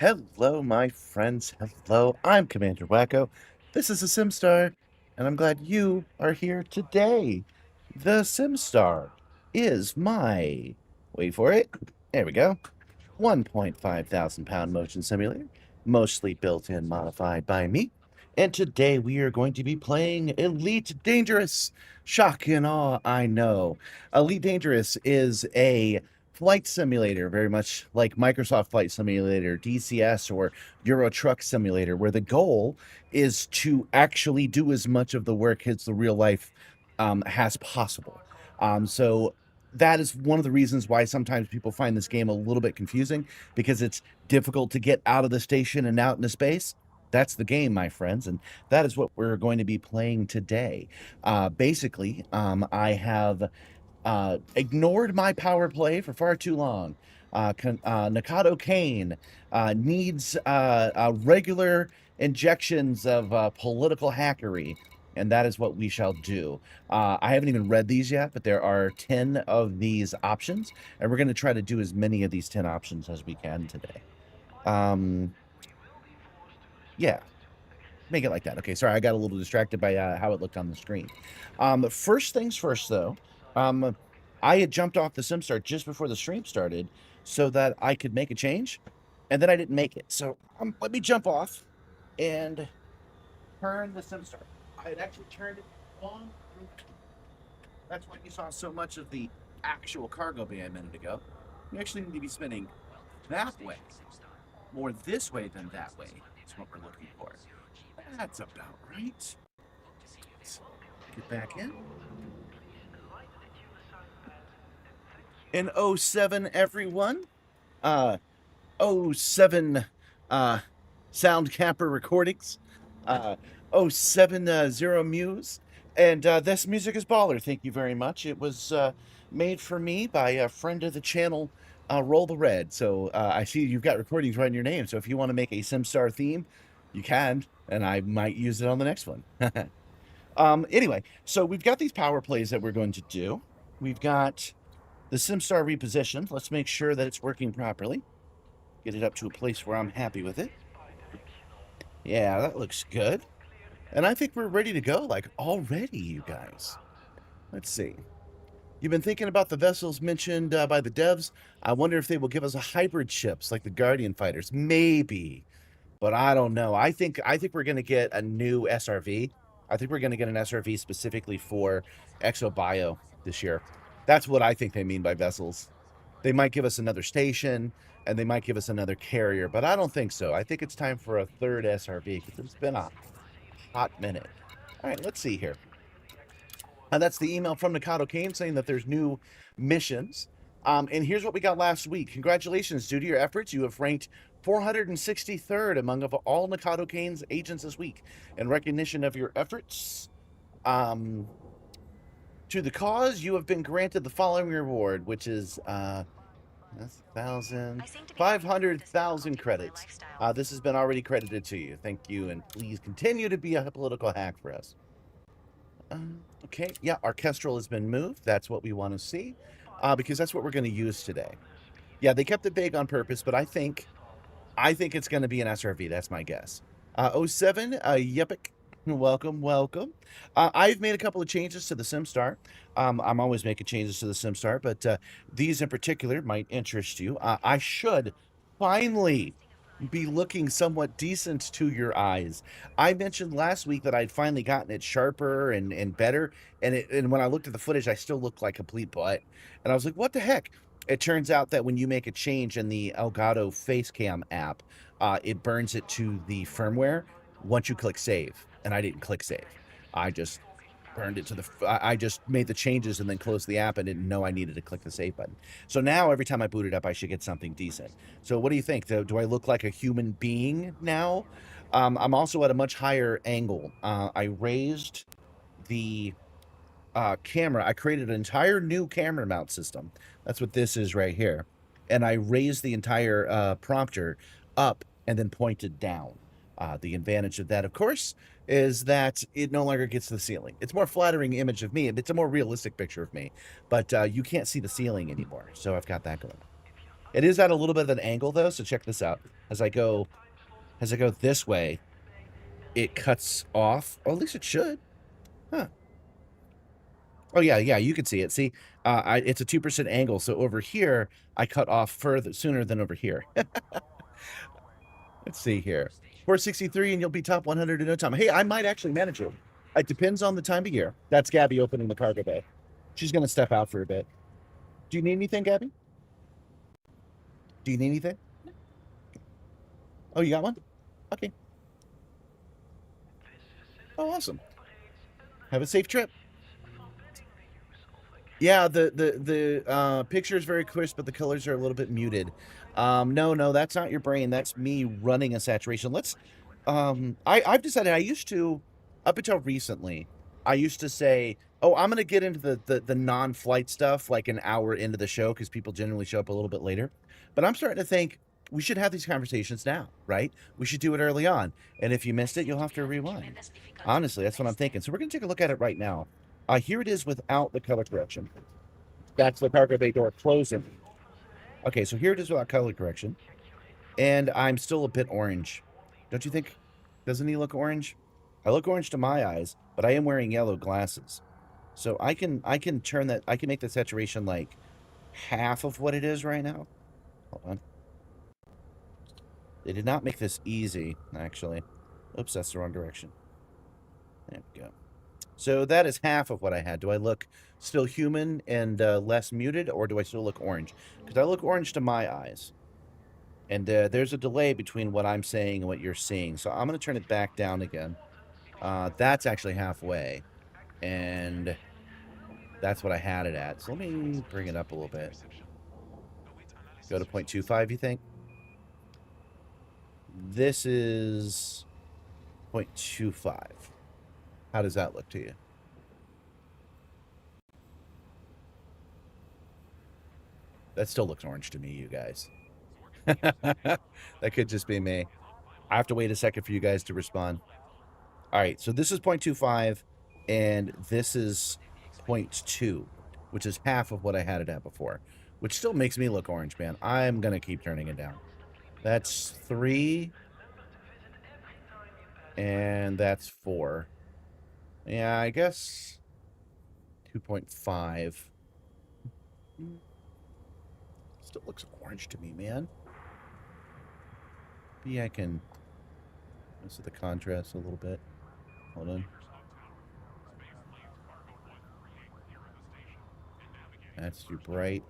Hello, my friends. Hello, I'm Commander Wacko. This is a Simstar, and I'm glad you are here today. The Simstar is my, wait for it, there we go, 1.5 thousand pound motion simulator, mostly built and modified by me. And today we are going to be playing Elite Dangerous. Shock and awe, I know. Elite Dangerous is a flight simulator, very much like Microsoft Flight Simulator, DCS, or Euro Truck Simulator, where the goal is to actually do as much of the work as the real life has possible. So that is one of the reasons why sometimes people find this game a little bit confusing, because it's difficult to get out of the station and out into space. That's the game, my friends, and that is what we're going to be playing today. Basically, I have ignored my power play for far too long. Nakato Kaine needs regular injections of political hackery, and that is what we shall do. I haven't even read these yet, but there are 10 of these options, and we're going to try to do as many of these 10 options as we can today. Yeah, make it like that. Okay, sorry, I got a little distracted by how it looked on the screen. First things first, though. I had jumped off the Simstar just before the stream started so that I could make a change, and then I didn't make it. So let me jump off and turn the Simstar. I had actually turned it on. That's why you saw so much of the actual cargo bay a minute ago. You actually need to be spinning that way, more this way than that way. That's what we're looking for. That's about right. Let's get back in. In 07, everyone. 07 Sound Camper Recordings. 070 Muse. And this music is baller. Thank you very much. It was made for me by a friend of the channel, Roll the Red. So I see you've got recordings right in your name. So if you want to make a Simstar theme, you can, and I might use it on the next one. Anyway, so we've got these power plays that we're going to do. We've got the Simstar repositioned. Let's make sure that it's working properly. Get it up to a place where I'm happy with it. Yeah, that looks good. And I think we're ready to go, like, already, you guys. Let's see. You've been thinking about the vessels mentioned by the devs. I wonder if they will give us a hybrid ships like the Guardian fighters. Maybe, but I don't know. I think we're going to get a new SRV. I think we're going to get an SRV specifically for ExoBio this year. That's what I think they mean by vessels. They might give us another station, and they might give us another carrier, but I don't think so. I think it's time for a third SRV, because it's been a hot minute. All right, let's see here. That's the email from Nakato Kaine saying that there's new missions. And here's what we got last week. Congratulations, due to your efforts, you have ranked 463rd among all Nakato Kaine's agents this week. In recognition of your efforts, to the cause, you have been granted the following reward, which is that's 500,000 credits. This has been already credited to you. Thank you, and please continue to be a political hack for us. Okay, yeah, orchestral has been moved. That's what we want to see, because that's what we're going to use today. Yeah, they kept it vague on purpose, but I think it's going to be an SRV. That's my guess. 07, Yepik, welcome. I've made a couple of changes to the Simstar. I'm always making changes to the Simstar, but these in particular might interest you. I should finally be looking somewhat decent to your eyes. I mentioned last week that I'd finally gotten it sharper and better, and when I looked at the footage, I still looked like complete butt. And I was like, what the heck? It turns out that when you make a change in the Elgato Facecam app, it burns it to the firmware once you click save. And I didn't click save. I just burned it to the, I just made the changes and then closed the app and didn't know I needed to click the save button. So now every time I boot it up, I should get something decent. So what do you think? Do I look like a human being now? I'm also at a much higher angle. I raised the camera. I created an entire new camera mount system. That's what this is right here. And I raised the entire prompter up and then pointed down. The advantage of that, of course, is that it no longer gets to the ceiling. It's a more flattering image of me. It's a more realistic picture of me, but you can't see the ceiling anymore. So I've got that going. It is at a little bit of an angle though, so check this out. As I go this way, it cuts off. Or at least it should. Huh. Oh yeah, you can see it. See, it's a 2% angle, so over here I cut off sooner than over here. Let's see here. 463 and you'll be top 100 in no time. Hey, I might actually manage it. It depends on the time of year. That's Gabby opening the cargo bay. She's going to step out for a bit. Do you need anything, Gabby? Do you need anything? Oh, you got one? Okay. Oh, awesome. Have a safe trip. Yeah, the picture is very crisp, but the colors are a little bit muted. No, that's not your brain. That's me running a saturation. I've decided I used to, up until recently, I used to say, oh, I'm going to get into the non-flight stuff like an hour into the show because people generally show up a little bit later. But I'm starting to think we should have these conversations now, right? We should do it early on. And if you missed it, you'll have to rewind. Honestly, that's what I'm thinking. So we're going to take a look at it right now. Here it is without the color correction. That's the cargo bay door closing. Okay, so here it is without color correction. And I'm still a bit orange. Don't you think? Doesn't he look orange? I look orange to my eyes, but I am wearing yellow glasses. So I can turn that, I can make the saturation like half of what it is right now. Hold on. They did not make this easy, actually. Oops, that's the wrong direction. There we go. So that is half of what I had. Do I look still human and less muted, or do I still look orange? Because I look orange to my eyes. And there's a delay between what I'm saying and what you're seeing. So I'm going to turn it back down again. That's actually halfway. And that's what I had it at. So let me bring it up a little bit. Go to 0.25, you think? This is 0.25. How does that look to you? That still looks orange to me, you guys. That could just be me. I have to wait a second for you guys to respond. All right, so this is 0.25, and this is 0.2, which is half of what I had it at before, which still makes me look orange, man. I'm going to keep turning it down. That's 3, and that's 4. Yeah, I guess 2.5. Still looks orange to me, man. Maybe I can mess with the contrast a little bit. Hold on. That's too bright.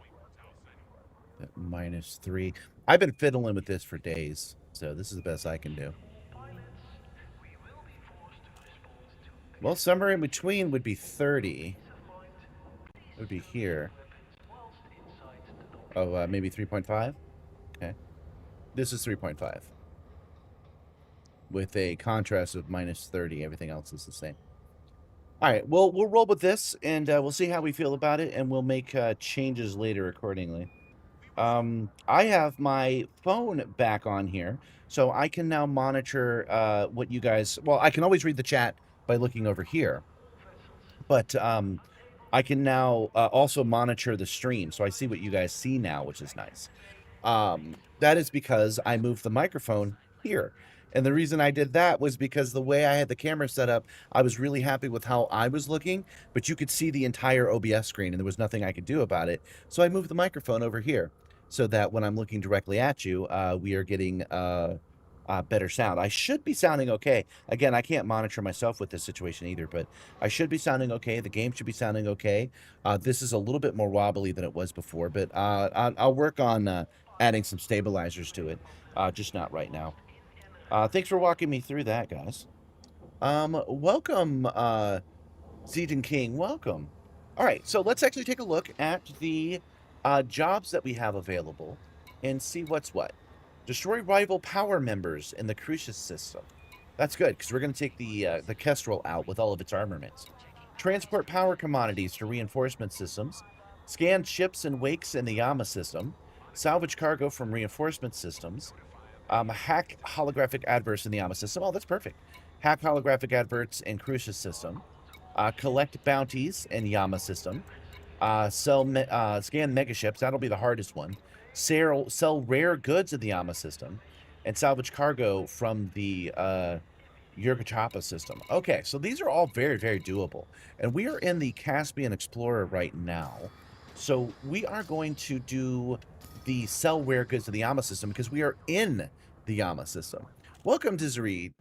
That -3. I've been fiddling with this for days, so this is the best I can do. Well, somewhere in between would be 30. It would be here. Oh, maybe 3.5? Okay. This is 3.5. With a contrast of -30. Everything else is the same. All right, well, we'll roll with this, and we'll see how we feel about it, and we'll make changes later accordingly. I have my phone back on here, so I can now monitor what you guys... Well, I can always read the chat by looking over here, but I can now also monitor the stream, so I see what you guys see now, which is nice. That is because I moved the microphone here. And the reason I did that was because the way I had the camera set up, I was really happy with how I was looking, but you could see the entire OBS screen and there was nothing I could do about it. So I moved the microphone over here so that when I'm looking directly at you, we are getting better sound. I should be sounding okay. Again, I can't monitor myself with this situation either, but I should be sounding okay. The game should be sounding okay. This is a little bit more wobbly than it was before, but I'll work on adding some stabilizers to it, just not right now. Thanks for walking me through that, guys. Welcome, Zedon King. Welcome. All right, so let's actually take a look at the jobs that we have available and see what's what. Destroy rival power members in the Crucius system. That's good, because we're going to take the Kestrel out with all of its armaments. Transport power commodities to reinforcement systems. Scan ships and wakes in the Yama system. Salvage cargo from reinforcement systems. Hack holographic adverts in the Yama system. Oh, that's perfect. Hack holographic adverts in Crucius system. Collect bounties in Yama system. Scan megaships. That'll be the hardest one. sell rare goods in the Yama system, and salvage cargo from the Yurgachapa system. Okay, so these are all very, very doable. And we are in the Caspian Explorer right now. So we are going to do the sell rare goods in the Yama system because we are in the Yama system. Welcome, Dizardi.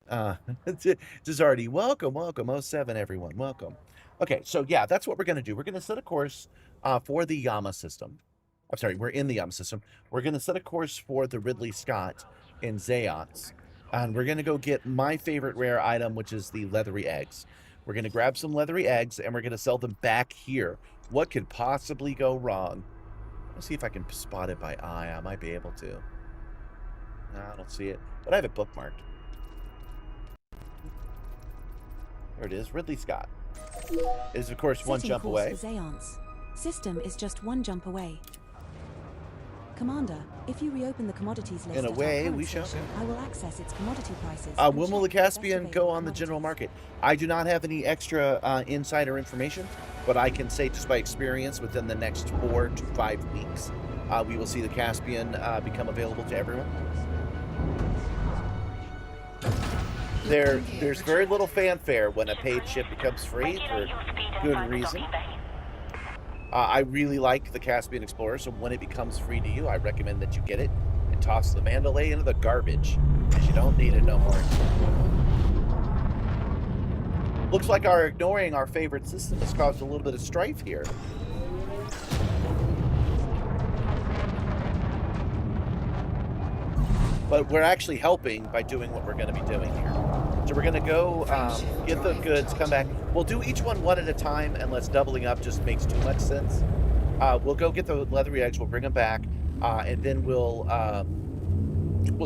Dizardi, welcome, welcome. 07, everyone, welcome. Okay, so yeah, that's what we're going to do. We're going to set a course for the Yama system. I'm sorry, we're in the Yama system. We're going to set a course for the Ridley Scott in Zayats. And we're going to go get my favorite rare item, which is the leathery eggs. We're going to grab some leathery eggs, and we're going to sell them back here. What could possibly go wrong? Let's see if I can spot it by eye. I might be able to. No, I don't see it, but I have it bookmarked. There it is, Ridley Scott. It is, of course, one jump away. System is just one jump away. Commander, if you reopen the commodities list, in a way, we shall. I will access its commodity prices. When will the Caspian go on the general market? I do not have any extra insider information, but I can say just by experience, within the next 4 to 5 weeks, we will see the Caspian become available to everyone. There's very little fanfare when a paid ship becomes free for good reason. I really like the Caspian Explorer, so when it becomes free to you, I recommend that you get it and toss the Mandalay into the garbage, because you don't need it no more. Looks like our ignoring our favorite system has caused a little bit of strife here. But we're actually helping by doing what we're going to be doing here. So we're going to go get the goods, come back. We'll do each one at a time, unless doubling up just makes too much sense. We'll go get the leathery eggs, we'll bring them back, and then we'll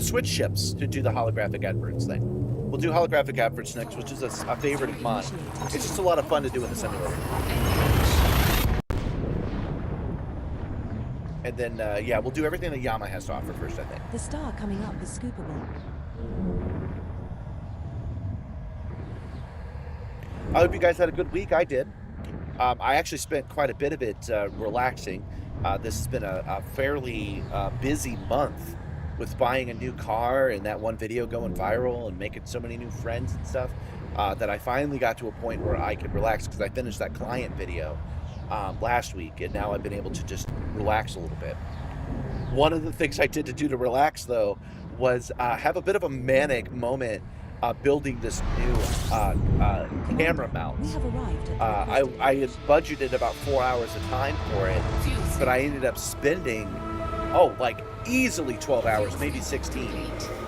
switch ships to do the holographic adverts thing. We'll do holographic adverts next, which is a favorite of mine. It's just a lot of fun to do in the simulator. And then, yeah, we'll do everything that Yama has to offer first, I think. The star coming up is scoopable. I hope you guys had a good week. I did. I actually spent quite a bit of it relaxing. This has been a fairly busy month with buying a new car and that one video going viral and making so many new friends and stuff that I finally got to a point where I could relax because I finished that client video last week, and now I've been able to just relax a little bit. One of the things I did to do to relax, though, was have a bit of a manic moment building this new camera mount. I had budgeted about 4 hours of time for it, but I ended up spending, like easily 12 hours, maybe 16.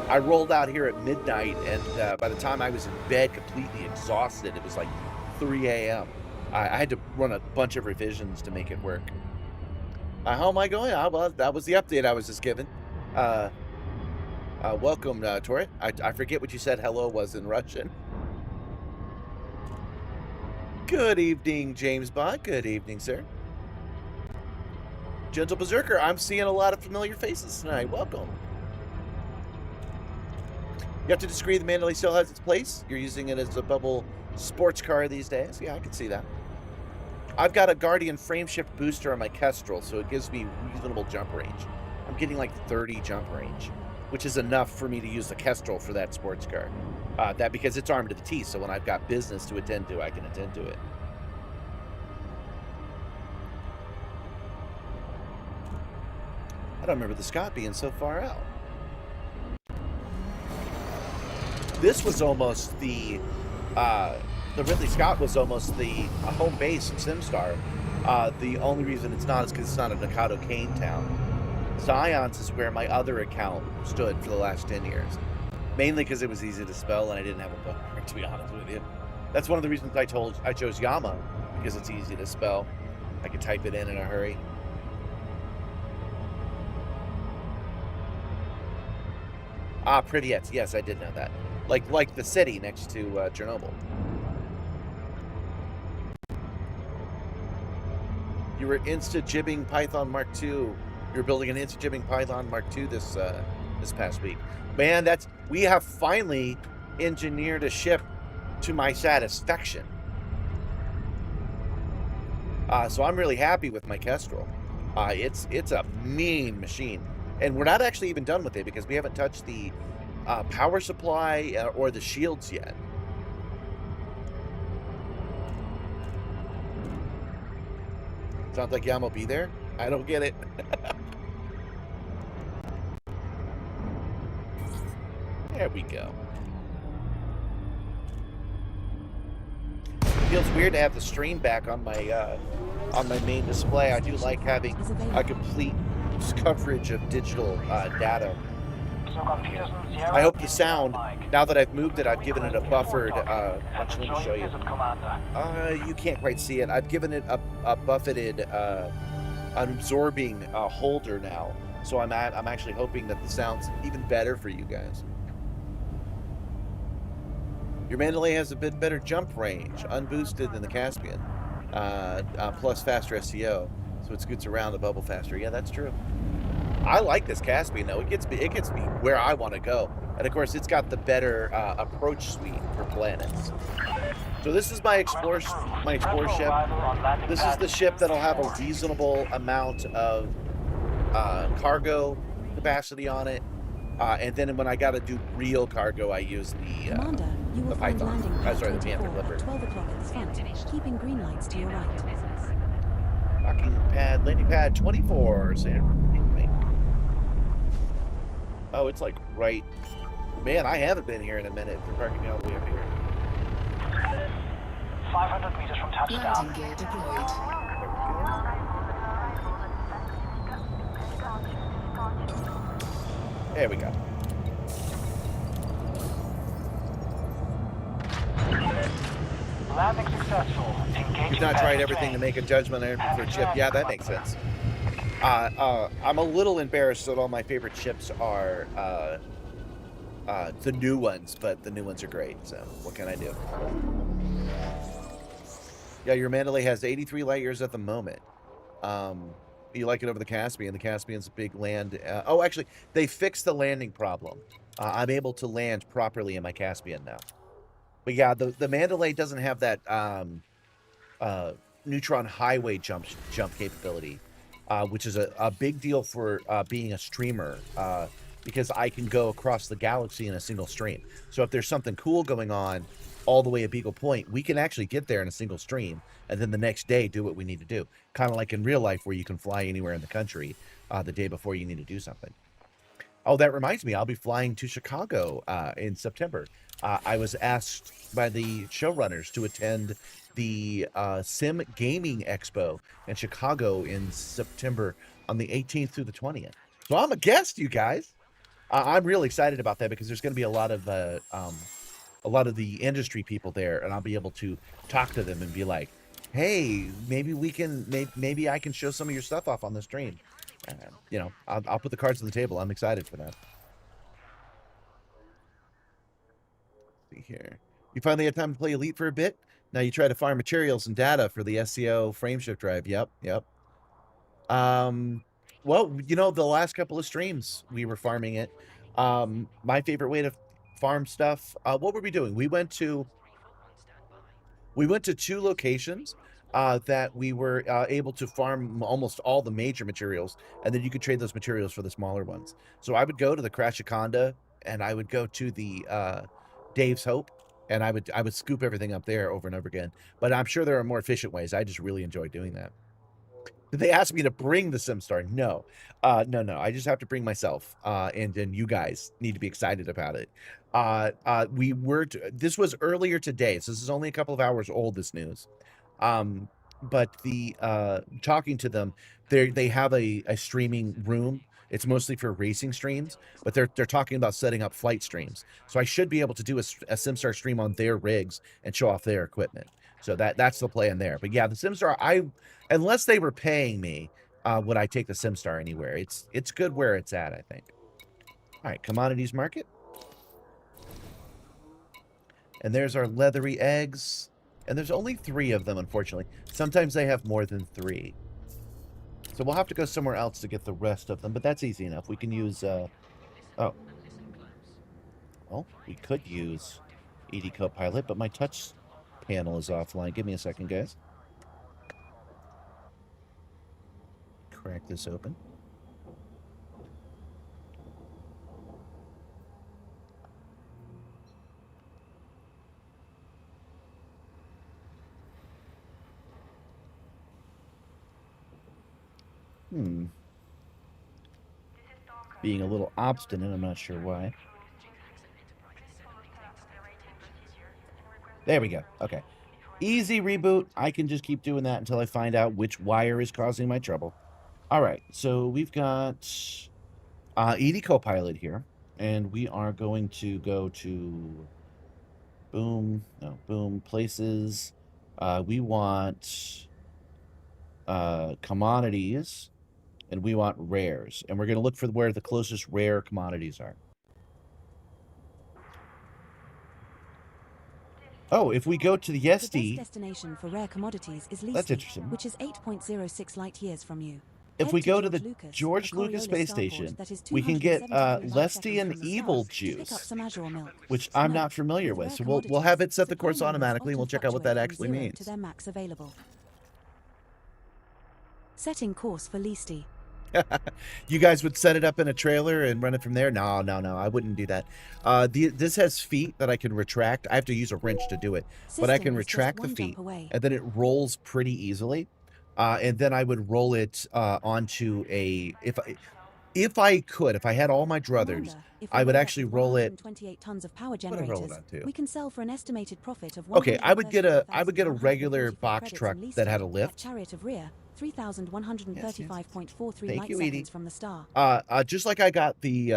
I rolled out here at midnight, and by the time I was in bed completely exhausted, it was like 3 a.m. I had to run a bunch of revisions to make it work. How am I going? Well, that was the update I was just given. Welcome, Tori. I forget what you said hello was in Russian. Good evening, James Bond. Good evening, sir. Gentle Berserker, I'm seeing a lot of familiar faces tonight. Welcome. You have to disagree the Mandalay still has its place. You're using it as a bubble sports car these days. Yeah, I can see that. I've got a Guardian frameshift booster on my Kestrel, so it gives me reasonable jump range. I'm getting like 30 jump range, which is enough for me to use the Kestrel for that sports car. That because it's armed to the teeth, so when I've got business to attend to, I can attend to it. I don't remember the Scott being so far out. This was almost the Ridley Scott was almost the home base of Simstar. The only reason it's not is because it's not a Nakato Kaine town. Zion's is where my other account stood for the last 10 years. Mainly because it was easy to spell and I didn't have a bookmark, to be honest with you. That's one of the reasons I chose Yama, because it's easy to spell. I could type it in a hurry. Pripyat. Yes, I did know that. Like the city next to Chernobyl. You were insta-jibbing Python Mark II. You were building an insta-jibbing Python Mark II this past week. Man, we have finally engineered a ship to my satisfaction. So I'm really happy with my Kestrel. It's a mean machine, and we're not actually even done with it because we haven't touched the power supply or the shields yet. Sounds like Yam will be there. I don't get it. There we go. Feels weird to have the stream back on my main display. I do like having a complete coverage of digital data. I hope the sound, now that I've moved it, I've given it a buffered, let me show you. You can't quite see it. I've given it a buffeted, absorbing holder now. So I'm actually hoping that the sound's even better for you guys. Your Mandalay has a bit better jump range, unboosted than the Caspian, plus faster SCO, so it scoots around the bubble faster. Yeah, that's true. I like this Caspian though. It gets me where I want to go, and of course, it's got the better approach suite for planets. So this is my explore ship. This is the ship that'll have a reasonable amount of cargo capacity on it. And then when I got to do real cargo, I use the Commander, you will find Python. landing pad Sorry, the 24 Panther Clipper. at 12 o'clock at the front, keeping green lights to your right. Landing pad 24. Oh, it's like right. Man, I haven't been here in a minute for parking all the way up here. 500 meters from touchdown. Landing gear deployed. There we go. Landing successful. Engaging. You've not tried everything to make a judgment for a chip. Yeah, that makes sense. I'm a little embarrassed that all my favorite chips are the new ones, but the new ones are great. So what can I do? Yeah, your Mandalay has 83 light years at the moment. You like it over the Caspian. The Caspian's a big land. Oh, actually, they fixed the landing problem. I'm able to land properly in my Caspian now. But yeah, the Mandalay doesn't have that neutron highway jump capability, which is a big deal for being a streamer, because I can go across the galaxy in a single stream. So if there's something cool going on all the way at Beagle Point, we can actually get there in a single stream, and then the next day do what we need to do. Kind of like in real life where you can fly anywhere in the country the day before you need to do something. Oh, that reminds me, I'll be flying to Chicago in September. I was asked by the showrunners to attend the Sim Gaming Expo in Chicago in September on the 18th through the 20th. So I'm a guest, you guys. I'm really excited about that because there's going to be a lot of the industry people there, and I'll be able to talk to them and be like, "Hey, maybe we can, maybe I can show some of your stuff off on the stream." You know, I'll put the cards on the table. I'm excited for that. Let's see here. You finally had time to play Elite for a bit. Now you try to farm materials and data for the SCO frameshift drive. Yep. Well, you know, the last couple of streams we were farming it. My favorite way to farm stuff. What were we doing? We went to 2 locations that we were able to farm almost all the major materials, and then you could trade those materials for the smaller ones. So I would go to the Crashiconda, and I would go to the Dave's Hope, and I would scoop everything up there over and over again. But I'm sure there are more efficient ways. I just really enjoy doing that. Did they ask me to bring the Simstar? No. No. I just have to bring myself, and then you guys need to be excited about it. This was earlier today, so this is only a couple of hours old, this news. But the talking to them, they have a streaming room. It's mostly for racing streams, but they're talking about setting up flight streams. So I should be able to do a Simstar stream on their rigs and show off their equipment. So that's the plan there. But yeah, the Simstar, unless they were paying me, would I take the Simstar anywhere? It's good where it's at, I think. All right, commodities market. And there's our leathery eggs. And there's only 3 of them, unfortunately. Sometimes they have more than 3. So we'll have to go somewhere else to get the rest of them, but that's easy enough. We can use, oh. Well, we could use ED Copilot, but my touch panel is offline. Give me a second, guys. Correct this open. Being a little obstinate, I'm not sure why. There we go. Okay. Easy reboot. I can just keep doing that until I find out which wire is causing my trouble. All right. So we've got ED Copilot here, and we are going to go to boom, places. We want commodities, and we want rares, and we're going to look for where the closest rare commodities are. Oh, if we go to the The best SD, destination for rare commodities is that's Leasty, interesting. which is 8.06 light years from you. If Head we go to George the Lucas, George a Lucas Coriolis space starport station, that is we can get 273 light Lesty seconds and from the Evil stars to pick up Juice, some azure milk. which I'm Note, not familiar with. rare So we'll commodities, have it set the supply course numbers automatically, and we'll often check out what that fluctuate actually from 0 means. to their max available. Setting course for Leasty. You guys would set it up in a trailer and run it from there? No, I wouldn't do that. This has feet that I can retract. I have to use a wrench to do it, but I can System is just retract the one feet, jump away. and then it rolls pretty easily. And then I would roll it onto a if I had all my druthers, Commander, if I we would load up actually with roll it. 128 tons of power What do I roll it generators, onto? we can sell for an estimated profit of Okay, I would get a regular 134,144 box credits truck in Leasty that had a at lift. Chariot of Rhea, 3,135.43 Thank light you, Edie. seconds from the star. Just like I got the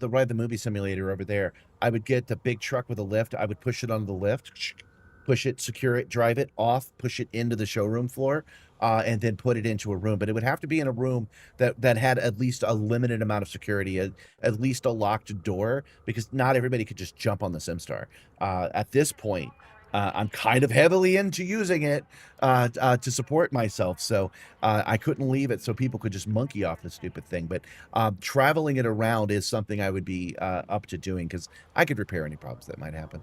Ride the Movie Simulator over there, I would get the big truck with a lift. I would push it on the lift, push it, secure it, drive it off, push it into the showroom floor, and then put it into a room. But it would have to be in a room that had at least a limited amount of security, at least a locked door, because not everybody could just jump on the Simstar. At this point, I'm kind of heavily into using it to support myself, so I couldn't leave it so people could just monkey off the stupid thing. But traveling it around is something I would be up to doing, because I could repair any problems that might happen.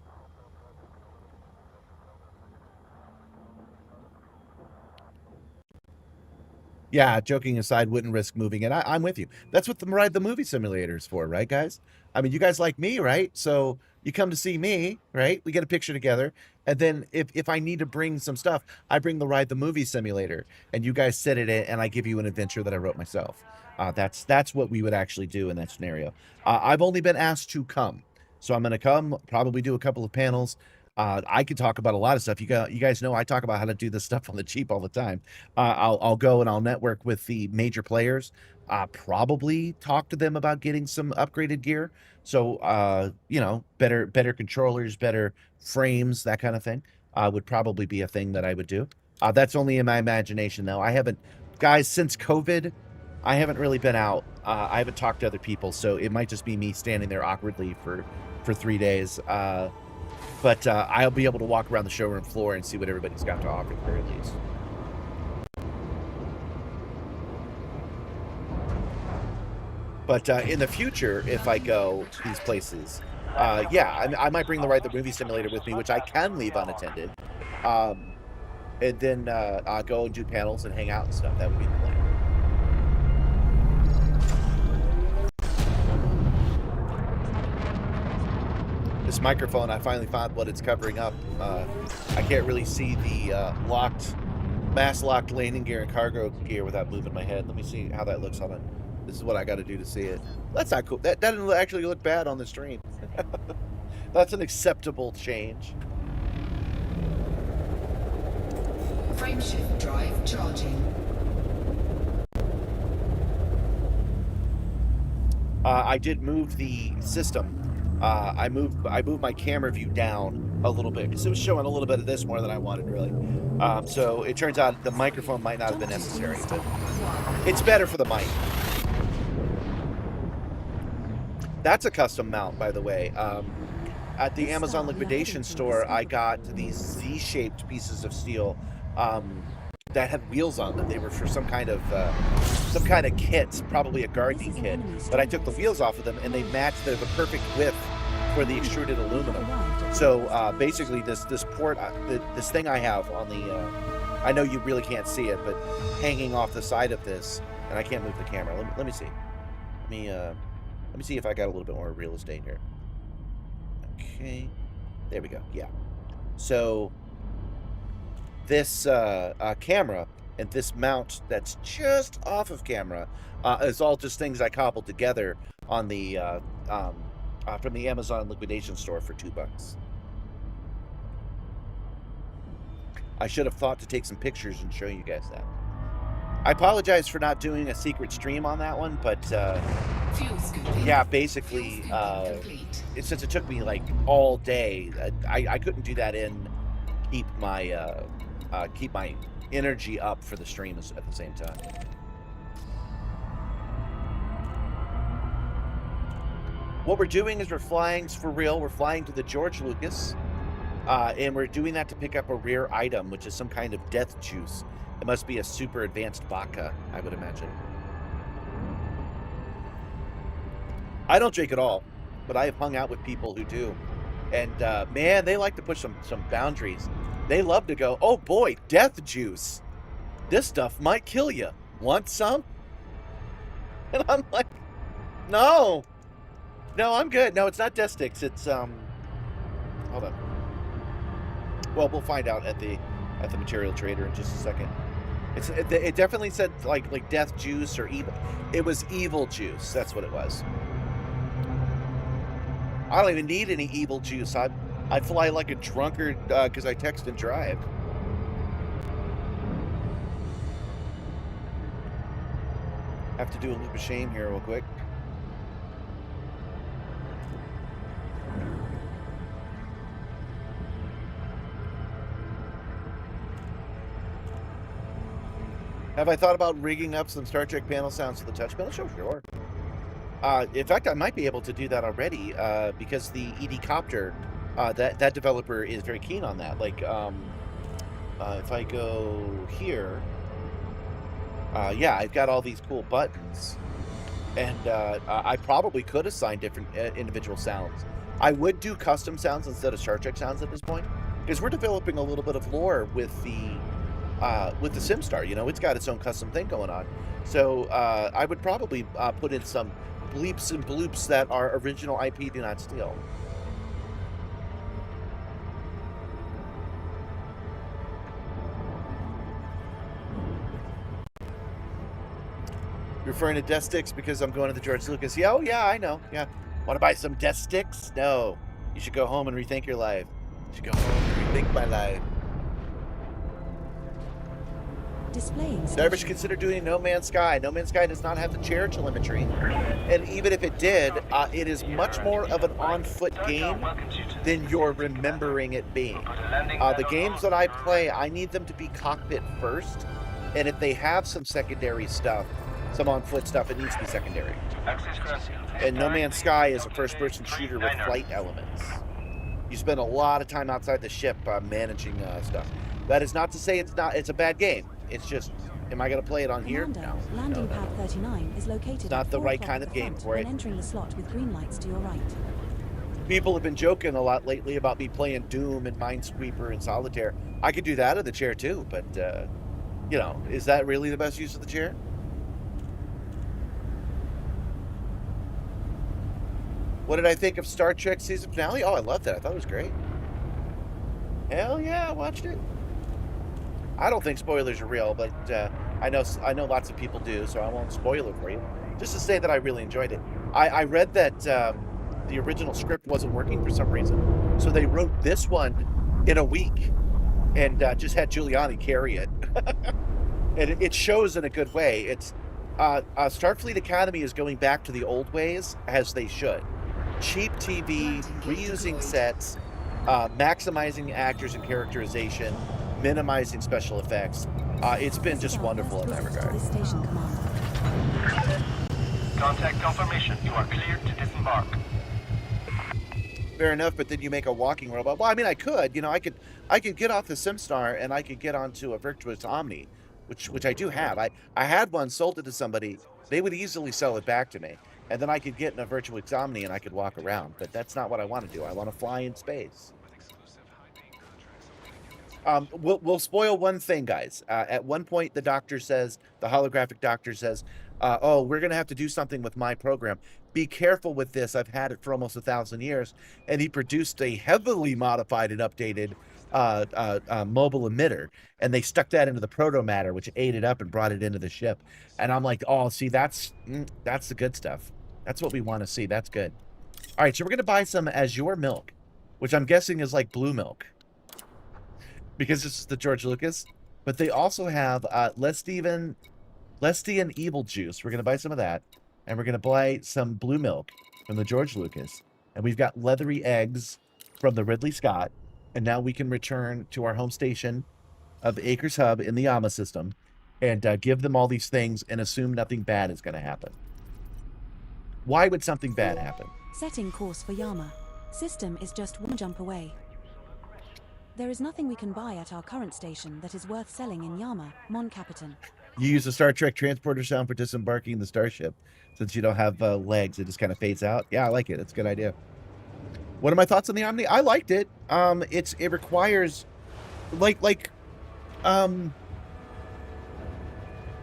Yeah, joking aside, wouldn't risk moving it. I'm with you. That's what the Ride the Movie Simulator is for, right, guys? I mean, you guys like me, right? So you come to see me, right? We get a picture together. And then if I need to bring some stuff, I bring the Ride the Movie Simulator, and you guys sit in it, and I give you an adventure that I wrote myself. That's what we would actually do in that scenario. I've only been asked to come. So I'm going to come, probably do a couple of panels. I could talk about a lot of stuff. You guys know I talk about how to do this stuff on the cheap all the time. I'll go and I'll network with the major players. Probably talk to them about getting some upgraded gear. So better controllers, better frames, that kind of thing. Would probably be a thing that I would do. That's only in my imagination, though. I haven't, guys, since COVID, I haven't really been out. I haven't talked to other people, so it might just be me standing there awkwardly for 3 days. But I'll be able to walk around the showroom floor and see what everybody's got to offer at the very least. But in the future, if I go to these places, I might bring the Ride the Movie Simulator with me, which I can leave unattended. And then I'll go and do panels and hang out and stuff. That would be the plan. This microphone, I finally found what it's covering up. I can't really see the mass-locked landing gear and cargo gear without moving my head. Let me see how that looks on it. This is what I got to do to see it. That's not cool. That doesn't actually look bad on the stream. That's an acceptable change. Frameshift drive charging. I did move the system. I moved my camera view down a little bit because it was showing a little bit of this more than I wanted, really. So it turns out the microphone might not have been necessary, but it's better for the mic. That's a custom mount, by the way. At the Amazon liquidation store, I got these Z-shaped pieces of steel that had wheels on them. They were for some kind of kit, probably a gardening kit. But I took the wheels off of them, and they matched the perfect width for the extruded aluminum. So basically, this port, this thing I have on the, I know you really can't see it, but hanging off the side of this, And I can't move the camera. Let me see. Let me see if I got a little bit more real estate here. Okay. There we go. Yeah. So this camera and this mount that's just off of camera is all just things I cobbled together on the from the Amazon liquidation store for $2. I should have thought to take some pictures and show you guys that. I apologize for not doing a secret stream on that one, but yeah, basically, since it took me like all day, I couldn't do that and keep my energy up for the stream at the same time. What we're doing is we're flying for real. We're flying to the George Lucas, and we're doing that to pick up a rare item, which is some kind of death juice. It must be a super advanced vodka, I would imagine. I don't drink at all, but I have hung out with people who do. And man, they like to push some boundaries. They love to go, oh boy, death juice. This stuff might kill you. Want some? And I'm like, no. No, I'm good. No, it's not death sticks. It's, hold on. Well, we'll find out at the material trader in just a second. It definitely said like death juice or evil. It was evil juice. That's what it was. I don't even need any evil juice. I fly like a drunkard because I text and drive. Have to do a loop of shame here real quick. Have I thought about rigging up some Star Trek panel sounds to the touch panel? Sure. In fact, I might be able to do that already because the ED Copter, that developer is very keen on that. Like, if I go here, yeah, I've got all these cool buttons, and I probably could assign different individual sounds. I would do custom sounds instead of Star Trek sounds at this point because we're developing a little bit of lore with the Simstar. You know, it's got its own custom thing going on. So I would probably put in some bleeps and bloops that our original IP do not steal. You're referring to death sticks because I'm going to the George Lucas. Yeah, oh yeah, I know. Yeah. Want to buy some death sticks? No. You should go home and rethink your life. You should go home and rethink my life. Displaying Did I ever consider doing No Man's Sky? No Man's Sky does not have the chair telemetry. And even if it did, it is much more of an on-foot game than you're remembering it being. The games that I play, I need them to be cockpit first. And if they have some secondary stuff, some on-foot stuff, it needs to be secondary. And No Man's Sky is a first-person shooter with flight elements. You spend a lot of time outside the ship managing stuff. That is not to say it's a bad game. It's just, am I going to play it on here? No. Landing pad 39 is located. It's not the right kind of game for it. Entering the slot with green lights to your right. People have been joking a lot lately about me playing Doom and Minesweeper and Solitaire. I could do that in the chair too, but you know, is that really the best use of the chair? What did I think of Star Trek season finale? Oh, I loved it. I thought it was great. Hell yeah, I watched it. I don't think spoilers are real, but I know lots of people do, so I won't spoil it for you. Just to say that I really enjoyed it. I read that the original script wasn't working for some reason, so they wrote this one in a week and just had Giuliani carry it. And it shows in a good way. It's Starfleet Academy is going back to the old ways, as they should. Cheap TV, reusing sets, maximizing actors and characterization, minimizing special effects. It's been just wonderful in that regard. Contact confirmation. You are cleared to disembark. Fair enough, but then you make a walking robot. Well, I mean, I could. You know, I could get off the Simstar and I could get onto a Virtuous Omni, which I do have. I had one, sold it to somebody. They would easily sell it back to me. And then I could get in a Virtuous Omni and I could walk around. But that's not what I want to do. I want to fly in space. We'll spoil one thing, guys. At one point, the holographic doctor says, "Oh, we're gonna have to do something with my program. Be careful with this. I've had it for almost 1,000 years." And he produced a heavily modified and updated mobile emitter, and they stuck that into the proto matter, which ate it up and brought it into the ship. And I'm like, "Oh, see, that's the good stuff. That's what we want to see. That's good." All right, so we're gonna buy some Azure milk, which I'm guessing is like blue milk, because this is the George Lucas. But they also have Lestian Evil Juice. We're going to buy some of that. And we're going to buy some blue milk from the George Lucas. And we've got leathery eggs from the Ridley Scott. And now we can return to our home station of Acres Hub in the Yama system and give them all these things and assume nothing bad is going to happen. Why would something bad happen? Setting course for Yama. System is just one jump away. There is nothing we can buy at our current station that is worth selling in Yama, Mon Capitan. You use the Star Trek transporter sound for disembarking the starship. Since you don't have legs, it just kind of fades out. Yeah, I like it. It's a good idea. What are my thoughts on the Omni? I liked it. It requires a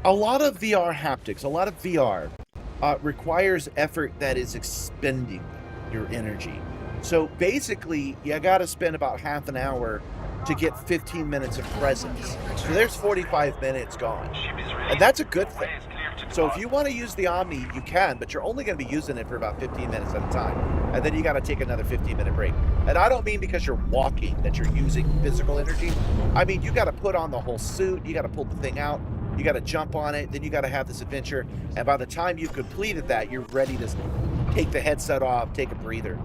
lot of VR haptics. A lot of VR requires effort that is expending your energy. So basically, you got to spend about half an hour to get 15 minutes of presence. So there's 45 minutes gone. And that's a good thing. So if you want to use the Omni, you can, but you're only going to be using it for about 15 minutes at a time. And then you got to take another 15-minute break. And I don't mean because you're walking that you're using physical energy. I mean, you got to put on the whole suit. You got to pull the thing out. You got to jump on it. Then you got to have this adventure. And by the time you've completed that, you're ready to take the headset off, take a breather.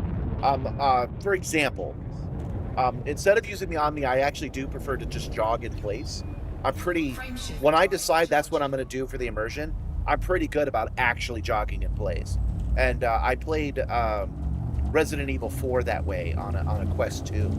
For example, instead of using the Omni, I actually do prefer to just jog in place. When I decide that's what I'm going to do for the immersion, I'm pretty good about actually jogging in place. And I played Resident Evil 4 that way on a Quest 2.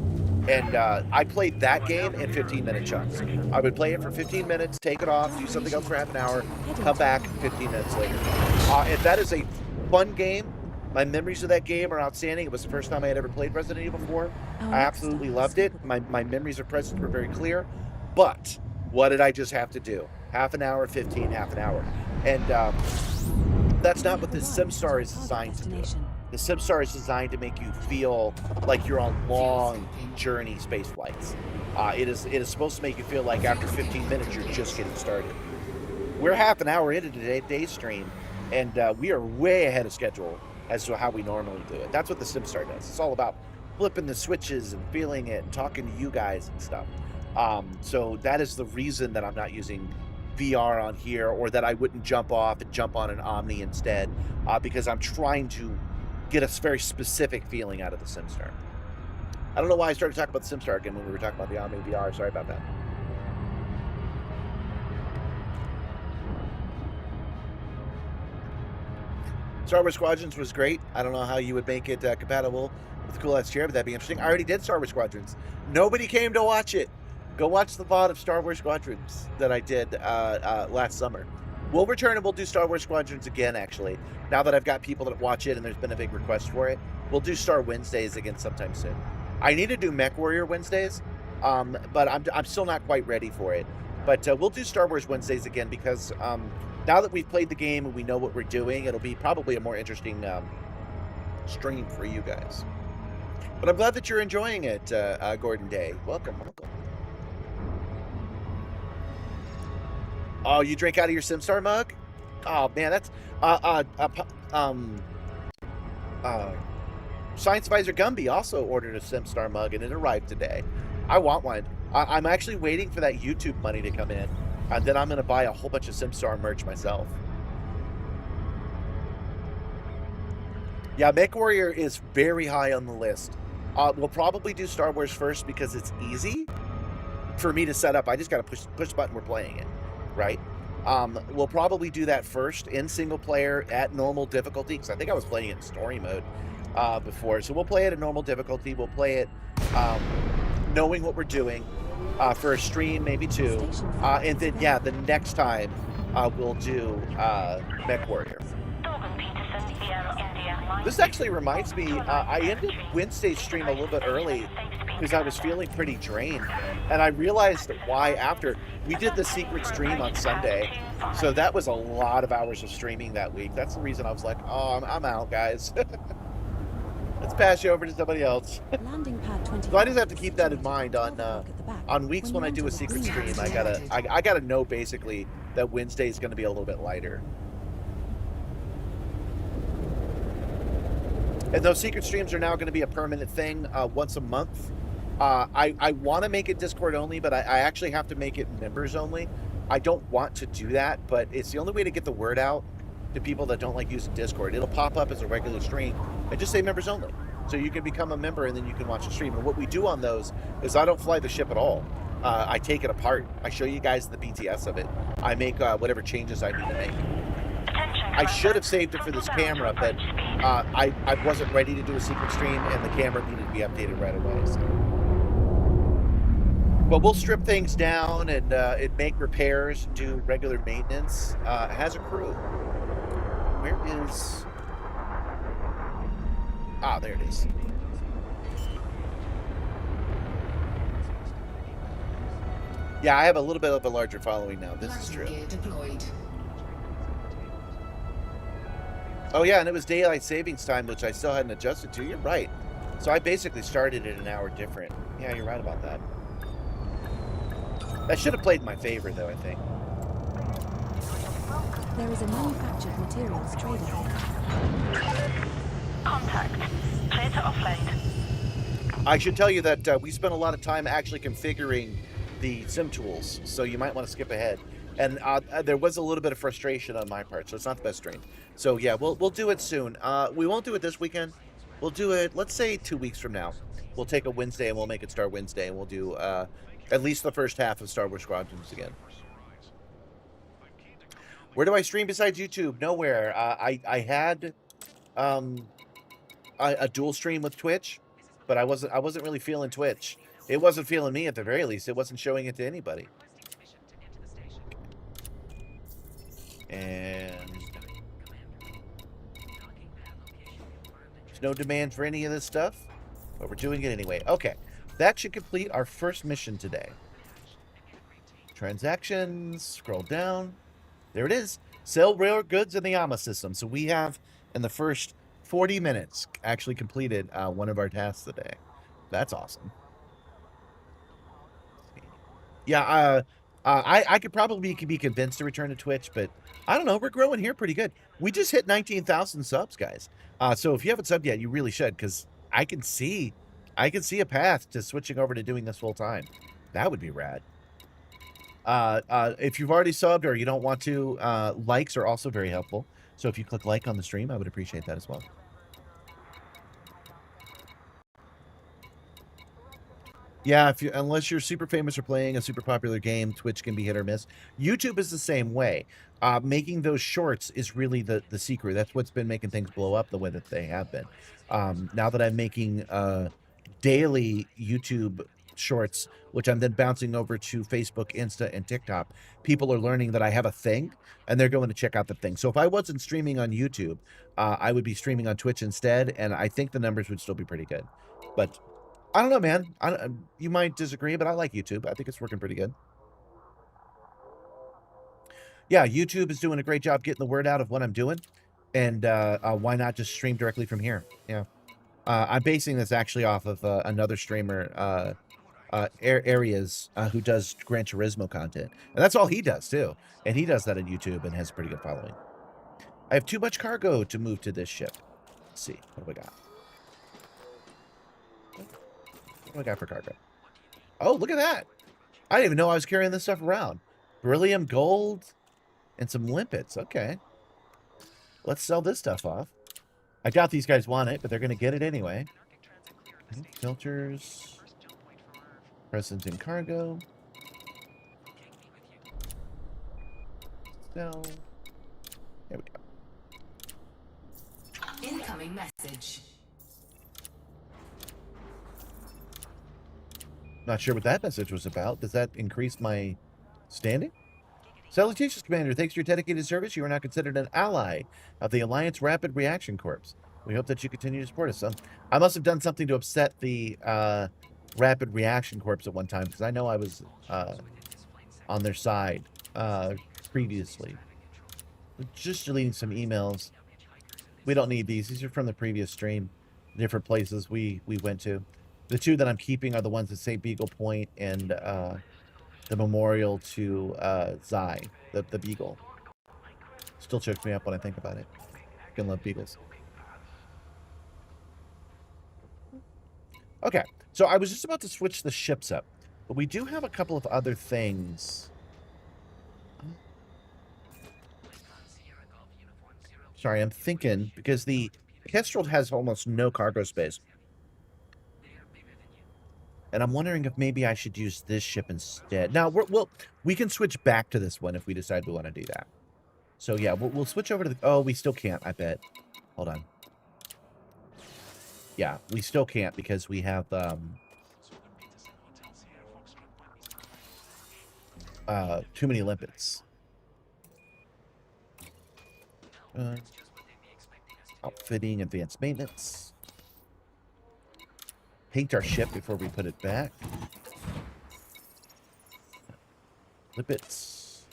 And I played that game in 15-minute chunks. I would play it for 15 minutes, take it off, do something else for half an hour, come back 15 minutes later. And that is a fun game. My memories of that game are outstanding. It was the first time I had ever played Resident Evil 4. I absolutely loved it. My memories of present were very clear. But what did I just have to do? Half an hour, 15, half an hour. And that's not what the Simstar is designed to do. The Simstar is designed to make you feel like you're on long journey space flights. It is supposed to make you feel like after 15 minutes you're just getting started. We're half an hour into today's stream, and we are way ahead of schedule as to how we normally do it. That's what the Simstar does. It's all about flipping the switches and feeling it and talking to you guys and stuff. So that is the reason that I'm not using VR on here, or that I wouldn't jump off and jump on an Omni instead, because I'm trying to get a very specific feeling out of the Simstar. I don't know why I started talking about the Simstar again when we were talking about the Omni VR. Sorry about that. Star Wars Squadrons was great. I don't know how you would make it compatible with the Cool Ass Chair, but that'd be interesting. I already did Star Wars Squadrons. Nobody came to watch it. Go watch the VOD of Star Wars Squadrons that I did last summer. We'll return and we'll do Star Wars Squadrons again, actually. Now that I've got people that watch it and there's been a big request for it, we'll do Star Wednesdays again sometime soon. I need to do Mech Warrior Wednesdays, but I'm still not quite ready for it. But we'll do Star Wars Wednesdays again because now that we've played the game and we know what we're doing, it'll be probably a more interesting stream for you guys. But I'm glad that you're enjoying it, Gordon Day. Welcome, welcome. Oh, you drank out of your Simstar mug? Oh man, that's Science Advisor Gumby also ordered a Simstar mug and it arrived today. I want one. I'm actually waiting for that YouTube money to come in, and then I'm going to buy a whole bunch of Simstar merch myself. Yeah, Mech Warrior is very high on the list. We'll probably do Star Wars first because it's easy for me to set up. I just got to push button, we're playing it, right? We'll probably do that first in single player at normal difficulty, because I think I was playing it in story mode before. So we'll play it at normal difficulty. We'll play it knowing what we're doing for a stream, maybe two. And then, yeah, the next time we'll do Mech Warrior. This actually reminds me, I ended Wednesday's stream a little bit early because I was feeling pretty drained. And I realized why after. We did the secret stream on Sunday, so that was a lot of hours of streaming that week. That's the reason I was like, oh, I'm out, guys. Let's pass you over to somebody else. Landing pad 20. So I just have to keep that in mind on weeks when I do a secret stream. I gotta know basically that Wednesday is going to be a little bit lighter. And those secret streams are now going to be a permanent thing, once a month. I want to make it Discord only, but I actually have to make it members only. I don't want to do that, but it's the only way to get the word out to people that don't like using Discord. It'll pop up as a regular stream and just say members only. So you can become a member and then you can watch the stream. And what we do on those is I don't fly the ship at all. I take it apart. I show you guys the BTS of it. I make whatever changes I need to make. I should have saved it for this camera, but I wasn't ready to do a secret stream and the camera needed to be updated right away. So. But we'll strip things down and make repairs, do regular maintenance. It has a crew. Where is... Ah, there it is. Yeah, I have a little bit of a larger following now. This is true. Oh yeah, and it was daylight savings time, which I still hadn't adjusted to. You're right. So I basically started it an hour different. Yeah, you're right about that. That should have played in my favor, though, I think. There is a manufactured materials trader here. Contact. Clear to offload. I should tell you that we spent a lot of time actually configuring the sim tools, so you might want to skip ahead. And there was a little bit of frustration on my part, so it's not the best stream. So yeah, we'll do it soon. We won't do it this weekend. We'll do it, let's say, 2 weeks from now. We'll take a Wednesday and we'll make it Star Wednesday, and we'll do at least the first half of Star Wars Squadrons again. Where do I stream besides YouTube? Nowhere. I had a dual stream with Twitch, but I wasn't really feeling Twitch. It wasn't feeling me at the very least. It wasn't showing it to anybody. And there's no demand for any of this stuff, but we're doing it anyway. Okay, that should complete our first mission today. Transactions, scroll down. There it is. Sell rare goods in the AMA system. So we have, in the first 40 minutes, actually completed one of our tasks today. That's awesome. Yeah, I could probably be convinced to return to Twitch, but I don't know. We're growing here pretty good. We just hit 19,000 subs, guys. So if you haven't subbed yet, you really should, because I can see a path to switching over to doing this full time. That would be rad. If you've already subbed or you don't want to, likes are also very helpful. So if you click like on the stream, I would appreciate that as well. Yeah, unless you're super famous or playing a super popular game, Twitch can be hit or miss. YouTube is the same way. Making those shorts is really the secret. That's what's been making things blow up the way that they have been. Now that I'm making daily YouTube shorts, which I'm then bouncing over to Facebook, Insta, and TikTok, people are learning that I have a thing, and they're going to check out the thing. So if I wasn't streaming on YouTube, I would be streaming on Twitch instead, and I think the numbers would still be pretty good. But I don't know, man. You might disagree, but I like YouTube. I think it's working pretty good. Yeah, YouTube is doing a great job getting the word out of what I'm doing. And why not just stream directly from here? Yeah. I'm basing this actually off of another streamer, Areas, who does Gran Turismo content. And that's all he does, too. And he does that on YouTube and has a pretty good following. I have too much cargo to move to this ship. Let's see. What do we got? What do I got for cargo? Oh, look at that. I didn't even know I was carrying this stuff around. Beryllium, gold, and some limpets. Okay. Let's sell this stuff off. I doubt these guys want it, but they're going to get it anyway. Filters. Present in cargo. Sell. There we go. Incoming message. Not sure what that message was about. Does that increase my standing? Salutations, Commander. Thanks for your dedicated service. You are now considered an ally of the Alliance Rapid Reaction Corps. We hope that you continue to support us. I must have done something to upset the Rapid Reaction Corps at one time, because I know I was on their side previously. Just deleting some emails. We don't need these. These are from the previous stream. Different places we went to. The two that I'm keeping are the ones that say Beagle Point and the memorial to Zai, the Beagle. Still chokes me up when I think about it. I can love Beagles. Okay, so I was just about to switch the ships up, but we do have a couple of other things. Sorry, I'm thinking, because the Kestrel has almost no cargo space. And I'm wondering if maybe I should use this ship instead. Now, we can switch back to this one if we decide we want to do that. So, yeah, we'll switch over to the... Oh, we still can't, I bet. Hold on. Yeah, we still can't because we have... too many limpets. Outfitting, advanced maintenance. Paint our ship before we put it back. Limpets.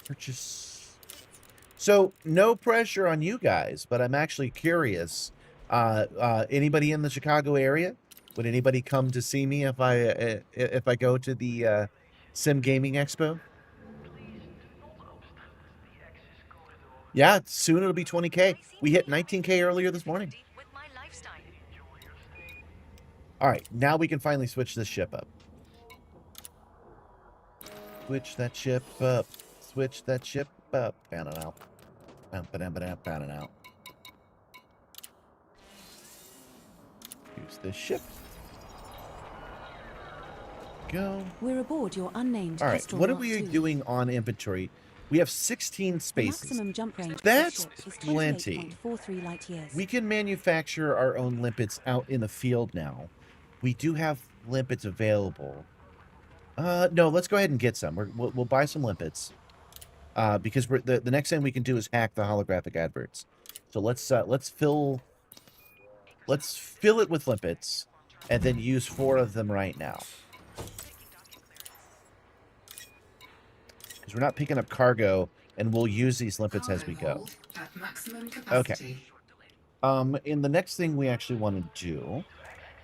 Purchase. So, no pressure on you guys, but I'm actually curious. Anybody in the Chicago area? Would anybody come to see me if I go to the Sim Gaming Expo? Yeah, soon it'll be 20K. We hit 19K earlier this morning. All right, now we can finally switch this ship up. Switch that ship up. Switch that ship up. Fan it out. Fan it out. Use this ship. Go. We're aboard your unnamed All right, Kestrel what are Mark we II. doing on inventory? We have 16 spaces. The maximum jump range That's of the ship is plenty. 28.43 light years. We can manufacture our own limpets out in the field now. We do have limpets available. No, let's go ahead and get some. We'll buy some limpets. Because the next thing we can do is hack the holographic adverts. So let's fill it with limpets, and then use 4 of them right now. Because we're not picking up cargo, and we'll use these limpets as we go. At maximum capacity. Okay. In the next thing we actually want to do,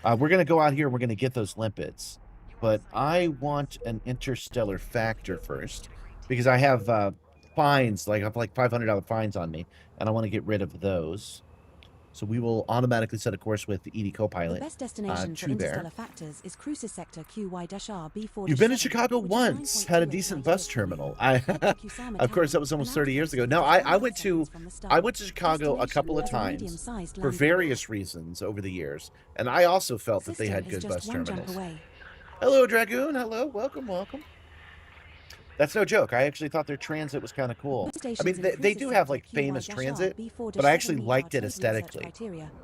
we're going to go out here and we're going to get those limpets. But I want an interstellar factor first, because I have fines, I have like $500 fines on me, and I want to get rid of those. So we will automatically set a course with the ED Copilot. The best destination for to interstellar there. factors is Cruises Sector QY-R B4. You've been in Chicago once, had a decent bus terminal. Of course, that was almost 30 years ago. No, I went to Chicago a couple of times for various reasons over the years, and I also felt that they had good bus terminals. Hello, Dragoon. Hello, welcome. That's no joke. I actually thought their transit was kind of cool. I mean, they do have like famous transit, but I actually liked it aesthetically.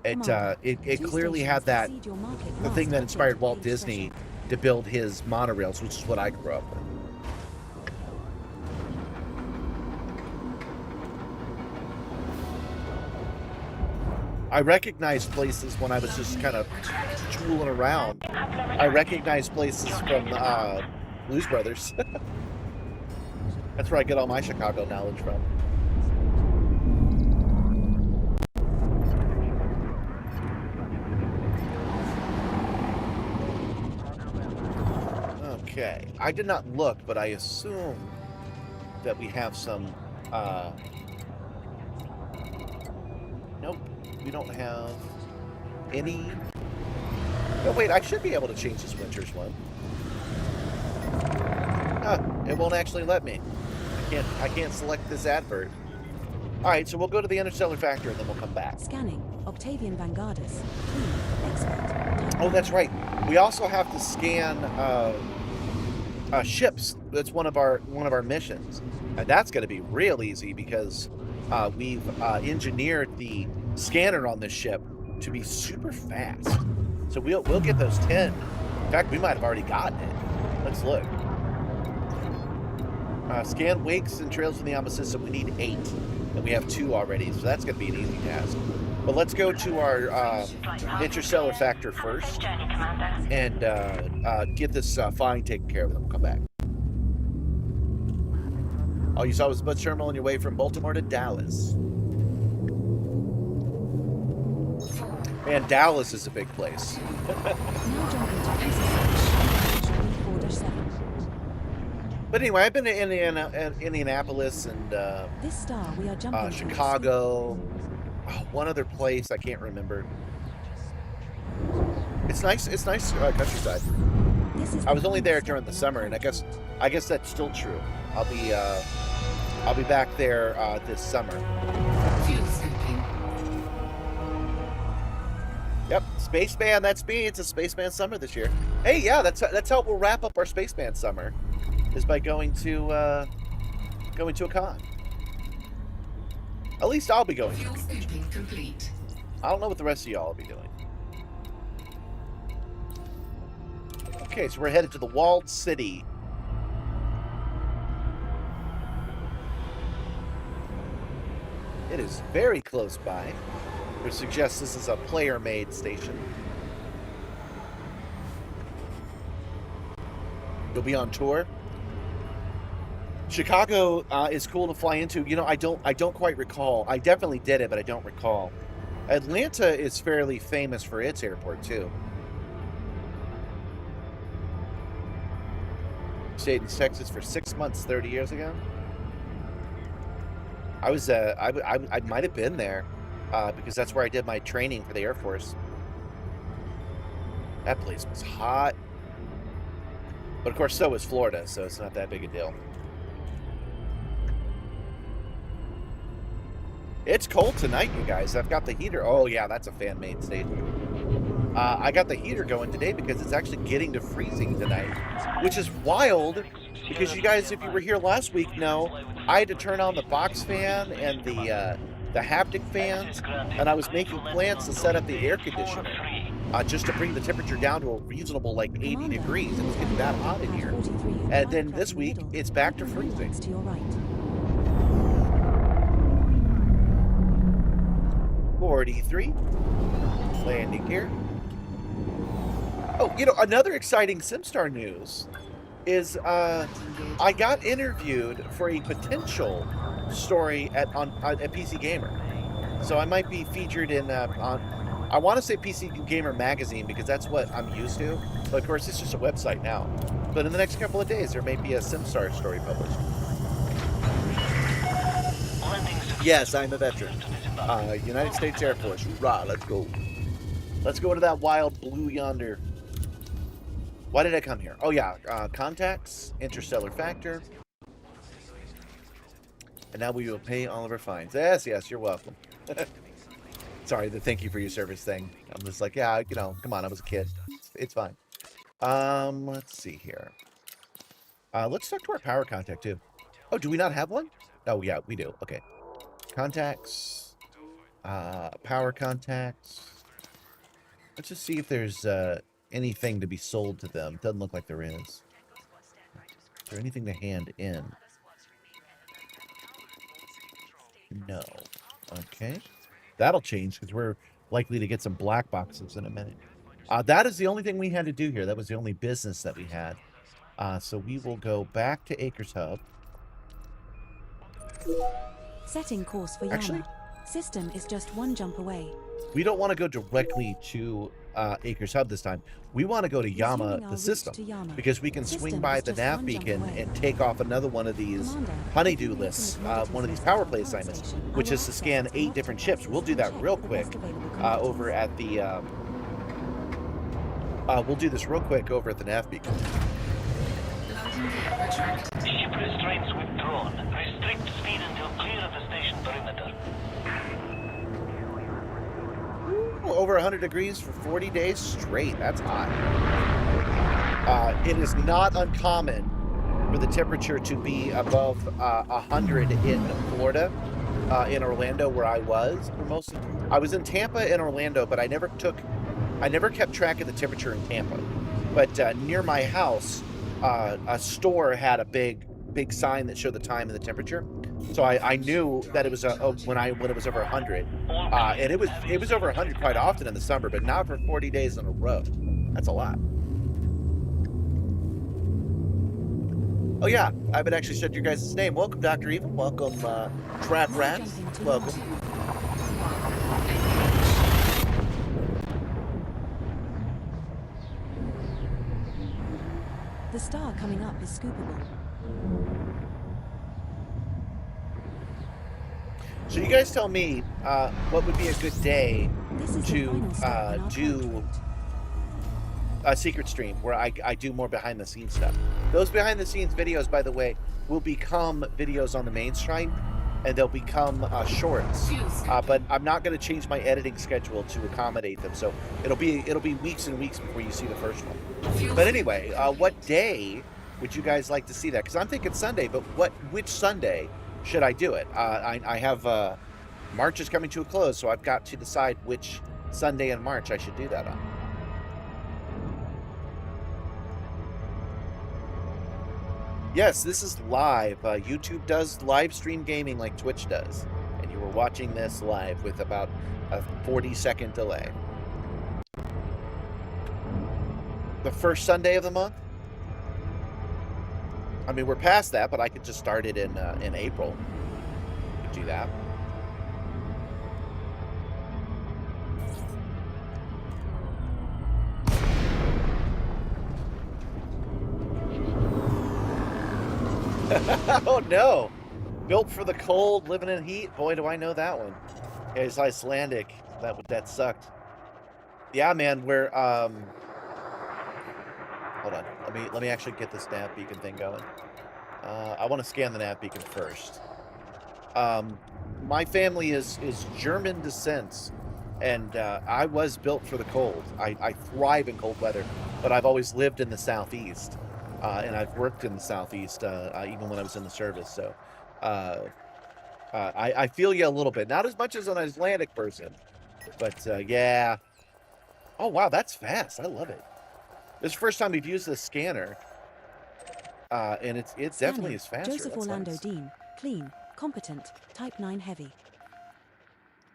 It clearly had the thing that inspired Walt Disney to build his monorails, which is what I grew up with. I recognized places when I was just kind of tooling around. I recognized places from Blues Brothers. That's where I get all my Chicago knowledge from. Okay. I did not look, but I assume that we have some... Nope. We don't have any... Oh, wait. I should be able to change this winter's one. It won't actually let me. I can't select this advert. All right, so we'll go to the interstellar factor and then we'll come back. Scanning. Octavian Vanguardus. Expert. Oh, that's right. We also have to scan ships. That's one of our missions, and that's going to be real easy because we've engineered the scanner on this ship to be super fast. So we'll get those 10. In fact, we might have already gotten it. Let's look. Scan wakes and trails in the Alma system. We need 8. And we have 2 already, so that's going to be an easy task. But let's go to our interstellar factor Have a safe first journey, Commander. and get this flying taken care of, and we'll come back. All you saw was the bus terminal on your way from Baltimore to Dallas. Man, Dallas is a big place. Now jumping to East 4-7. But anyway, I've been to Indianapolis and This star we are jumping to Chicago. Oh, one other place I can't remember. It's nice. It's nice countryside. This is I was only there step during the in our summer, and I culture. guess that's still true. I'll be back there this summer. Fuel scooping. Yep, Spaceman. That's me. It's a Spaceman summer this year. Hey, yeah, that's how we'll wrap up our Spaceman summer, is by going to a con. At least I'll be going. Fuel scooping complete. I don't know what the rest of y'all will be doing. Okay, so we're headed to the walled city. It is very close by, which suggests this is a player-made station. You'll be on tour. Chicago is cool to fly into. You know, I don't quite recall. I definitely did it, but I don't recall. Atlanta is fairly famous for its airport too. Stayed in Texas for 6 months 30 years ago. I was I might have been there because that's where I did my training for the Air Force. That place was hot, but of course so was Florida, so it's not that big a deal. It's cold tonight, you guys. I've got the heater. Oh yeah, that's a fan-made station. I got the heater going today because it's actually getting to freezing tonight, which is wild because you guys, if you were here last week, know I had to turn on the box fan and the haptic fans, and I was making plans to set up the air conditioner just to bring the temperature down to a reasonable, like 80 degrees. It was getting that hot in here. And then this week, it's back to freezing. To your right. 43. Landing here. Oh, you know, another exciting Simstar news is I got interviewed for a potential story at PC Gamer. So I might be featured in on, I want to say PC Gamer magazine because that's what I'm used to. But of course, it's just a website now. But in the next couple of days, there may be a Simstar story published. Yes, I'm a veteran. United States Air Force. Rah, let's go. Let's go to that wild blue yonder. Why did I come here? Oh, yeah. Contacts, interstellar factor. And now we will pay all of our fines. Yes, yes, you're welcome. Sorry, the thank you for your service thing. I'm just like, yeah, you know, come on, I was a kid. It's fine. Let's see here. Let's talk to our power contact, too. Oh, do we not have one? Oh, yeah, we do. Okay. Contacts. Power contacts. Let's just see if there's anything to be sold to them. Doesn't look like there is. Is there anything to hand in? No. Okay. That'll change because we're likely to get some black boxes in a minute. That is the only thing we had to do here. That was the only business that we had. So we will go back to Acres Hub. Setting course for Actually, Yama. System is just one jump away. we don't want to go directly to Acres Hub this time. We want to go to Yama, Resuming our the route system, to Yama. because we can System swing by is the just nav one jump beacon away. and take off another one of these Commander, honeydew connecting lists, with the one of these commodities power list play at the power assignments, station. which I is to will scan access 8 different multiple ships. We'll do places that and real check the quick best available commodities. over at the. We'll do this real quick over at the nav beacon. Landing gear retracted. Ship restraints withdrawn. Restrict speed until clear of the station perimeter. Ooh, over 100 degrees for 40 days straight. That's hot. It is not uncommon for the temperature to be above 100 in Florida, in Orlando, where I was for most. I was in Tampa and Orlando, but I never kept track of the temperature in Tampa. But near my house, a store had a big big sign that showed the time and the temperature. So I knew that it was when it was over 100, and it was over 100 quite often in the summer, but not for 40 days in a row. That's a lot. Oh yeah, I haven't actually said your guys' name. Welcome, Dr. Evil. Welcome, Trap Rats. Welcome. The star coming up is scoopable. So you guys tell me what would be a good day This is the to final step in our do current route. a secret stream where I do more behind the scenes stuff. Those behind the scenes videos, by the way, will become videos on the main stream, and they'll become shorts. But I'm not going to change my editing schedule to accommodate them, so it'll be weeks and weeks before you see the first one. But anyway, what day would you guys like to see that? Because I'm thinking Sunday, but which Sunday should I do it? I have March is coming to a close, so I've got to decide which Sunday in March I should do that on. Yes, this is live. YouTube does live stream gaming like Twitch does. And you were watching this live with about a 40-second delay. The first Sunday of the month? I mean, we're past that, but I could just start it in April. Could do that. Oh no! Built for the cold, living in heat. Boy, do I know that one. Yeah, it's Icelandic. That sucked. Yeah, man. We're hold on. Let me actually get this nav beacon thing going. I want to scan the nav beacon first. My family is German descent, and I was built for the cold. I thrive in cold weather, but I've always lived in the southeast. And I've worked in the southeast even when I was in the service. So I feel you a little bit. Not as much as an Icelandic person, but yeah. Oh wow, that's fast. I love it. This is the first time we've used this scanner, and it definitely is faster. Joseph That's Orlando nice. Dean, clean, competent, Type 9 heavy.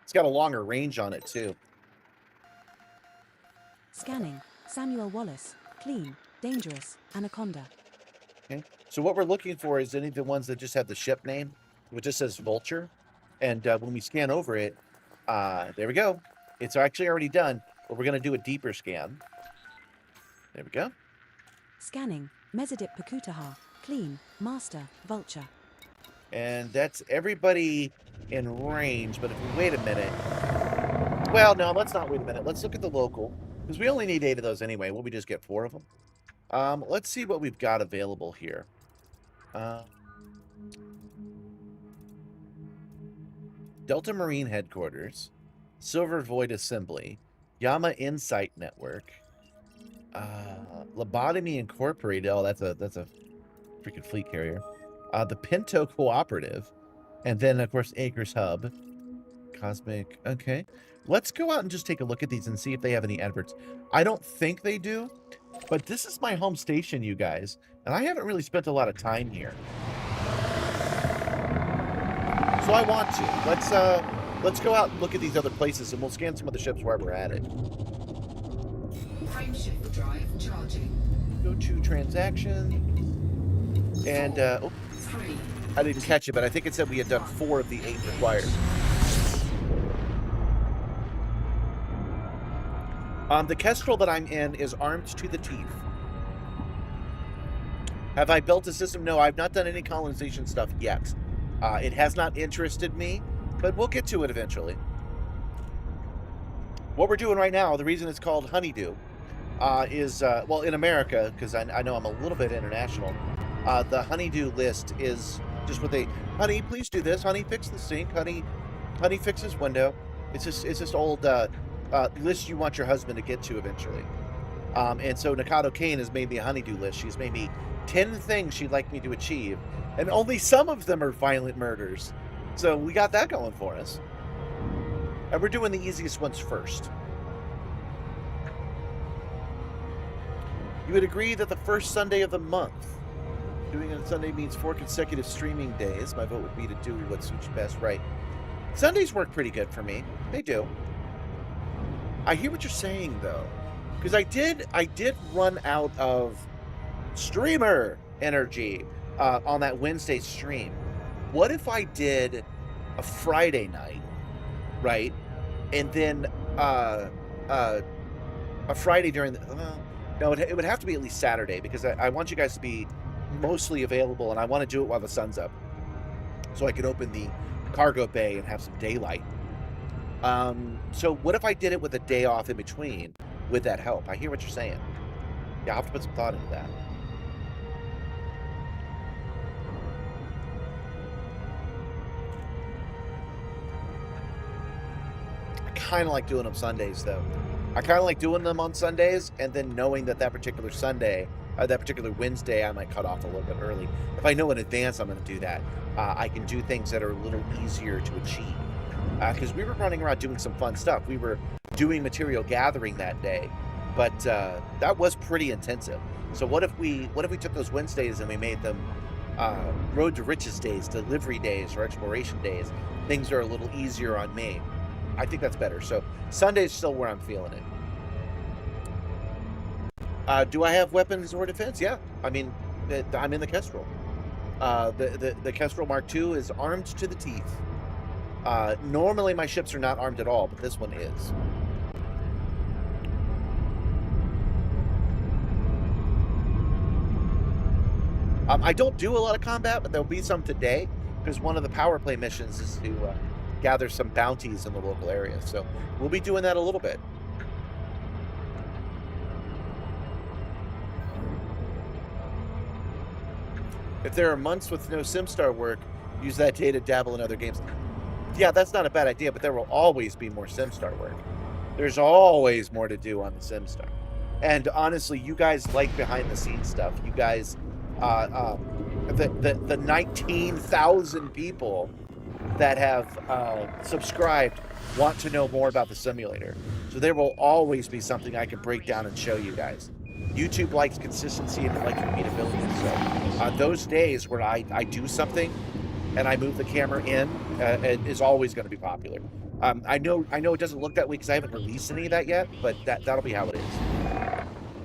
It's got a longer range on it too. Scanning, Samuel Wallace, clean, dangerous, Anaconda. Okay. So what we're looking for is any of the ones that just have the ship name, which just says Vulture, and when we scan over it, there we go. It's actually already done, but we're going to do a deeper scan. There we go. Scanning, Mesidip Pakutaha, clean, master, vulture. And that's everybody in range, but if we wait a minute... Well, no, let's not wait a minute. Let's look at the local, because we only need 8 of those anyway. Will we just get 4 of them? Let's see what we've got available here. Delta Marine Headquarters, Silver Void Assembly, Yama Insight Network, Lobotomy Incorporated. Oh, that's a freaking fleet carrier. The Pinto Cooperative, and then of course Acres Hub, Cosmic. Okay, let's go out and just take a look at these and see if they have any adverts. I don't think they do, but this is my home station, you guys, and I haven't really spent a lot of time here, so I want to. Let's go out and look at these other places, and we'll scan some of the ships while we're at it. Frameshift drive charging. Go to transaction, and oh, 3. I didn't catch it, but I think it said we had done 4 of the 8 required. The Kestrel that I'm in is armed to the teeth. Have I built a system? No, I've not done any colonization stuff yet. It has not interested me, but we'll get to it eventually. What we're doing right now, the reason it's called Honeydew, is, well, in America, because I know I'm a little bit international, the Honeydew list is just what they, honey, please do this, honey, fix the sink, honey, fix this window. It's just old list you want your husband to get to eventually. And so Nakato Kaine has made me a honeydew list. She's made me 10 things she'd like me to achieve, and only some of them are violent murders. So we got that going for us. And we're doing the easiest ones first. You would agree that the first Sunday of the month Doing it on Sunday means 4 consecutive streaming days. My vote would be to do what suits you best, right? Sundays work pretty good for me. They do. I hear what you're saying though, because I did run out of streamer energy on that Wednesday stream. What if I did a Friday night, right, and then a Friday during the no, it would have to be at least Saturday, because I want you guys to be mostly available, and I want to do it while the sun's up, so I could open the cargo bay and have some daylight. So what if I did it with a day off in between? Would that help? I hear what you're saying. Yeah, I'll have to put some thought into that. I kind of like doing them Sundays, though. I kind of like doing them on Sundays, and then knowing that particular Sunday, that particular Wednesday, I might cut off a little bit early. If I know in advance I'm going to do that, I can do things that are a little easier to achieve. Because we were running around doing some fun stuff. We were doing material gathering that day, but that was pretty intensive. So what if we took those Wednesdays and we made them Road to Riches days, delivery days, or exploration days? Things are a little easier on me. I think that's better. So Sunday's still where I'm feeling it. Do I have weapons or defense? Yeah. I mean, I'm in the Kestrel. The Kestrel Mark II is armed to the teeth. Normally my ships are not armed at all, but this one is. I don't do a lot of combat, but there'll be some today, because one of the power play missions is to gather some bounties in the local area. So we'll be doing that a little bit. If there are months with no Simstar work, use that day to dabble in other games. Yeah, that's not a bad idea, but there will always be more Simstar work. There's always more to do on the Simstar. And honestly, you guys like behind-the-scenes stuff. You guys, the 19,000 people that have subscribed want to know more about the simulator. So there will always be something I can break down and show you guys. YouTube likes consistency and it likes repeatability. So those days where I do something and I move the camera in, it is always going to be popular. I know it doesn't look that way because I haven't released any of that yet, but that'll be how it is.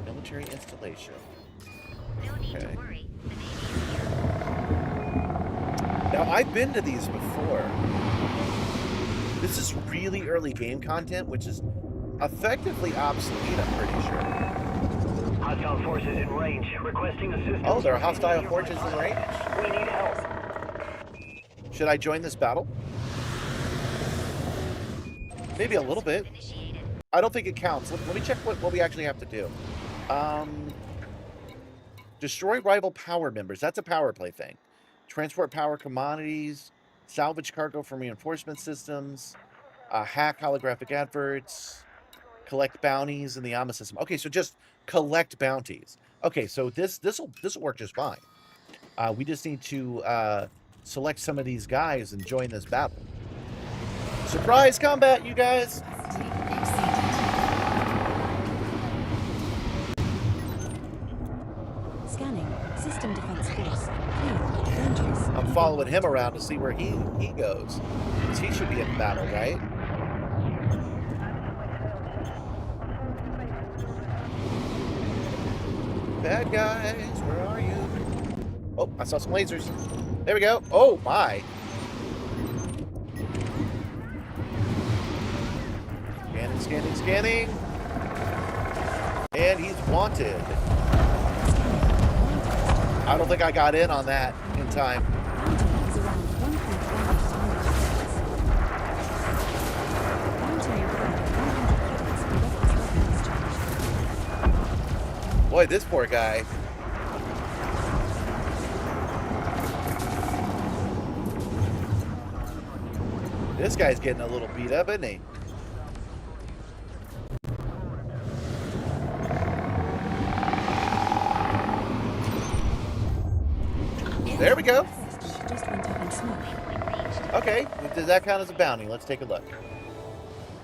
Military installation. Okay. Now, I've been to these before. This is really early game content, which is effectively obsolete, I'm pretty sure. Hostile forces in range. Requesting assistance. Oh, there are hostile forces in range? We need help. Should I join this battle? Maybe a little bit. I don't think it counts. Let me check what we actually have to do. Destroy rival power members. That's a power play thing. Transport power commodities. Salvage cargo from reinforcement systems. Hack holographic adverts. Collect bounties in the AMA system. Okay, so just collect bounties. Okay, so this'll work just fine. We just need to select some of these guys and join this battle. Surprise combat, you guys! Scanning. System defense force. Clear. Dangerous. I'm following him around to see where he goes. Because he should be in battle, right? Bad guys, where are you? Oh, I saw some lasers. There we go. Oh, my. Scanning, scanning, scanning. And he's wanted. I don't think I got in on that in time. Boy, this poor guy. This guy's getting a little beat up, isn't he? There we go. Okay, does that count as a bounty? Let's take a look.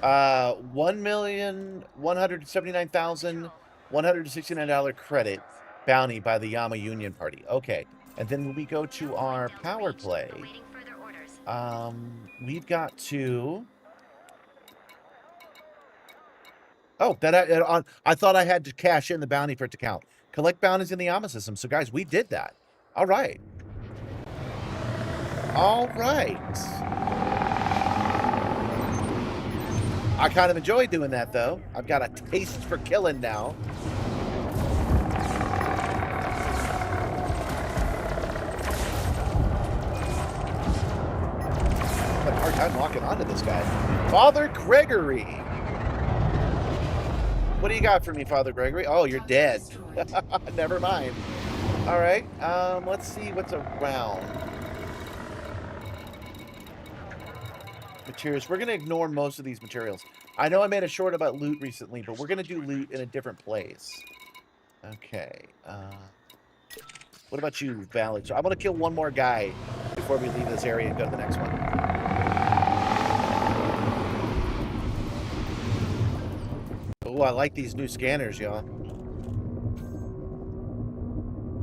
1,179,169 $1 credit bounty by the Yama Union Party. Okay, And then when we go to our power play, we've got to... Oh, I thought I had to cash in the bounty for it to count. Collect bounties in the AMA system. So, guys, we did that. All right. All right. I kind of enjoy doing that, though. I've got a taste for killing now. I've had a hard time locking onto this guy. Father Gregory. What do you got for me, Father Gregory? Oh, you're dead. Never mind. All right. Let's see what's around. Materials. We're going to ignore most of these materials. I know I made a short about loot recently, but we're going to do loot in a different place. Okay. What about you, Valley? So I want to kill one more guy before we leave this area and go to the next one. Oh, I like these new scanners, y'all.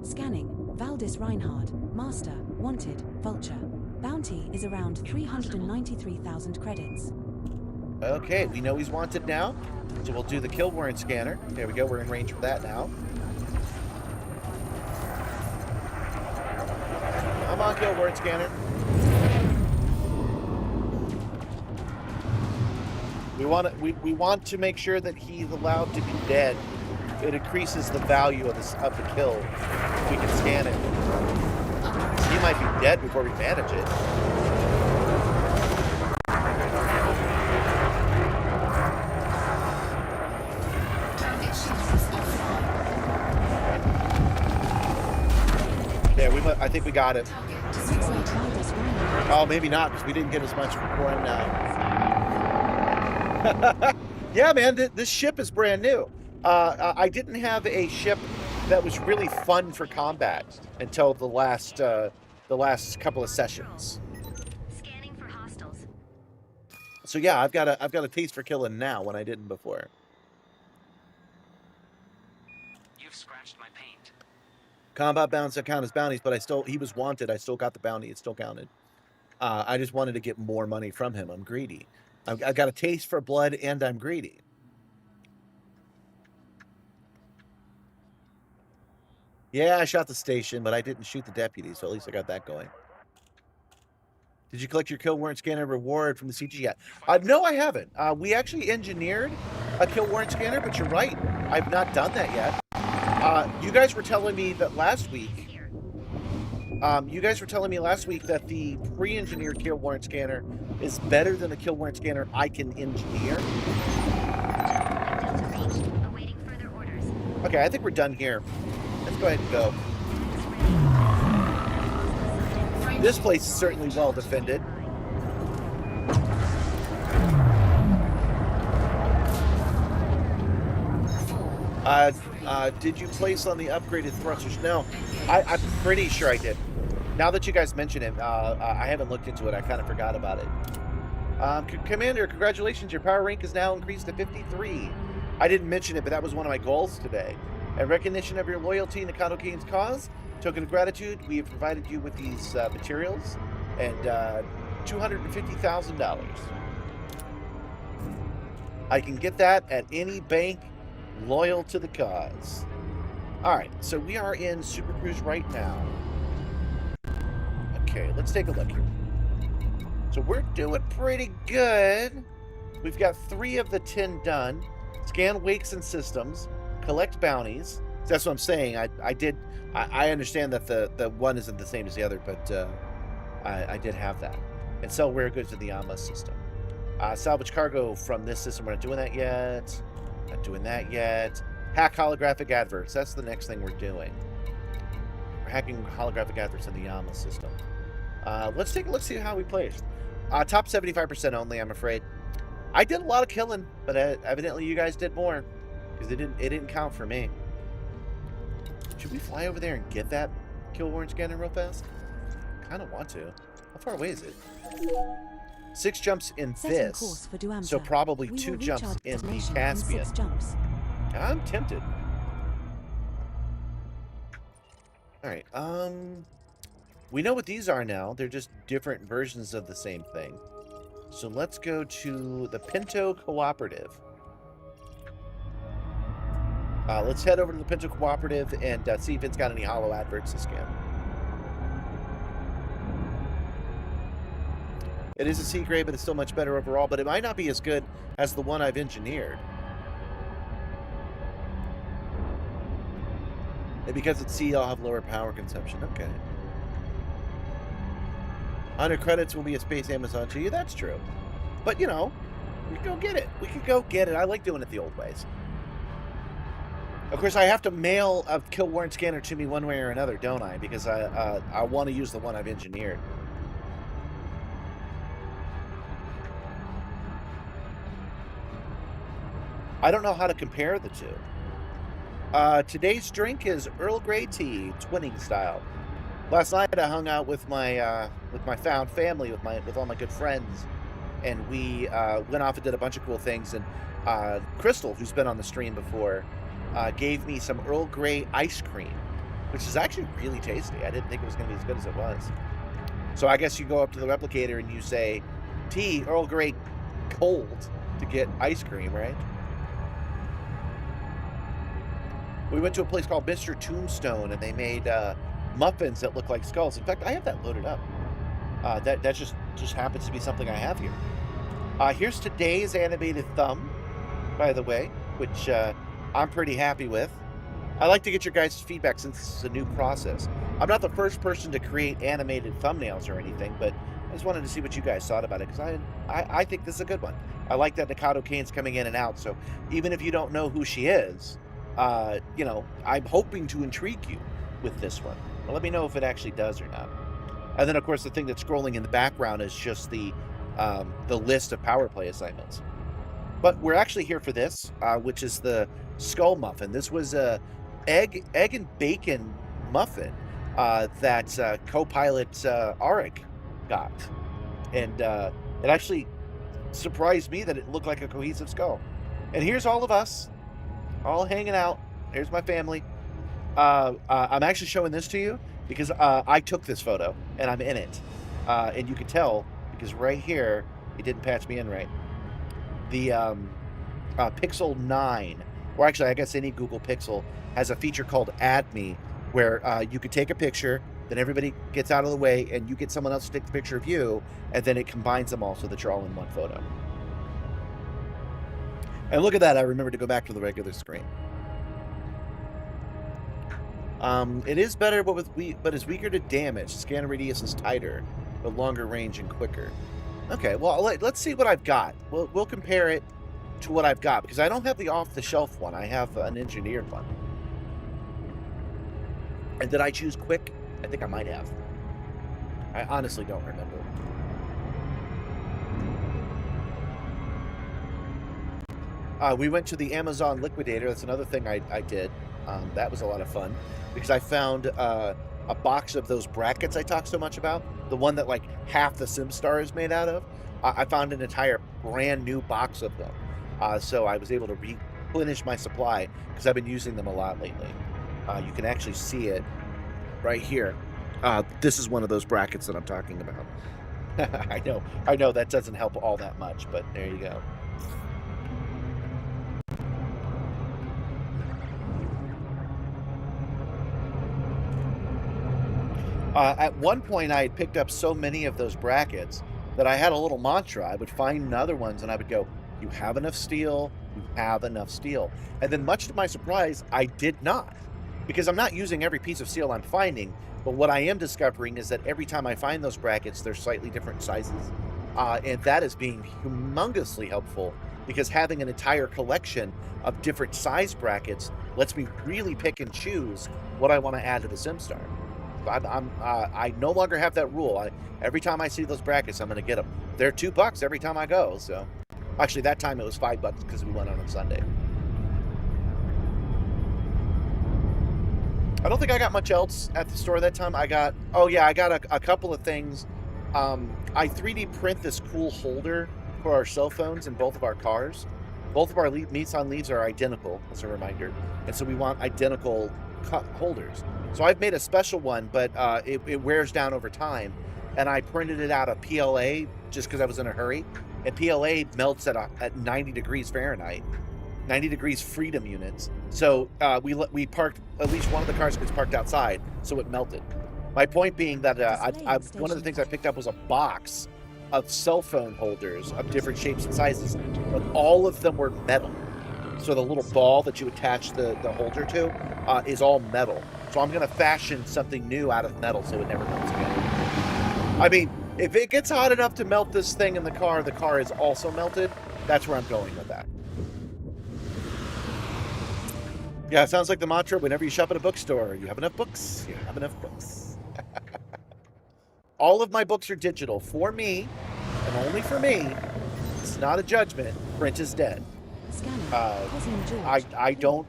Scanning. Valdis Reinhard. Master. Wanted. Vulture. Bounty is around 393,000 credits. Okay, we know he's wanted now, so we'll do the kill warrant scanner. There we go, we're in range for that now. Come on, kill warrant scanner. We want to make sure that he's allowed to be dead. It increases the value of the kill if we can scan it. He might be dead before we manage it. Yeah, I think we got it. Oh, maybe not, because we didn't get as much for him now. Yeah, man, this ship is brand new. I didn't have a ship that was really fun for combat until the last couple of sessions. Scanning for hostiles. So yeah, I've got a taste for killing now when I didn't before. You've scratched my paint. Combat bounties don't count as bounties, but he was wanted. I still got the bounty. It still counted. I just wanted to get more money from him. I'm greedy. I've got a taste for blood, and I'm greedy. Yeah, I shot the station, but I didn't shoot the deputy, so at least I got that going. Did you collect your kill warrant scanner reward from the CG yet? No, I haven't. We actually engineered a kill warrant scanner, but you're right. I've not done that yet. You guys were telling me that last week. That the pre-engineered kill warrant scanner is better than the kill warrant scanner I can engineer. Okay, I think we're done here. Let's go ahead and go. This place is certainly well defended. Did you place on the upgraded thrusters? No, I'm pretty sure I did. Now that you guys mention it, I haven't looked into it. I kind of forgot about it. Commander, congratulations. Your power rank is now increased to 53. I didn't mention it, but that was one of my goals today. In recognition of your loyalty in Nakato Kaine's cause, token of gratitude, we have provided you with these materials and $250,000. I can get that at any bank loyal to the cause. All right, so we are in Super Cruise right now. Okay, let's take a look here. So we're doing pretty good. We've got 3 of the 10 done. Scan wakes and systems. Collect bounties. That's what I'm saying. I understand that the one isn't the same as the other, but I did have that. And sell rare goods in the AMA system. Salvage cargo from this system. We're not doing that yet. Not doing that yet. Hack holographic adverts. That's the next thing we're doing. We're hacking holographic adverts in the AMA system. Let's see how we placed. Top 75% only, I'm afraid. I did a lot of killing, but evidently you guys did more. Because it didn't count for me. Should we fly over there and get that kill warrant scanner real fast? Kind of want to. How far away is it? 6 jumps in this, so probably 2 jumps in the Caspian. I'm tempted. All right. We know what these are now. They're just different versions of the same thing. So let's go to the Pinto Cooperative. Let's head over to the Pinto Cooperative and see if it's got any hollow adverts to scan. It is a C grade, but it's still much better overall, but it might not be as good as the one I've engineered. And because it's C, I'll have lower power consumption. Okay. 100 credits will be a space Amazon to you. That's true. But, you know, we can go get it. We can go get it. I like doing it the old ways. Of course, I have to mail a kill warrant scanner to me one way or another, don't I? Because I want to use the one I've engineered. I don't know how to compare the two. Today's drink is Earl Grey tea, twinning style. Last night I hung out with my found family, with all my good friends, and we went off and did a bunch of cool things. And Crystal, who's been on the stream before, gave me some Earl Grey ice cream, which is actually really tasty. I didn't think it was going to be as good as it was. So I guess you go up to the replicator and you say, tea, Earl Grey cold, to get ice cream, right? We went to a place called Mr. Tombstone, and they made muffins that look like skulls. In fact, I have that loaded up. That just happens to be something I have here. Here's today's animated thumb, by the way, which I'm pretty happy with. I like to get your guys' feedback since this is a new process. I'm not the first person to create animated thumbnails or anything, but I just wanted to see what you guys thought about it, because I think this is a good one. I like that Nakato Kaine's coming in and out, so even if you don't know who she is, you know, I'm hoping to intrigue you with this one. But let me know if it actually does or not. And then, of course, the thing that's scrolling in the background is just the list of power play assignments. But we're actually here for this, which is the skull muffin. This was a egg and bacon muffin that co-pilot Arik got, and it actually surprised me that it looked like a cohesive skull. And here's all of us, all hanging out. Here's my family. I'm actually showing this to you because I took this photo and I'm in it, and you can tell because right here it didn't patch me in right. The Pixel 9, or actually I guess any Google Pixel, has a feature called Add Me, where you could take a picture, then everybody gets out of the way, and you get someone else to take the picture of you, and then it combines them all so that you're all in one photo. And look at that, I remembered to go back to the regular screen. It is better, but is weaker to damage. Scan radius is tighter, but longer range and quicker. Okay, well, let's see what I've got. We'll compare it to what I've got, because I don't have the off-the-shelf one. I have an engineered one. And did I choose quick? I think I might have. I honestly don't remember. We went to the Amazon Liquidator. That's another thing I did. That was a lot of fun, because I found a box of those brackets I talked so much about. The one that like half the Simstar is made out of. I found an entire brand new box of them. So I was able to replenish my supply because I've been using them a lot lately. You can actually see it right here. This is one of those brackets that I'm talking about. I know that doesn't help all that much, but there you go. At one point, I had picked up so many of those brackets that I had a little mantra. I would find other ones and I would go, you have enough steel, you have enough steel. And then much to my surprise, I did not. Because I'm not using every piece of steel I'm finding, but what I am discovering is that every time I find those brackets, they're slightly different sizes. And that is being humongously helpful, because having an entire collection of different size brackets lets me really pick and choose what I want to add to the Simstar. I no longer have that rule. Every time I see those brackets, I'm going to get them. They're $2 every time I go. So, actually, that time it was $5 because we went on Sunday. I don't think I got much else at the store that time. I got a couple of things. I 3D print this cool holder for our cell phones in both of our cars. Both of our Nissan Leafs are identical, as a reminder, and so we want identical holders. So I've made a special one, but it wears down over time. And I printed it out of PLA just because I was in a hurry. And PLA melts at 90 degrees Fahrenheit, 90 degrees freedom units. So we parked, at least one of the cars gets parked outside, so it melted. My point being that one of the things I picked up was a box of cell phone holders of different shapes and sizes, but all of them were metal. So the little ball that you attach the holder to is all metal. So I'm going to fashion something new out of metal so it never melts again. I mean, if it gets hot enough to melt this thing in the car is also melted. That's where I'm going with that. Yeah, it sounds like the mantra whenever you shop at a bookstore. You have enough books. You have enough books. All of my books are digital for me, and only for me. It's not a judgment. Print is dead. I don't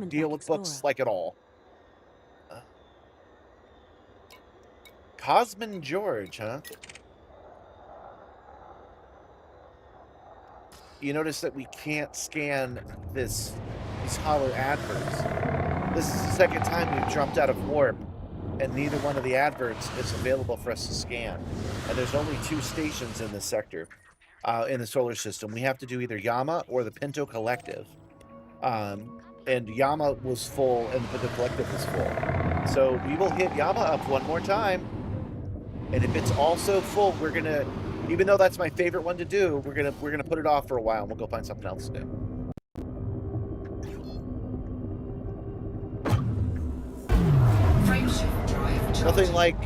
deal with books like at all. Cosmin George, huh? You notice that we can't scan these hollow adverts. This is the second time we've jumped out of warp, and neither one of the adverts is available for us to scan. And there's only 2 stations in this sector, in the solar system. We have to do either Yama or the Pinto Collective. And Yama was full, and the Pinto Collective was full. So we will hit Yama up one more time. And if it's also full, we're gonna, even though that's my favorite one to do, we're gonna put it off for a while, and we'll go find something else to do. Nothing like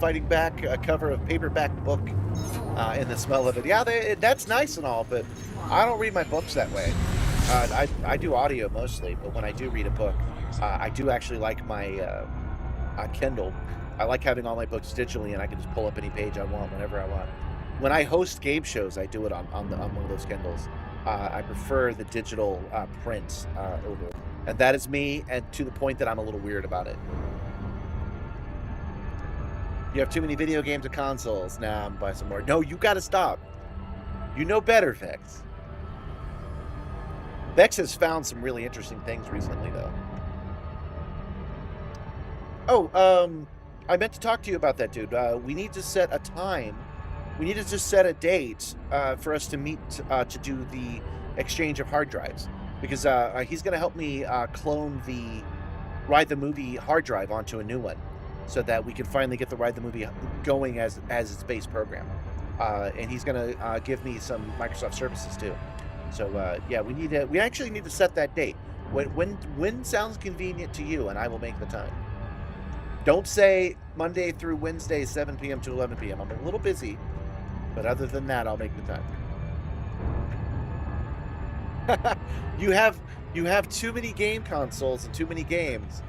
fighting back a cover of paperback book in the smell of it. Yeah, that's nice and all, but I don't read my books that way. I do audio mostly, but when I do read a book, I do actually like my Kindle. I like having all my books digitally, and I can just pull up any page I want whenever I want. When I host game shows, I do it on one of those Kindles. I prefer the digital print over, and that is me, and to the point that I'm a little weird about it. You have too many video games and consoles. Nah, I'm buy some more. No, you gotta stop. You know better, Vex. Vex has found some really interesting things recently, though. Oh, I meant to talk to you about that, dude. We need to set a time. We need to just set a date for us to meet to do the exchange of hard drives. Because he's going to help me clone the Ride the Movie hard drive onto a new one, so that we can finally get the Ride the Movie going as its base program. And he's going to give me some Microsoft services too. So yeah, we actually need to set that date. When sounds convenient to you, and I will make the time. Don't say Monday through Wednesday, 7 p.m. to 11 p.m. I'm a little busy, but other than that, I'll make the time. You have too many game consoles and too many games,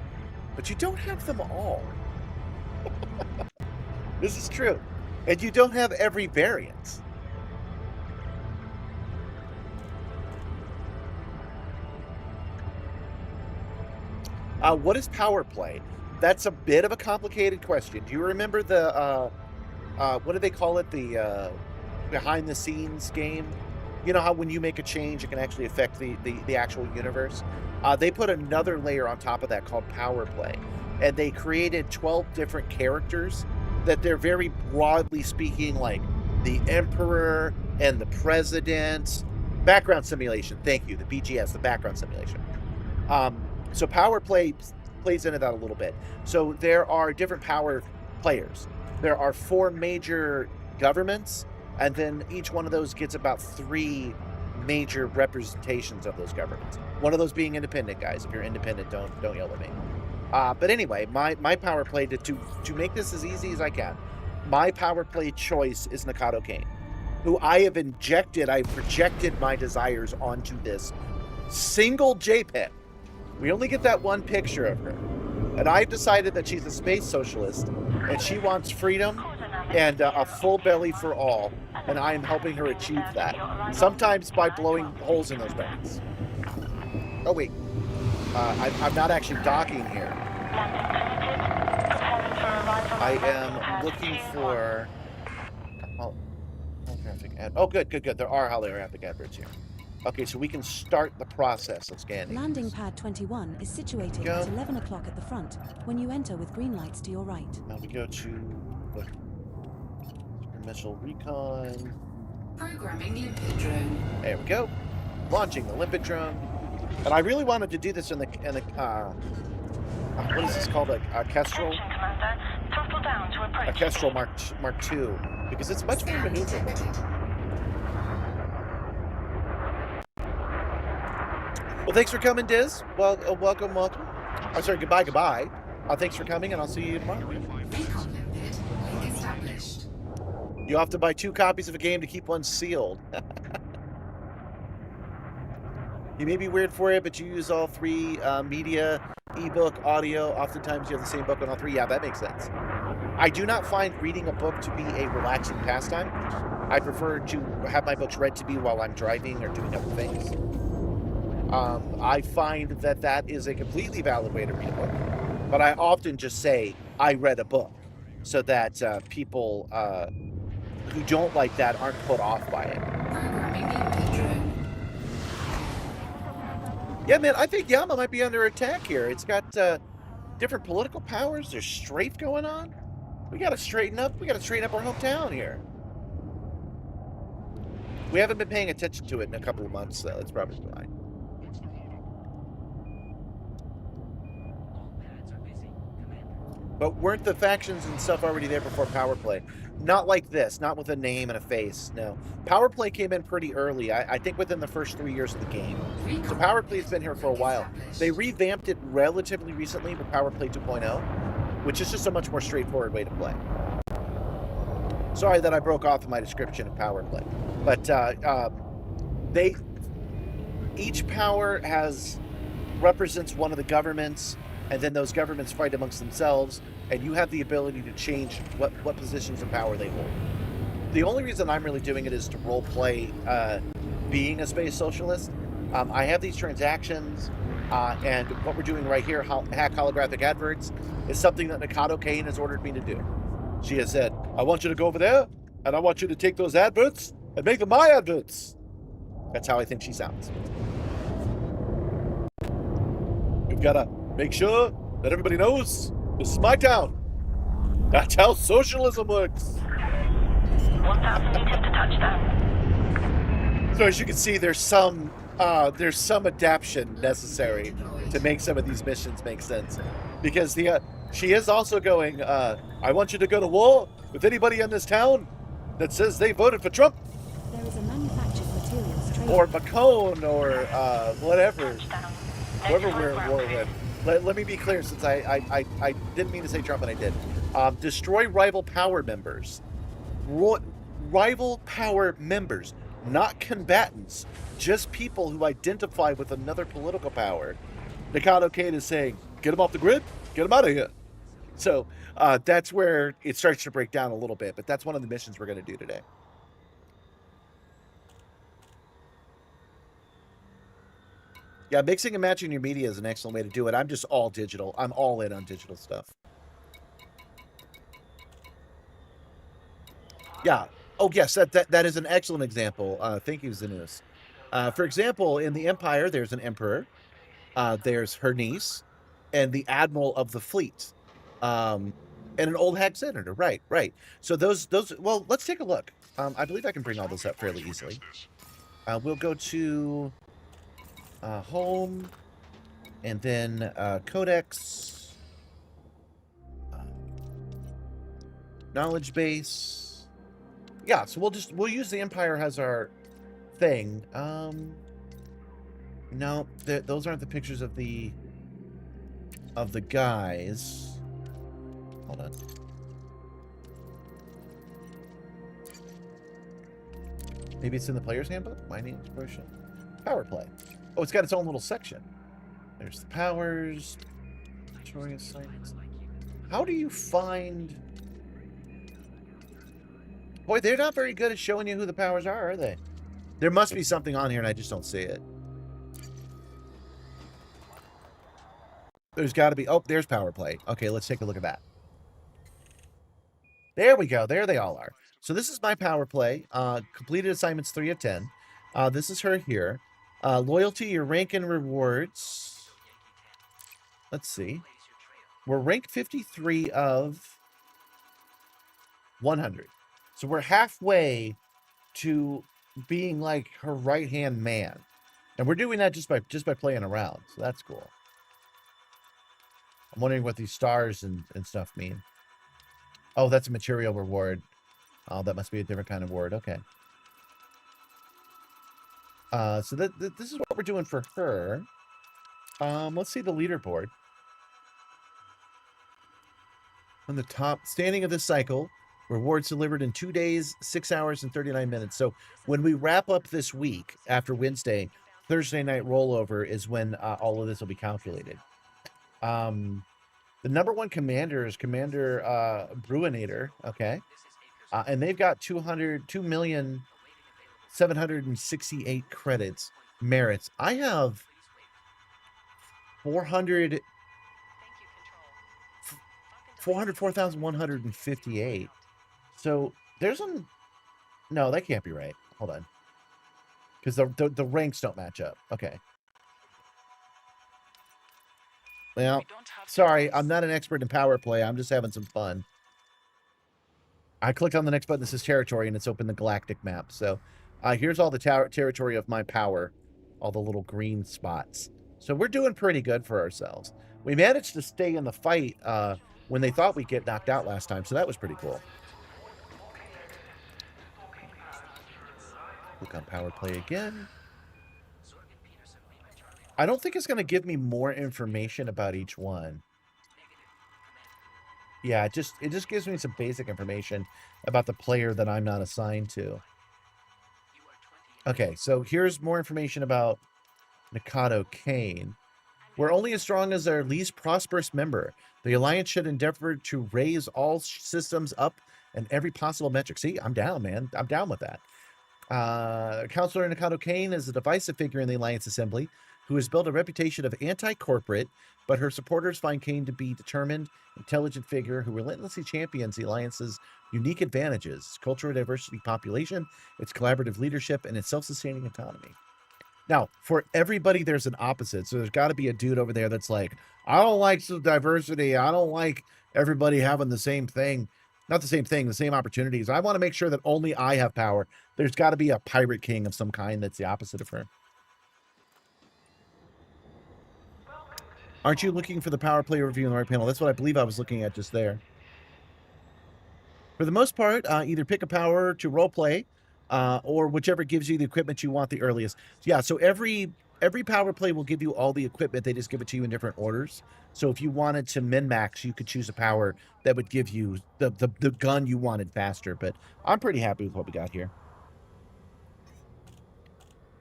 but you don't have them all. This is true. And you don't have every variant. What is powerplay? That's a bit of a complicated question. Do you remember the, what do they call it? The behind the scenes game? You know how when you make a change, it can actually affect the actual universe? They put another layer on top of that called powerplay. And they created 12 different characters that they're very broadly speaking, like the Emperor and the President. Background simulation. Thank you. The BGS, the background simulation. So powerplay plays into that a little bit. So there are different power players. There are 4 major governments, and then each one of those gets about 3 major representations of those governments. One of those being independent, guys. If you're independent, don't yell at me. But anyway, my power play to make this as easy as I can. My power play choice is Nakato Kaine, who I've projected my desires onto this single JPEG. We only get that one picture of her. And I've decided that she's a space socialist, and she wants freedom and a full belly for all. And I am helping her achieve that. Sometimes by blowing holes in those bellies. Oh, wait. I'm not actually docking here. I am looking for... holographic ad. Oh, good. There are holographic adverts here. Okay, so we can start the process of scanning. Landing pad 21 is situated Go. at 11 o'clock at the front, when you enter with green lights to your right. Now we go to the missile recon. Programming limpet drone. There we go. Launching the limpet drone. And I really wanted to do this in the what is this called? Like a Kestrel? Attention, Commander. Throttle down to approach. A Kestrel Mark II, because it's much more Scan maneuverable. detected. Well, thanks for coming, Diz. Well, welcome. I'm sorry, goodbye. Thanks for coming, and I'll see you tomorrow. Recon limpet link established. You have to buy 2 copies of a game to keep one sealed. You may be weird for it, but you use all 3 media, ebook, audio. Oftentimes you have the same book on all 3. Yeah, that makes sense. I do not find reading a book to be a relaxing pastime. I prefer to have my books read to me while I'm driving or doing other things. I find that is a completely valid way to read a book. But I often just say, I read a book, so that people who don't like that aren't put off by it. Programming limpet drone. Yeah, man, I think Yama might be under attack here. It's got different political powers. There's strafe going on. We gotta straighten up. We gotta straighten up our hometown here. We haven't been paying attention to it in a couple of months, so that's probably why. But weren't the factions and stuff already there before Powerplay? Not like this, not with a name and a face, no. Powerplay came in pretty early, I think within the first 3 years of the game. So Powerplay's been here for a while. They revamped it relatively recently with Powerplay 2.0, which is just a much more straightforward way to play. Sorry that I broke off in my description of Powerplay. But each power represents one of the governments, and then those governments fight amongst themselves, and you have the ability to change what positions of power they hold. The only reason I'm really doing it is to role play being a space socialist. I have these transactions, and what we're doing right here, hack holographic adverts, is something that Nakato Kaine has ordered me to do. She has said, I want you to go over there, and I want you to take those adverts and make them my adverts. That's how I think she sounds. We've got to make sure that everybody knows this is my town. That's how socialism works. 1,000 meters to touchdown. So as you can see, there's some adaptation necessary to make some of these missions make sense, because she is also going. I want you to go to war with anybody in this town that says they voted for Trump There is a manufactured materials trade. or Macron or whatever. Touchdown. Whoever Notify we're at war ground with. Let me be clear, since I didn't mean to say Trump, and I did. Destroy rival power members. Rival power members, not combatants, just people who identify with another political power. Nakato Kaine is saying, get them off the grid, get them out of here. So that's where it starts to break down a little bit, but that's one of the missions we're going to do today. Yeah, mixing and matching your media is an excellent way to do it. I'm just all digital. I'm all in on digital stuff. Yeah. Oh, yes, that is an excellent example. Thank you, Zanus. For example, in the Empire, there's an emperor. There's her niece, and the admiral of the fleet, and an old hag senator. Right. So those. Well, let's take a look. I believe I can bring all those up fairly easily. We'll go to home, and then codex, knowledge base. Yeah, so we'll use the Empire as our thing. No, those aren't the pictures of the guys. Hold on. Maybe it's in the player's handbook. Mining expression. Power play. Oh, it's got its own little section. There's the powers. Victorious sites. How do you find? Boy, they're not very good at showing you who the powers are they? There must be something on here and I just don't see it. There's got to be. Oh, there's power play. Okay, let's take a look at that. There we go. There they all are. So this is my power play. Completed assignments 3 of 10. This is her here. Loyalty, your rank and rewards. Let's see. We're rank 53 of 100. So we're halfway to being like her right-hand man. And we're doing that just by playing around. So that's cool. I'm wondering what these stars and stuff mean. Oh, that's a material reward. Oh, that must be a different kind of word. Okay. So this is what we're doing for her. Let's see the leaderboard. On the top, standing of this cycle, rewards delivered in 2 days, 6 hours, and 39 minutes. So when we wrap up this week after Wednesday, Thursday night rollover is when all of this will be calculated. The number one commander is Commander Bruinator. Okay. And they've got 2,768 credits, merits. I have 404,158. So there's a... No, that can't be right. Hold on. Because the ranks don't match up. Okay. Well, sorry, I'm not an expert in power play. I'm just having some fun. I clicked on the next button that says territory, and it's opened the galactic map. So here's all the territory of my power, all the little green spots. So we're doing pretty good for ourselves. We managed to stay in the fight when they thought we'd get knocked out last time, so that was pretty cool. Click on power play again. I don't think it's going to give me more information about each one. Yeah, it just gives me some basic information about the player that I'm not assigned to. Okay, so here's more information about Nakato Kaine. We're only as strong as our least prosperous member. The Alliance should endeavor to raise all systems up and every possible metric. See, I'm down, man. I'm down with that. Counselor Nakato Kaine is a divisive figure in the Alliance Assembly who has built a reputation of anti-corporate, but her supporters find Kaine to be determined, intelligent figure who relentlessly champions the Alliance's unique advantages, its cultural diversity population, its collaborative leadership, and its self-sustaining autonomy. Now, for everybody, there's an opposite. So there's got to be a dude over there that's like, I don't like some diversity. I don't like everybody having the same thing. Not the same thing, the same opportunities. I want to make sure that only I have power. There's got to be a pirate king of some kind that's the opposite of her. Aren't you looking for the power play review on the right panel? That's what I believe I was looking at just there. For the most part, either pick a power to roleplay or whichever gives you the equipment you want the earliest. Yeah, so every power play will give you all the equipment. They just give it to you in different orders. So if you wanted to min-max, you could choose a power that would give you the gun you wanted faster. But I'm pretty happy with what we got here.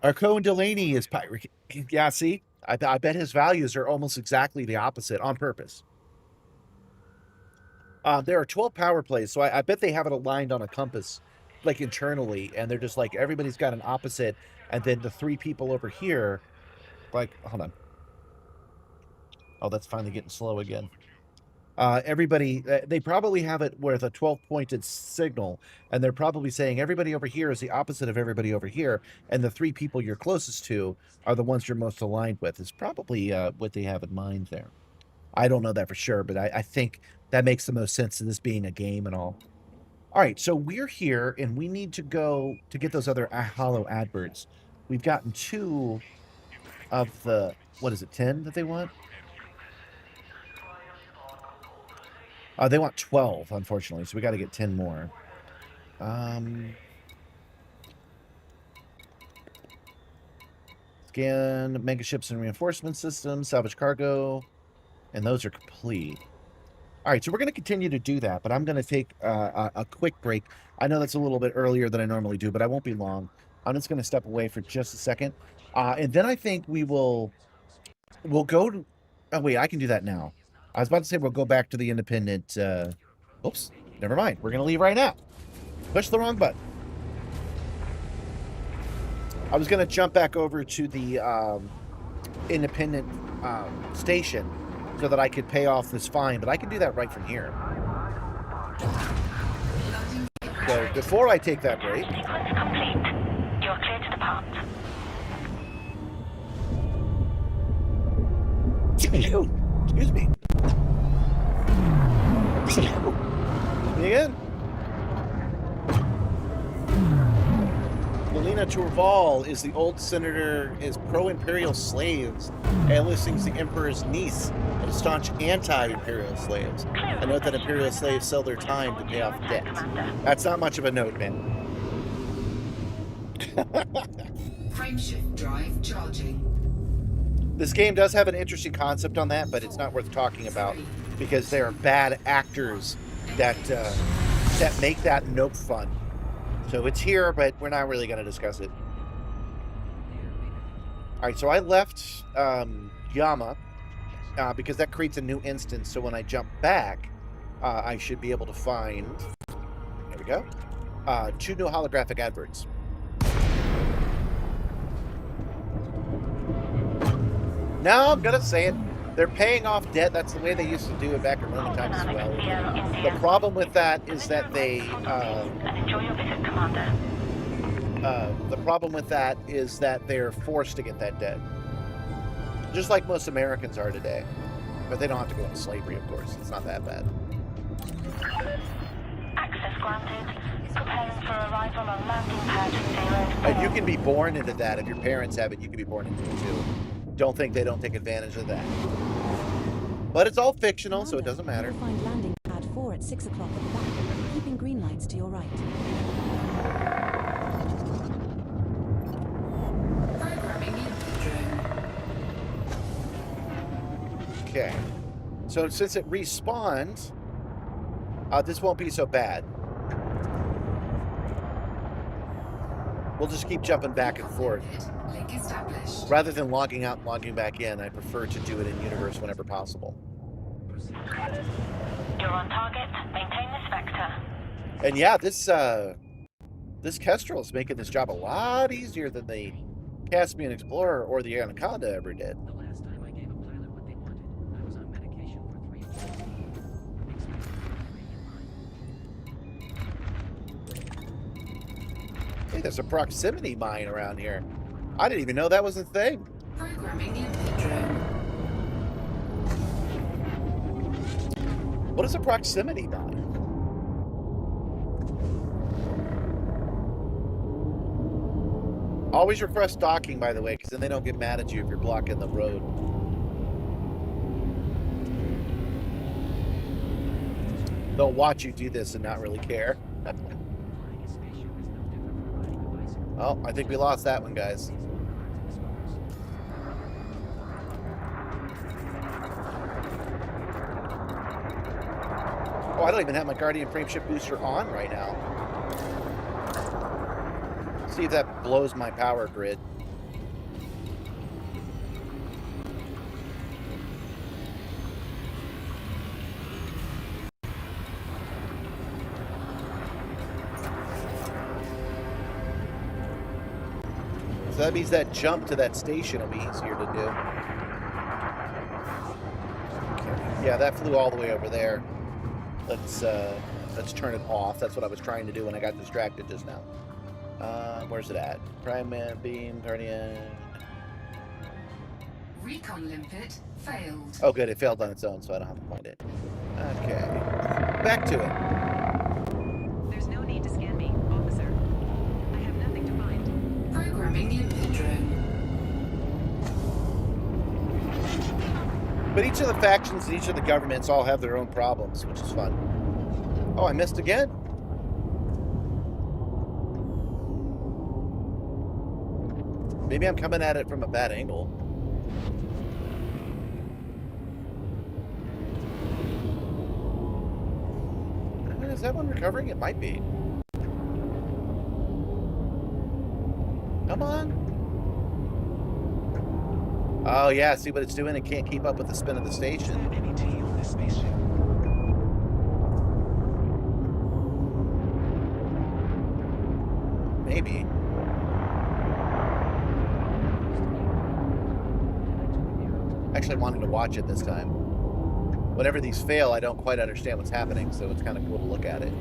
Arco Delaney is pirate. Yeah, see? I bet his values are almost exactly the opposite on purpose. There are 12 power plays, so I bet they have it aligned on a compass, like internally, and they're just like, everybody's got an opposite, and then the 3 people over here, like, hold on. Oh, that's finally getting slow again. Everybody, they probably have it with a 12-pointed signal, and they're probably saying everybody over here is the opposite of everybody over here, and the 3 people you're closest to are the ones you're most aligned with. Is probably what they have in mind there. I don't know that for sure, but I think that makes the most sense to this being a game and all. All right, so we're here, and we need to go to get those other hollow adverts. We've gotten 2 of the, what is it, 10 that they want? They want 12, unfortunately, so we got to get 10 more. Scan mega ships and reinforcement systems, salvage cargo, and those are complete. All right, so we're going to continue to do that, but I'm going to take a quick break. I know that's a little bit earlier than I normally do, but I won't be long. I'm just going to step away for just a second, and then I think we'll go to... Oh, wait, I can do that now. I was about to say we'll go back to the independent... Oops, never mind. We're going to leave right now. Push the wrong button. I was going to jump back over to the independent station so that I could pay off this fine, but I can do that right from here. So before I take that break... Sequence complete. You're clear to depart. Excuse me. Again. Melina Turval is the old senator, is pro-imperial slaves, enlisting the emperor's niece, and staunch anti-imperial slaves. I note that imperial slaves sell their time to pay off debt. That's not much of a note, man. Frameshift drive charging. This game does have an interesting concept on that, but it's not worth talking about because there are bad actors that make that nope fun. So it's here, but we're not really going to discuss it. All right, so I left Yama because that creates a new instance. So when I jump back, I should be able to find, there we go, 2 new holographic adverts. Now I'm going to say it. They're paying off debt. That's the way they used to do it back in Roman times as well. The problem with that is that they... the problem with that is that they're forced to get that debt. Just like most Americans are today. But they don't have to go into slavery, of course. It's not that bad. Access granted. Preparing for arrival on landing pad 04. And you can be born into that. If your parents have it, you can be born into it too. Don't think they don't take advantage of that. But it's all fictional, so it doesn't matter. You'll find landing pad 4 at 6 o'clock at the back, keeping green lights to your right. Programming input drone. Okay. So since it respawns, this won't be so bad. We'll just keep jumping back and forth. Link established. Rather than logging out and logging back in, I prefer to do it in universe whenever possible. You're on target. Maintain this vector. And yeah, this Kestrel is making this job a lot easier than the Caspian Explorer or the Anaconda ever did. The last time I gave a pilot what they wanted, I was on medication for 3 weeks. Hey, there's a proximity mine around here. I didn't even know that was a thing. Programming input drone. What is a proximity mine? Always request docking, by the way, because then they don't get mad at you if you're blocking the road. They'll watch you do this and not really care. Oh, I think we lost that one, guys. Oh, I don't even have my Guardian frameshift booster on right now. See if that blows my power grid. So that means that jump to that station will be easier to do. Okay. Yeah, that flew all the way over there. Let's turn it off. That's what I was trying to do when I got distracted just now. Where's it at? Prime beam, Guardian. Recon limpet failed. Oh, good. It failed on its own, so I don't have to find it. Okay. Back to it. There's no need to scan me, officer. I have nothing to find. Programming input drone. But each of the factions and each of the governments all have their own problems, which is fun. Oh, I missed again? Maybe I'm coming at it from a bad angle. Is that one recovering? It might be. Come on. Oh, yeah. See what it's doing? It can't keep up with the spin of the station. MET on this spaceship. Maybe. Actually, I wanted to watch it this time. Whenever these fail, I don't quite understand what's happening, so it's kind of cool to look at it.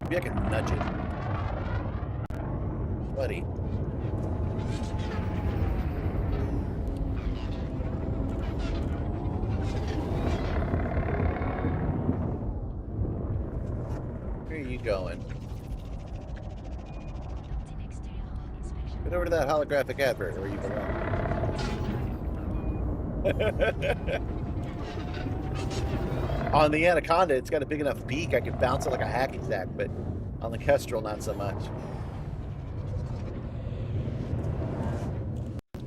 Maybe I can nudge it. Buddy. Where are you going? Get over to that holographic advert where you belong. On the Anaconda, it's got a big enough beak I could bounce it like a hacky sack, but on the Kestrel, not so much.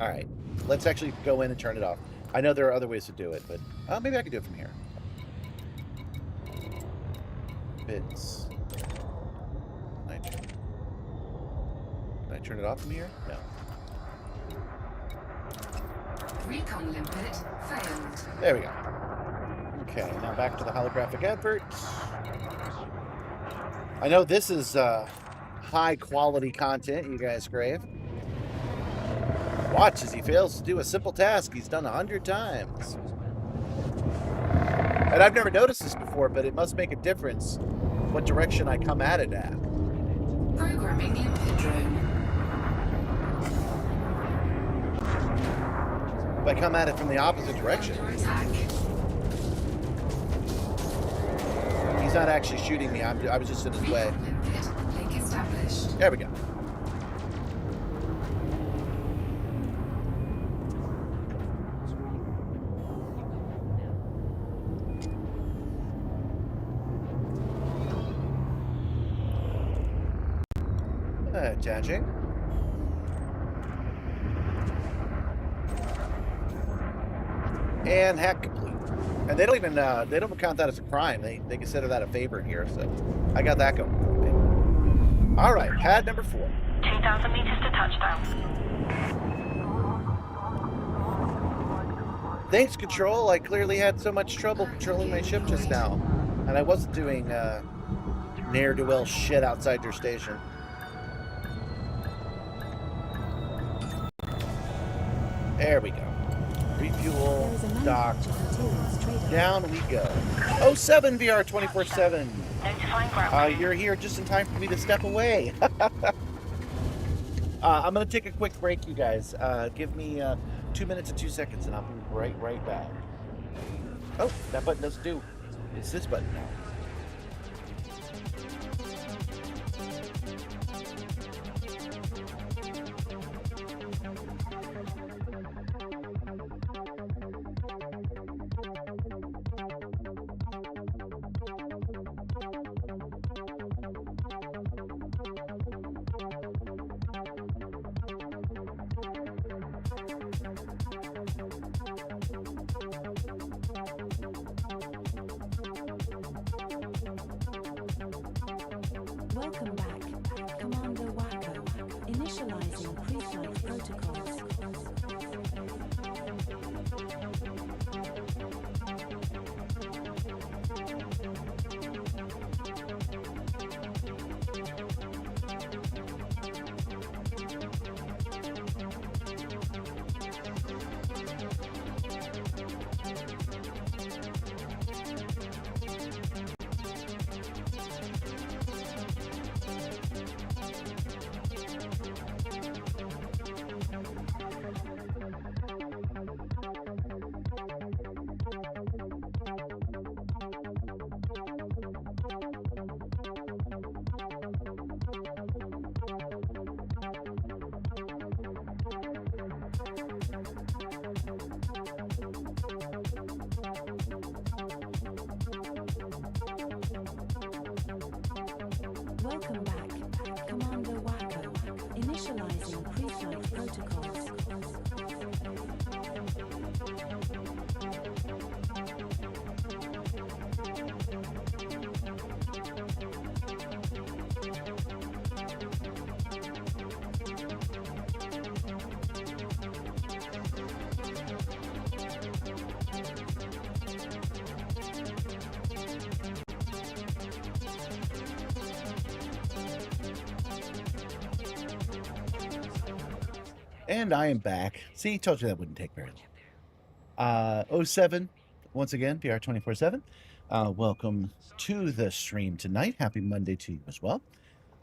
All right, let's actually go in and turn it off. I know there are other ways to do it, but maybe I can do it from here. Bits. Can I turn it off from here? No. Recon limpet failed. There we go. Okay, now back to the holographic advert. I know this is high quality content you guys crave. Watch as he fails to do a simple task he's done 100 times. And I've never noticed this before, but it must make a difference what direction I come at it at. Programming limpet drone. If I come at it from the opposite direction. Under attack. He's not actually shooting me. I was just in his way. Recon limpet link established. There we go. Attaching. And hack complete. And they don't even they don't count that as a crime. They consider that a favor here. So I got that going. Okay. All right, pad number 4. 2,000 meters to touchdown. Thanks, Control. I clearly had so much trouble controlling my ship just now, and I wasn't doing ne'er-do-well shit outside your station. There we go. Refuel, There is a dock. manufactured materials trader. Down we go. 07 VR 24/7. Notifying ground. You're here just in time for me to step away. I'm gonna take a quick break, you guys. Give me 2 minutes and 2 seconds, and I'll be right back. Oh, that button doesn't do. It's this button now. Welcome back, Commander Wacko. Initializing pre-flight protocols. Welcome back, Commander Wacko. Initializing pre-flight protocols. And I am back. See, told you that wouldn't take very long. 07, once again, PR 24/7. Welcome to the stream tonight. Happy Monday to you as well.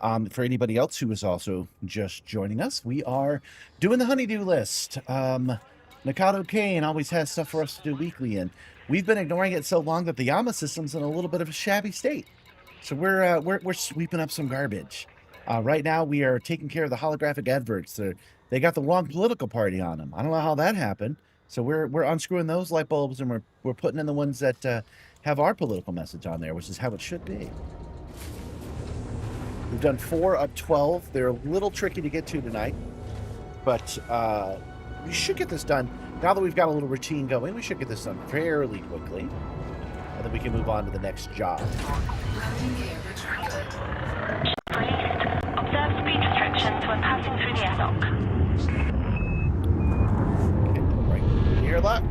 For anybody else who is also just joining us, we are doing the honeydew list. Nakato Kaine always has stuff for us to do weekly, and we've been ignoring it so long that the Yama system's in a little bit of a shabby state. So we're sweeping up some garbage. Right now, we are taking care of the holographic adverts. They got the wrong political party on them. I don't know how that happened. So we're unscrewing those light bulbs, and we're putting in the ones that have our political message on there, which is how it should be. We've done 4 of 12. They're a little tricky to get to tonight, but we should get this done. Now that we've got a little routine going, we should get this done fairly quickly, and then we can move on to the next job. Landing gear retracted. Released. Observe speed restrictions when passing through the airlock. Okay, right here, luck.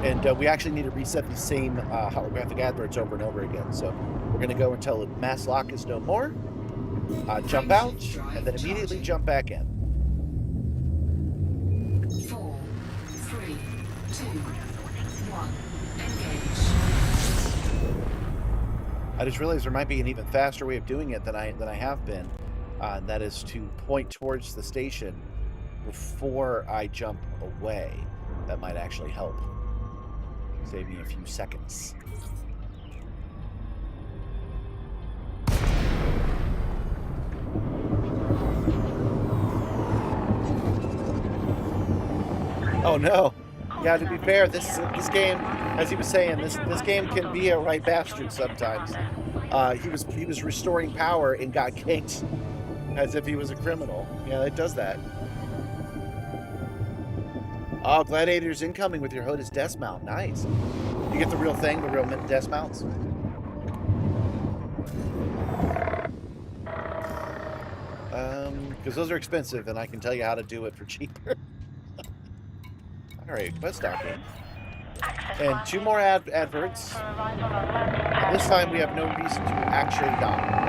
And we actually need to reset the same holographic adverts over and over again. So we're going to go until mass lock is no more, jump out, and then immediately jump back in. 4, 3, 2, 1. Engage. I just realized there might be an even faster way of doing it than I have been. And that is to point towards the station before I jump away. That might actually help. Save me a few seconds. Oh no! Yeah, to be fair, this game, as he was saying, this game can be a right bastard sometimes. He was restoring power and got kicked as if he was a criminal. Yeah, it does that. Oh, Gladiator's incoming with your HOTAS desk mount. Nice. You get the real thing, the real desk mounts. Because those are expensive, and I can tell you how to do it for cheaper. All right, quest docking. And 2 more adverts. And this time we have no reason to actually dock.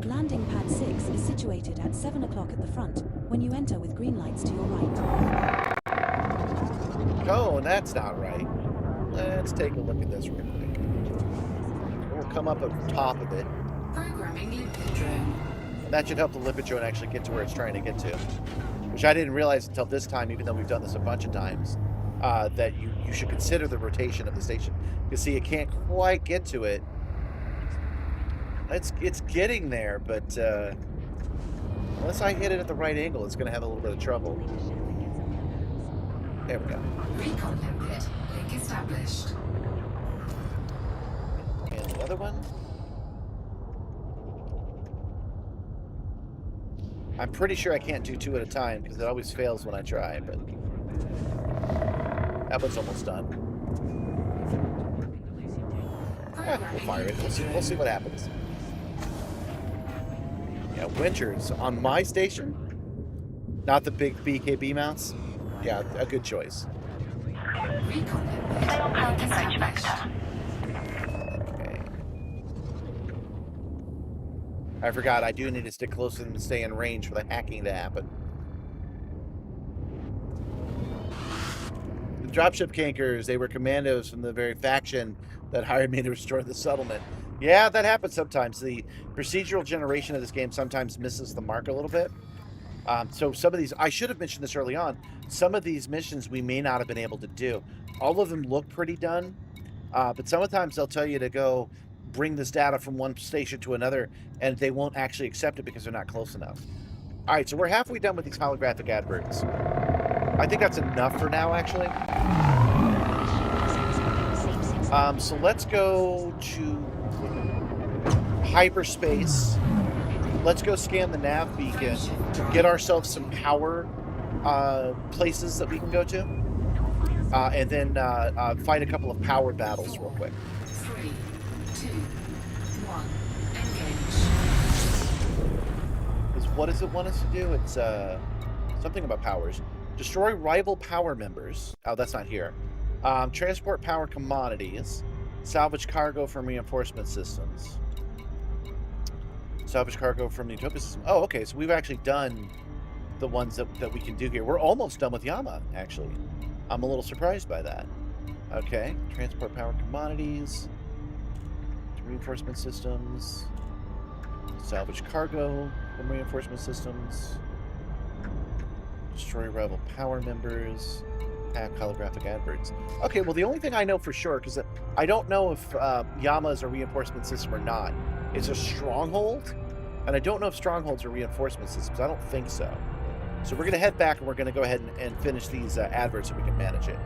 Landing pad 6 is situated at 7 o'clock at the front, when you enter with green lights to your right. Oh, that's not right. Let's take a look at this real quick. We'll come up at the top of it. Programming lipid drone. And that should help the lipid drone actually get to where it's trying to get to. Which I didn't realize until this time, even though we've done this a bunch of times, that you should consider the rotation of the station. You see, it can't quite get to it. It's getting there, but unless I hit it at the right angle, it's going to have a little bit of trouble. There we go. Recon limpet. Link established. And the other one. I'm pretty sure I can't do 2 at a time because it always fails when I try, but that one's almost done. We'll fire it. We'll see what happens. Yeah, Winters on my station, not the big BKB mounts. Yeah, a good choice. Recon limpet. Stay on current approach vector. Okay. I forgot, I do need to stick close to them to stay in range for the hacking to happen. The dropship cankers, they were commandos from the very faction that hired me to restore the settlement. Yeah, that happens sometimes. The procedural generation of this game sometimes misses the mark a little bit. So some of these, I should have mentioned this early on, some of these missions we may not have been able to do. All of them look pretty done, but sometimes they'll tell you to go bring this data from one station to another, and they won't actually accept it because they're not close enough. All right, so we're halfway done with these holographic adverts. I think that's enough for now, actually. So let's go to hyperspace. Let's go scan the nav beacon, get ourselves some power places that we can go to, and then fight a couple of power battles real quick. 3, 2, 1. Engage. Because what does it want us to do? It's something about powers. Destroy rival power members. Oh, that's not here. Transport power commodities. Salvage cargo from reinforcement systems. Salvage cargo from the Utopia system. Oh, okay. So we've actually done the ones that we can do here. We're almost done with Yama, actually. I'm a little surprised by that. Okay, transport power commodities, reinforcement systems, salvage cargo from reinforcement systems, destroy rival power members, hack holographic adverts. Okay, well, the only thing I know for sure, because I don't know if Yama is a reinforcement system or not, is a stronghold, and I don't know if strongholds are reinforcement systems. I don't think so. So we're going to head back, and we're going to go ahead and finish these adverts so we can manage it.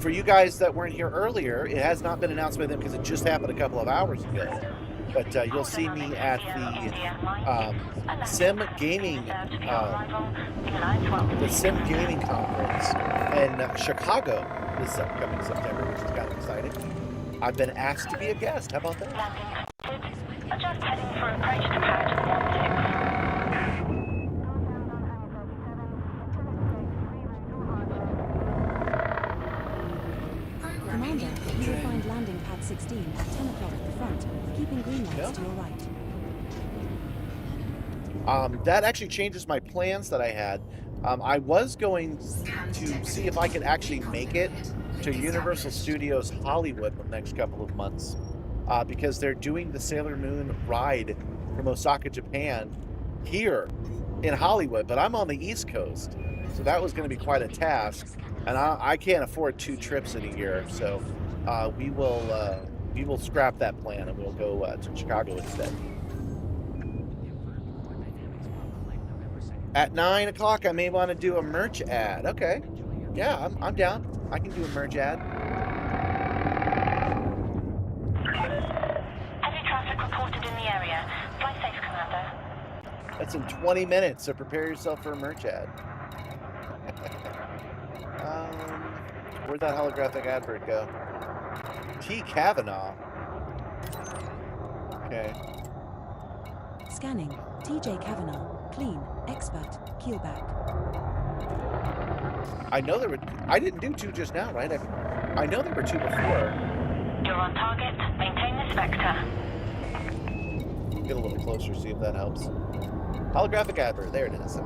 For you guys that weren't here earlier, it has not been announced by them because it just happened a couple of hours ago. But you'll see me at the Sim Gaming conference in Chicago this upcoming September, which is kind of exciting. I've been asked to be a guest. How about that? Just heading for approach to pad 16. Commander, you will find landing pad 16 at 10 o'clock at the front, keeping green lights to your right. That actually changes my plans that I had. I was going to see if I could actually make it to Universal Studios Hollywood for the next couple of months, because they're doing the Sailor Moon ride from Osaka, Japan, here in Hollywood, but I'm on the East Coast, so that was going to be quite a task, and I can't afford 2 trips in a year, so we will scrap that plan and we'll go to Chicago instead. At 9 o'clock, I may want to do a merch ad. Okay, yeah, I'm down. I can do a merch ad. Heavy traffic reported in the area. Fly safe, Commander. That's in 20 minutes, so prepare yourself for a merch ad. Where'd that holographic advert go? T. Kavanaugh. Okay. Scanning. TJ Kavanaugh. Clean. Expert. Keelback. I know there were... I didn't do 2 just now, right? I know there were 2 before. You're on target. Maintain the Spectre. Get a little closer, see if that helps. Holographic advert. There it is.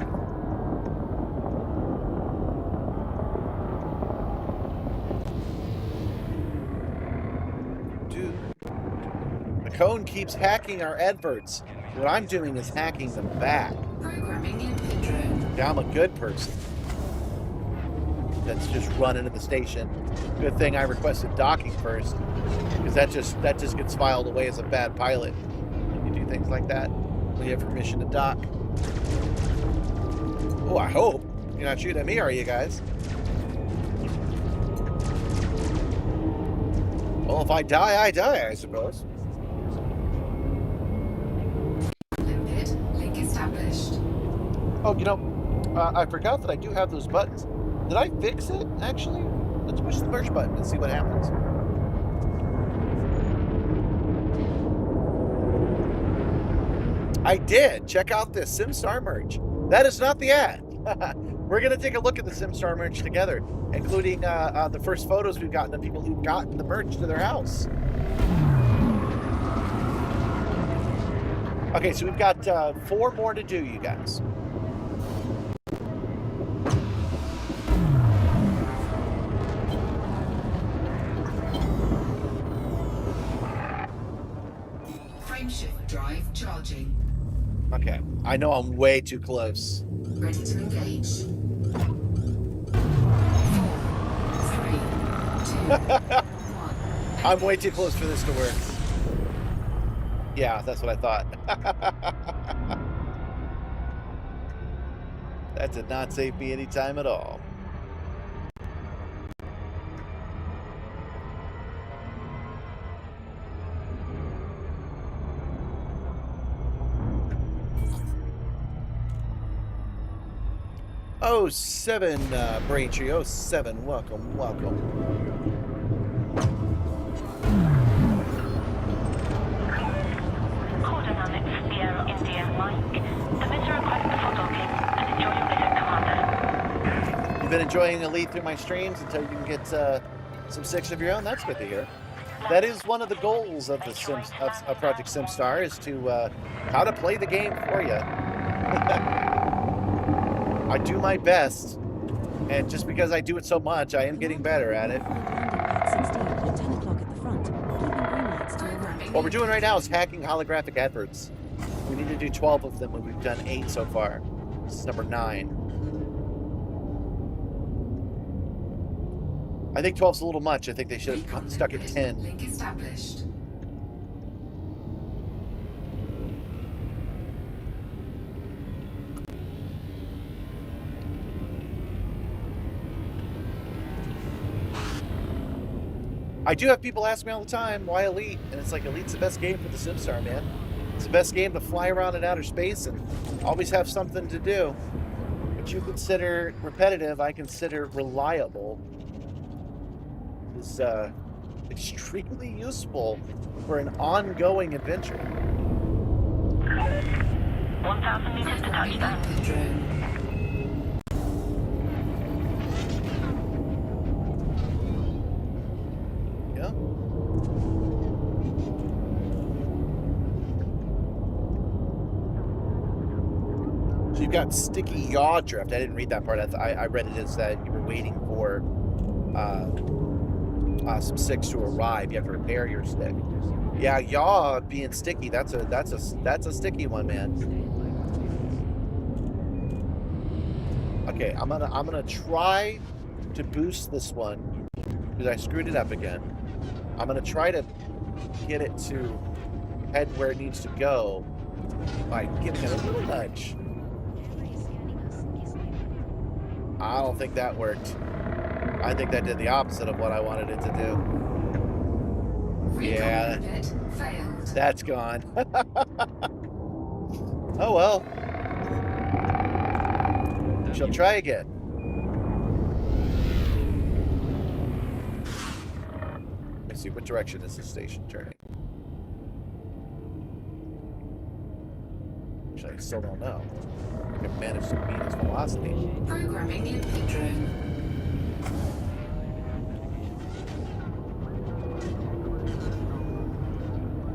Dude. The cone keeps hacking our adverts. What I'm doing is hacking them back. Programming in Pedro. Yeah, I'm a good person. That's just run into the station. Good thing I requested docking first, because that just gets filed away as a bad pilot when you do things like that. When you have permission to dock. Oh, I hope you're not shooting at me, are you guys? Well, if I die, I suppose. Link established. Oh, you know, I forgot that I do have those buttons. Did I fix it, actually? Let's push the merch button and see what happens. I did. Check out this Simstar merch. That is not the ad. We're going to take a look at the Simstar merch together, including the first photos we've gotten of people who've gotten the merch to their house. Okay, so we've got 4 more to do, you guys. Frameshift drive charging. Okay, I know I'm way too close. Ready to engage. 4, 3, 2, 1. I'm way too close for this to work. Yeah, that's what I thought. That did not save me any time at all. Oh, 7, Braintree. Oh, 7. Welcome, welcome. Coordinates Sierra India Mike. Submit a request before docking and enjoy your visit, Commander. You've been enjoying the lead through my streams until you can get some 6 of your own. That's good to hear. That is one of the goals of the of Project Simstar, is to how to play the game for you. I do my best, and just because I do it so much, I am getting better at it. Find landing pad 16 at 10 o'clock at the front, keeping green lights to your right. What we're doing right now is hacking holographic adverts. We need to do 12 of them when we've done 8 so far. This is number 9. I think 12's a little much. I think they should have stuck at 10. Link established. I do have people ask me all the time, why Elite? And it's like, Elite's the best game for the Simstar, man. It's the best game to fly around in outer space and always have something to do. What you consider repetitive, I consider reliable. Is extremely useful for an ongoing adventure. 1,000 meters to touchdown. Drone. Yeah. So you've got sticky yaw drift. I didn't read that part. I read it as that you were waiting for some sticks to arrive. You have to repair your stick. Yeah, yaw being sticky. That's a sticky one, man. Okay, I'm gonna try to boost this one because I screwed it up again. I'm gonna try to get it to head where it needs to go by giving it a little nudge. I don't think that worked. I think that did the opposite of what I wanted it to do. Yeah, Failed. that's gone. Oh well. She'll try again. Let's see, what direction is this station turning? Actually, I still don't know. I can manage to beat its velocity. Programming limpet drone.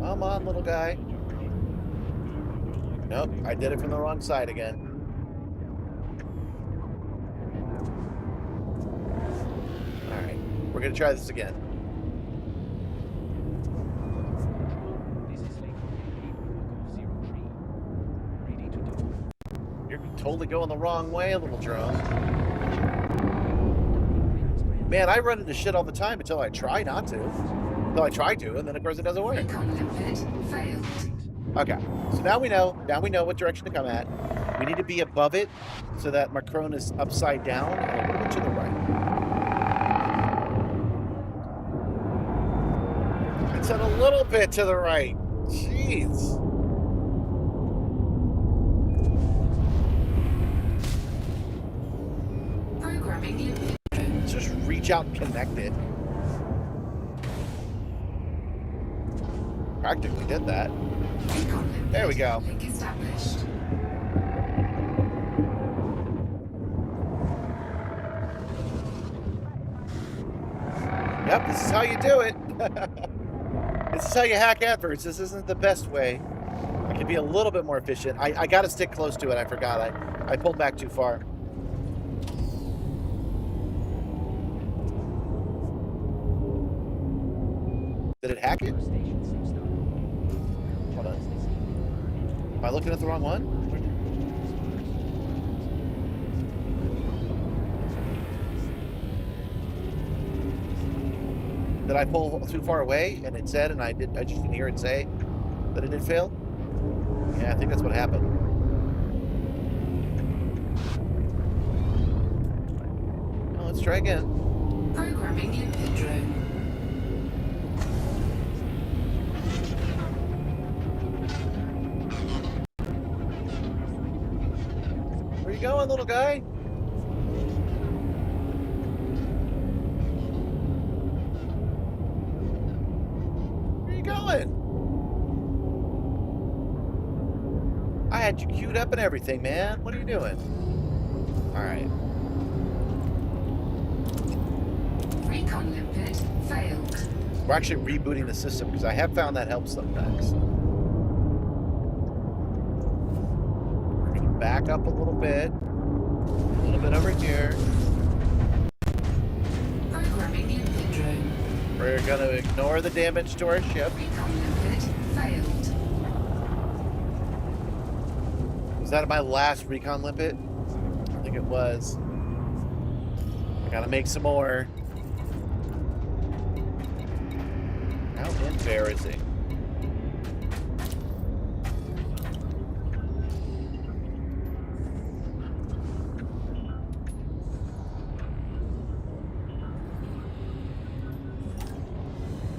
Come on, little guy. Nope, I did it from the wrong side again. Alright, we're gonna try this again. This is Lake Protocol 03. Ready to dock. You're totally going the wrong way, little drone. Man, I run into shit all the time until I try not to. Until I try to, and then of course it doesn't work. Recon limpet failed. Okay, so now we know what direction to come at. We need to be above it so that Macron is upside down and a little bit to the right. It's a little bit to the right. Jeez. Programming limpet drone. Let's just reach out and connect it. Practically did that. Recon limpet. There we go. Link established. Yep, this is how you do it. This is how you hack adverts. This isn't the best way. I can be a little bit more efficient. I got to stick close to it. I forgot. I pulled back too far. Did it hack it? Station Simstar. Hold on. Am I looking at the wrong one? Did I pull too far away and it said, and I just didn't hear it say that it did fail? Yeah, I think that's what happened. Oh, let's try again. Programming limpet drone. Where you going, little guy? Where you going? I had you queued up and everything, man. What are you doing? All right. Recon limpet failed. We're actually rebooting the system because I have found that helps sometimes. We're gonna back up a little bit. A little bit over here. Programming limpet drone. We're going to ignore the damage to our ship. Recon limpet failed. Was that my last recon limpet? I think it was. I gotta make some more. How embarrassing.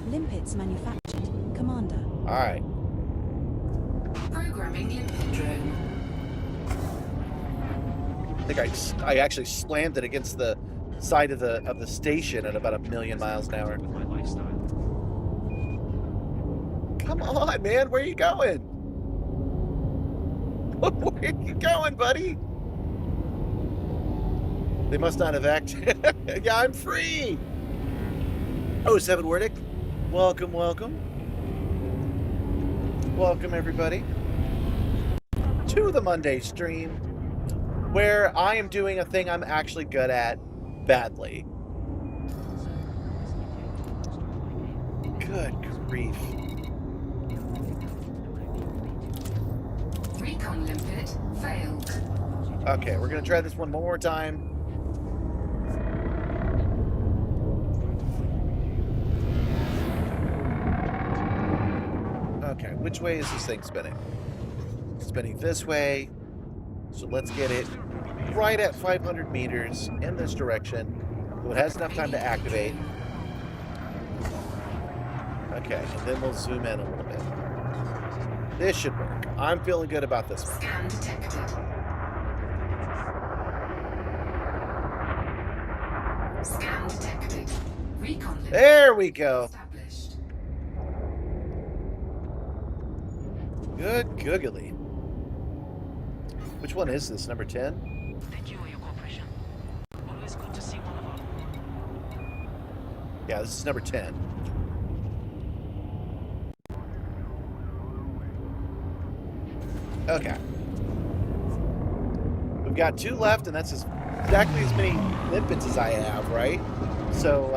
Limpets manufactured, Commander. Alright. Programming limpet drone. I think I actually slammed it against the side of the station at about 1,000,000 miles an hour. With my lifestyle. Come on, man, where are you going? Where are you going, buddy? They must not have acted. Yeah, I'm free. Oh, 7 Wordic. Welcome, welcome. Welcome, everybody, to the Monday stream, where I am doing a thing I'm actually good at badly. Good grief. Recon limpet failed. Okay, we're gonna try this one more time. Okay, which way is this thing spinning? It's spinning this way. So let's get it right at 500 meters in this direction. So it has enough time to activate. Okay, and then we'll zoom in a little bit. This should work. I'm feeling good about this one. Scan detected. Scan detected. Recon limpet There we go. established. Good googly. Which one is this? Number 10? Thank you for your cooperation. Always good to see one of our. Yeah, this is number 10. Okay. We've got 2 left, and that's exactly as many limpets as I have, right? So,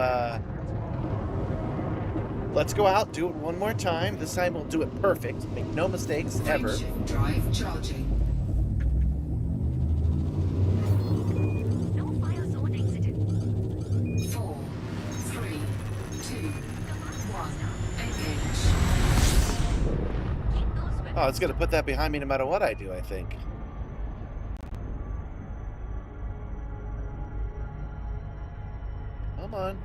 let's go out, do it one more time. This time we'll do it perfect. Make no mistakes, ever. Frameshift drive charging. No fire zone exited. 4, 3, 2, 1. Engage. Keep those weapons. Oh, it's going to put that behind me no matter what I do, I think. Come on.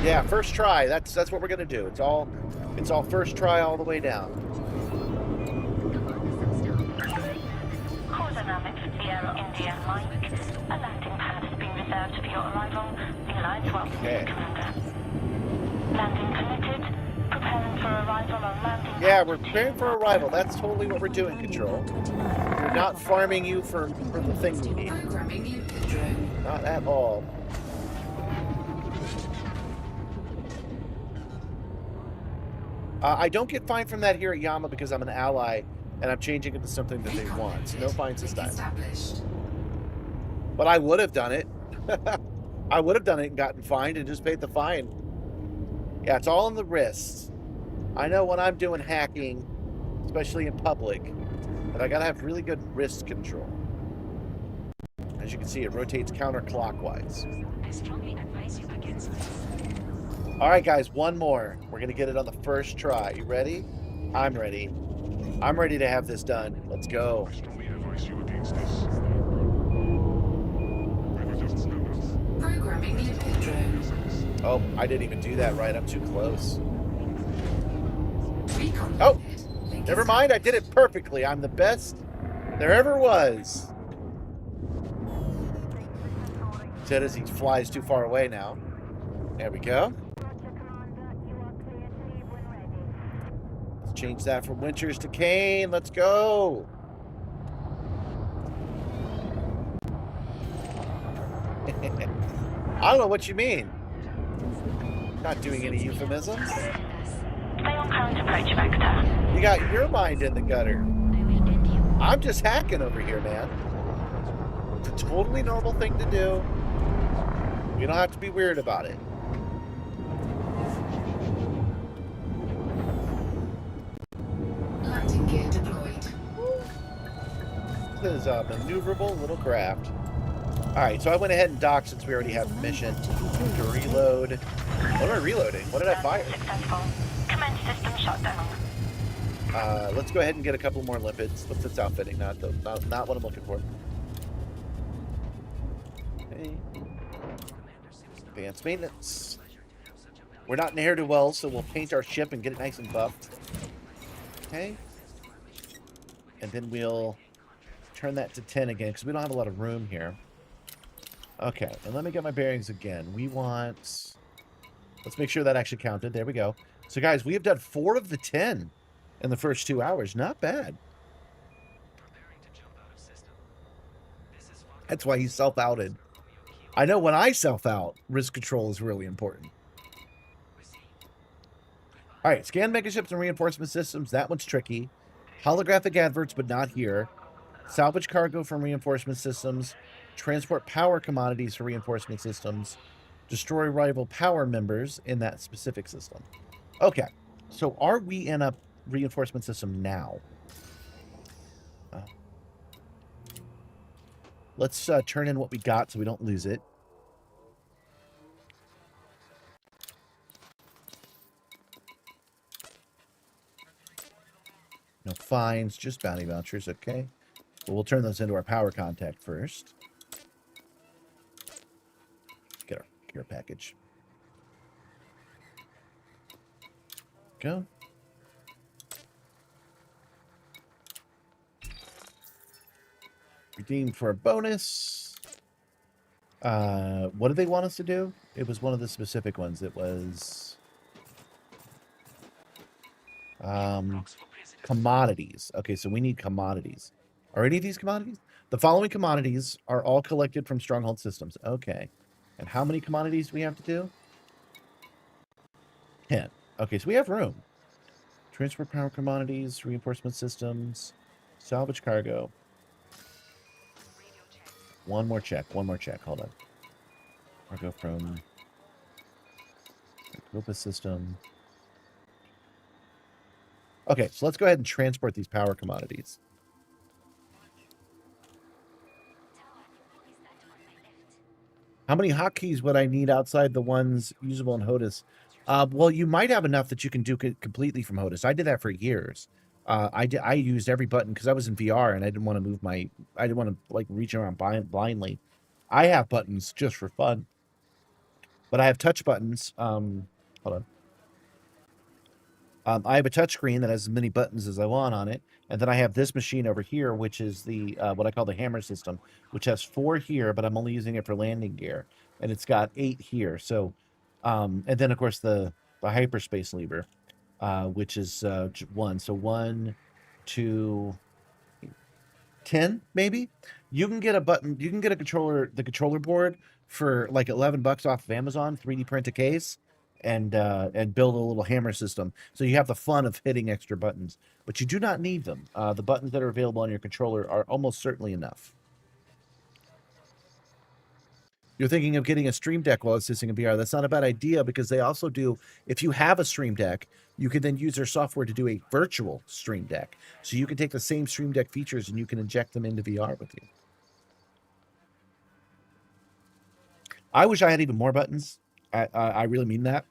Yeah, first try. That's what we're gonna do. It's all first try all the way down. Cause dynamics Sierra India Mike. A landing pad has been reserved for your arrival. The Alliance welcomes Okay. you, Commander. Landing permitted. Preparing for arrival on landing. Yeah, we're preparing for arrival. That's totally what we're doing, Control. We're not farming you for the thing we need. Programming limpet drone. Not at all. I don't get fine from that here at Yama because I'm an ally and I'm changing it to something that they Recon want. So no limpet fines this time. established. But I would have done it. I would have done it and gotten fined and just paid the fine. Yeah, it's all in the wrists. I know when I'm doing hacking, especially in public, that I gotta have really good wrist control. As you can see, it rotates counterclockwise. I strongly advise you against this. All right, guys, one more. We're gonna get it on the first try. You ready? I'm ready. I'm ready to have this done. Let's go. Programming limpet drone. Oh, I didn't even do that right. I'm too close. Recon Oh, limpet link never mind. I did it perfectly. I'm the best there ever was. Said as he flies too far away now. There we go. Let's change that from Winters to Kaine. Let's go. I don't know what you mean. Not doing any euphemisms. Stay on current approach vector. You got your mind in the gutter. I'm just hacking over here, man. It's a totally normal thing to do. You don't have to be weird about it. Landing gear deployed. This is a maneuverable little craft. Alright, so I went ahead and docked since we already have permission to reload. What am I reloading? What did I fire? Successful. Commence system shutdown. Let's go ahead and get a couple more lipids. What's this outfitting? Not what I'm looking for. Okay. Advanced maintenance. We're not near to well, so we'll paint our ship and get it nice and buffed. Okay. And then we'll turn that to 10 again, because we don't have a lot of room here. Okay, and let me get my bearings again. We want... Let's make sure that actually counted. There we go. So, guys, we have done 4 of the 10 in the first 2 hours. Not bad. That's why he's self-outed. I know when I self-out, risk control is really important. All right, scan megaships and reinforcement systems. That one's tricky. Holographic adverts, but not here. Salvage cargo from reinforcement systems. Transport power commodities for reinforcement systems. Destroy rival power members in that specific system. Okay, so are we in a reinforcement system now? Let's turn in what we got so we don't lose it. No fines, just bounty vouchers, okay. Well, we'll turn those into our power contact first. Get our care package. Go. Redeemed for a bonus. What did they want us to do? It was one of the specific ones. It was... commodities. Okay, so we need commodities. Are any of these commodities? The following commodities are all collected from Stronghold Systems. Okay. And how many commodities do we have to do? 10. Okay, so we have room. Transport power commodities, reinforcement systems, salvage cargo. One more check. Hold on. Cargo from Copa system. Okay, so let's go ahead and transport these power commodities. How many hotkeys would I need outside the ones usable in HOTUS? Well, you might have enough that you can do it completely from HOTUS. I did that for years. I used every button because I was in VR and I didn't want to move my... I didn't want to like reach around blindly. I have buttons just for fun. But I have touch buttons. Hold on. I have a touch screen that has as many buttons as I want on it. And then I have this machine over here, which is the what I call the hammer system, which has 4 here, but I'm only using it for landing gear. And it's got 8 here. So, and then, of course, the hyperspace lever, which is 1. So 1, 2, 10, maybe? You can get a button, you can get a controller, the controller board for like $11 off of Amazon, 3D print a case. And build a little hammer system. So you have the fun of hitting extra buttons. But you do not need them. The buttons that are available on your controller are almost certainly enough. You're thinking of getting a Stream Deck while assisting in VR. That's not a bad idea because they also do, if you have a Stream Deck, you can then use their software to do a virtual Stream Deck. So you can take the same Stream Deck features and you can inject them into VR with you. I wish I had even more buttons. I really mean that.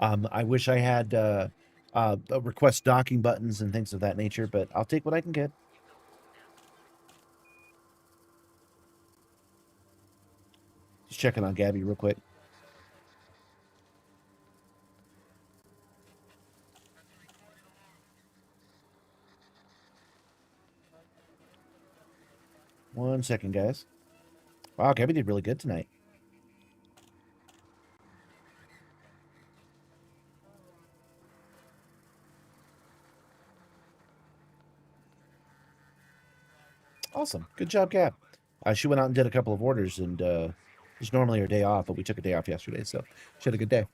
I wish I had request docking buttons and things of that nature, but I'll take what I can get. Just checking on Gabby real quick. One second, guys. Wow, Gabby did really good tonight. Awesome. Good job, Gab. She went out and did a couple of orders, and It's normally our day off, but we took a day off yesterday, so she had a good day.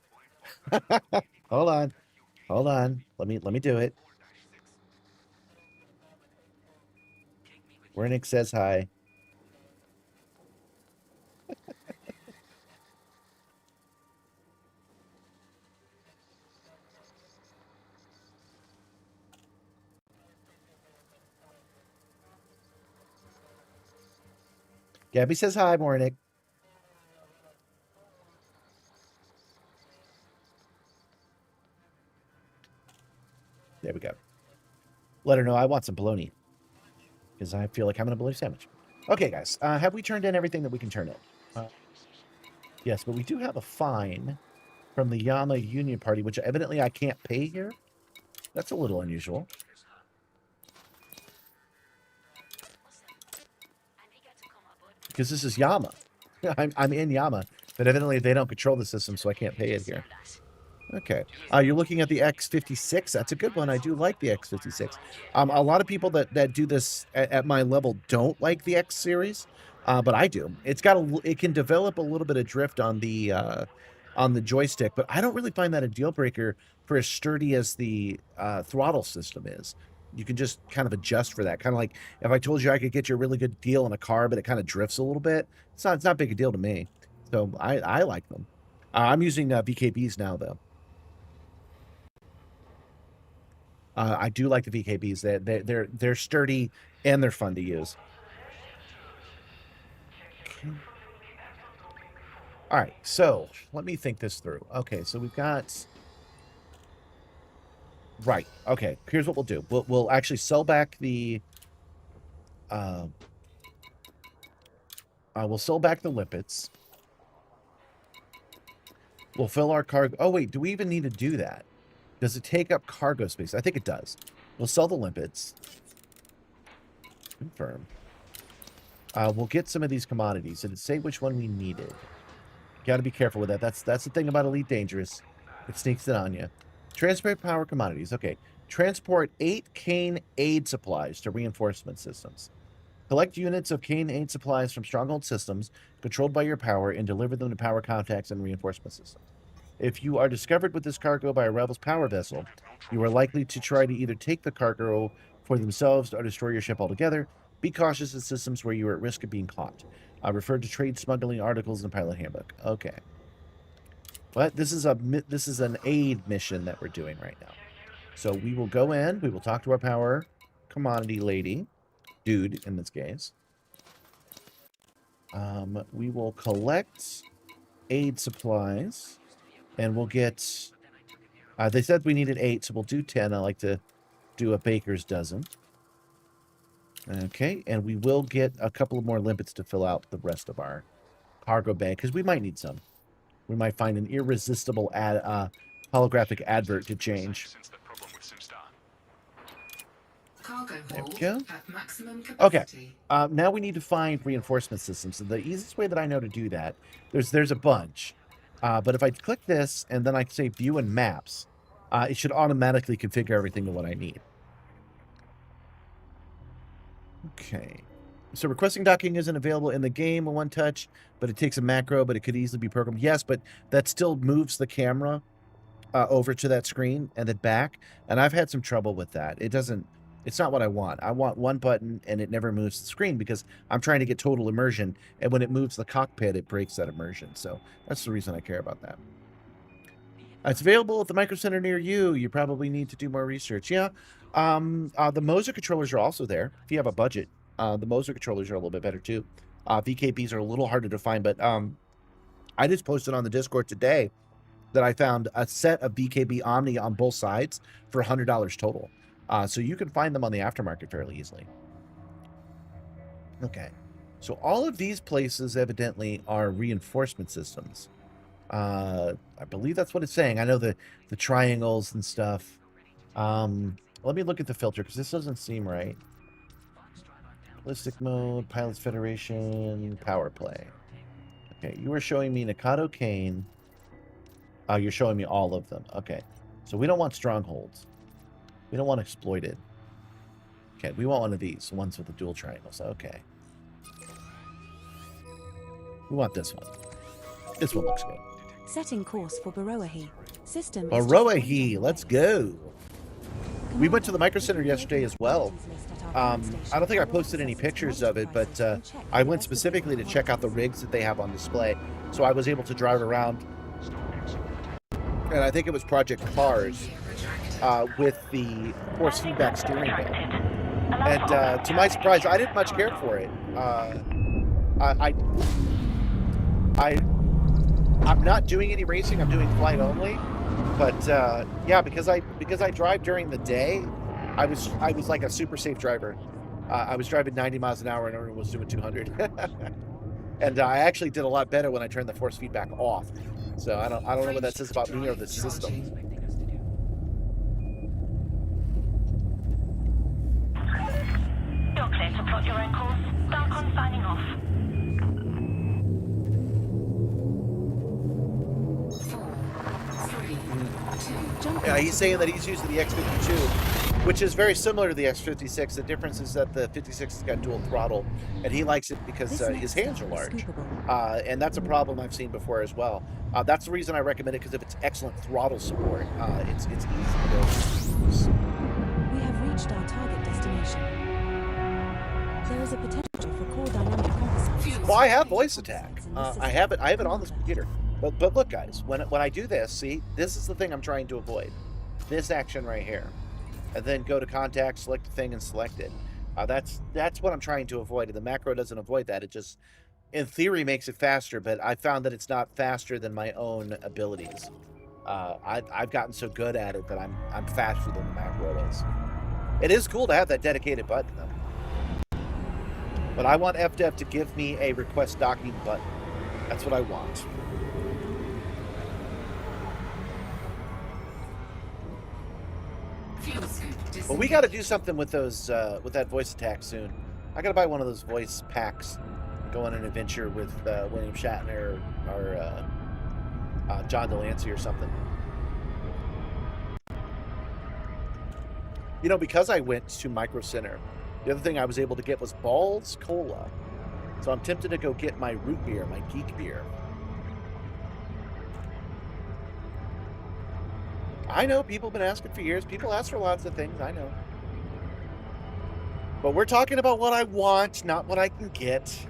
Hold on. Hold on. Let me do it. Wernick says hi. Gabby says hi, Wernick. There we go. Let her know I want some bologna. Because I feel like having a bologna sandwich. Okay, guys. Have we turned in everything that we can turn in? Yes, but we do have a fine from the Yama Union Party, which evidently I can't pay here. That's a little unusual. Because this is Yama. I'm in Yama, but evidently they don't control the system, so I can't pay it here. Okay. You're looking at the X56. That's a good one. I do like the X56. A lot of people that do this at my level don't like the X series, but I do. It can develop a little bit of drift on the joystick, but I don't really find that a deal breaker for as sturdy as the throttle system is. You can just kind of adjust for that. Kind of like if I told you I could get you a really good deal on a car, but it kind of drifts a little bit. It's not big a deal to me. So I like them. I'm using VKBs now though. I do like the VKBs. They're sturdy and they're fun to use. Okay. All right, so let me think this through. Okay, so we've got right. Okay, here's what we'll do. We'll actually sell back the we'll sell back the limpets. We'll fill our cargo. Oh wait, do we even need to do that? Does it take up cargo space? I think it does. We'll sell the limpets. Confirm. We'll get some of these commodities. Did it say which one we needed? Got to be careful with that. That's the thing about Elite Dangerous. It sneaks it on you. Transport power commodities. Okay. Transport 8 Kaine aid supplies to reinforcement systems. Collect units of Kaine aid supplies from stronghold systems controlled by your power and deliver them to power contacts and reinforcement systems. If you are discovered with this cargo by a rebel's power vessel, you are likely to try to either take the cargo for themselves or destroy your ship altogether. Be cautious in systems where you are at risk of being caught. I refer to trade smuggling articles in the pilot handbook. Okay. But this is an aid mission that we're doing right now. So we will go in. We will talk to our power commodity lady. Dude, in this case. We will collect aid supplies. And we'll get... they said we needed 8, so we'll do 10. I like to do a baker's dozen. Okay, and we will get a couple of more limpets to fill out the rest of our cargo bag, because we might need some. We might find an irresistible holographic advert to change. Cargo There we hold go. at maximum Okay. capacity. Now we need to find reinforcement systems. So the easiest way that I know to do that, there's a bunch. But if I click this and then I say view and maps, it should automatically configure everything to what I need. Okay. So requesting docking isn't available in the game in one touch, but it takes a macro, but it could easily be programmed. Yes, but that still moves the camera over to that screen and then back. And I've had some trouble with that. It's not what I want. I want one button and it never moves the screen because I'm trying to get total immersion. And when it moves the cockpit, it breaks that immersion. So that's the reason I care about that. It's available at the Micro Center near you. You probably need to do more research. Yeah. The Moser controllers are also there. If you have a budget, the Moser controllers are a little bit better too. VKBs are a little harder to find, but I just posted on the Discord today that I found a set of VKB Omni on both sides for $100 total. So you can find them on the aftermarket fairly easily. Okay. So all of these places evidently are reinforcement systems. I believe that's what it's saying. I know the triangles and stuff. Let me look at the filter because this doesn't seem right. Ballistic mode, Pilots Federation, power play. Okay, you are showing me Nakato, Kaine. You're showing me all of them. Okay, so we don't want strongholds. We don't want exploited. Okay, we want one of these, ones with the dual triangles. Okay. We want this one. This one looks good. Setting course for Baroahi. System is just Baroahi, one let's jump away. go. We went to the Micro Center Commander, yesterday as well. I don't think I posted any pictures of it, but I went specifically to check out the rigs that they have on display. So I was able to drive around, and I think it was Project Cars with the force feedback steering wheel. And to my surprise, I didn't much care for it. I'm not doing any racing. I'm doing flight only. But yeah, because I drive during the day, I was like a super safe driver. I was driving 90 miles an hour and everyone was doing 200. And I actually did a lot better when I turned the force feedback off. So I don't know what that says about me or the system. You're clear to plot your own course. Darkon signing off. 4, 3, 2. Yeah, he's saying that he's using the X52, which is very similar to the X56. The difference is that the 56 has got dual throttle, and he likes it because his hands are large. And that's a problem I've seen before as well. That's the reason I recommend it, because of its excellent throttle support. It's easy to use. We have reached our target destination. There is a potential for core dynamic composites. Well, I have voice attack. I have it on this computer. But look, guys, when I do this, see, this is the thing I'm trying to avoid. This action right here. And then go to contact, select the thing, and select it. That's what I'm trying to avoid. And the macro doesn't avoid that. It just, in theory, makes it faster, but I found that it's not faster than my own abilities. I've gotten so good at it that I'm faster than the macro is. It is cool to have that dedicated button, though. But I want FDev to give me a request docking button. That's what I want. Well, we got to do something with those with that voice attack soon. I got to buy one of those voice packs, go on an adventure with William Shatner or John Delancey or something. You know, because I went to Micro Center, the other thing I was able to get was Ball's Cola. So I'm tempted to go get my root beer, my geek beer. I know people have been asking for years. People ask for lots of things. I know. But we're talking about what I want, not what I can get.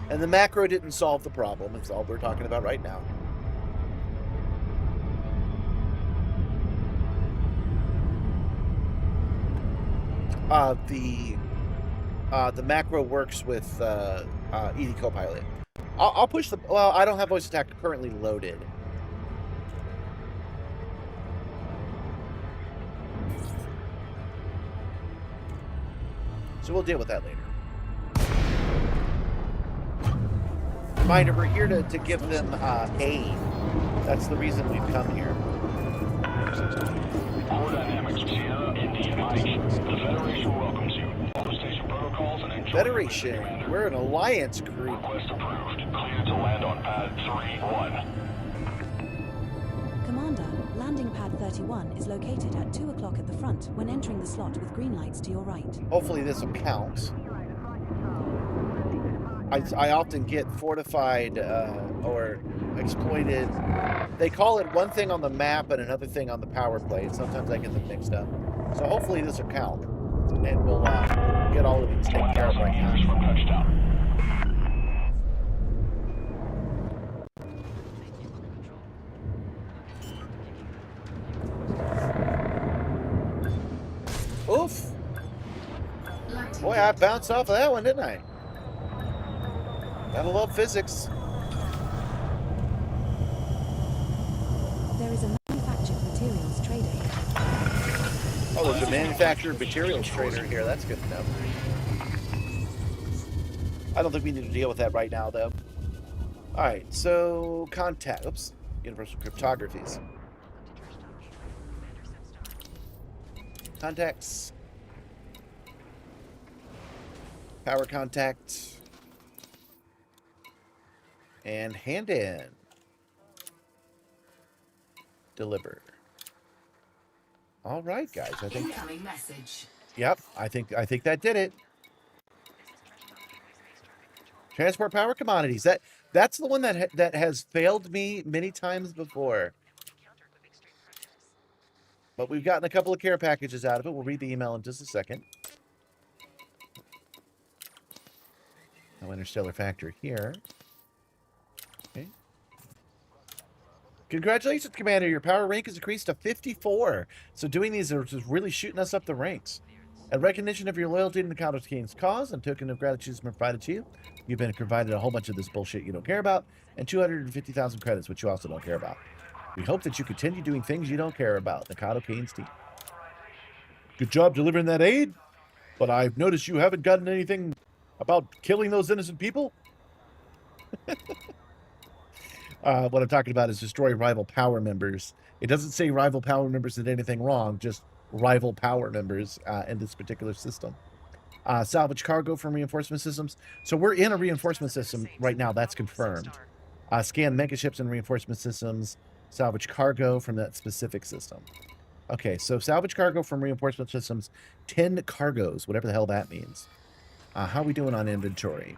And the macro didn't solve the problem. It's all we're talking about right now. The macro works with ED Copilot. I'll push the... Well, I don't have voice attack currently loaded. So we'll deal with that later. Reminder, we're here to give them aid. That's the reason we've come here. Core Dynamics, Sierra, India, Mike. The Federation welcomes you. Follow station protocols and enjoy. Federation. We're an alliance group. Request approved. Clear to land on pad 3-1. Commander, landing pad 31 is located at 2 o'clock at the front when entering the slot with green lights to your right. Hopefully this will count. I often get fortified or exploited. They call it one thing on the map and another thing on the power play. And sometimes I get them mixed up. So hopefully this will count. And we'll get all of these taken care of right now. From touchdown. Oof. Boy, I bounced off of that one, didn't I? Gotta love physics. There is a manufactured materials trader here. Oh, there's a manufactured materials trader here. That's good to know. I don't think we need to deal with that right now, though. All right, so contact. Oops, universal cryptographies. Contacts. Power contact. And hand in. Deliver. All right, guys. I think. Incoming message. Yep. I think that did it. Transport power commodities. That's the one that has failed me many times before. But we've gotten a couple of care packages out of it. We'll read the email in just a second. No interstellar factor here. Okay. Congratulations, Commander. Your power rank has increased to 54. So doing these is just really shooting us up the ranks. In recognition of your loyalty to Nakato Kaine's cause, and token of gratitude has been provided to you. You've been provided a whole bunch of this bullshit you don't care about, and 250,000 credits, which you also don't care about. We hope that you continue doing things you don't care about. Nakato Kaine's team. Good job delivering that aid, but I've noticed you haven't gotten anything about killing those innocent people. What I'm talking about is destroy rival power members. It doesn't say rival power members did anything wrong, just rival power members in this particular system. Salvage cargo from reinforcement systems. So we're in a reinforcement system right now. That's confirmed. Scan megaships and reinforcement systems. Salvage cargo from that specific system. Okay, so salvage cargo from reinforcement systems. 10 cargoes, whatever the hell that means. How are we doing on inventory?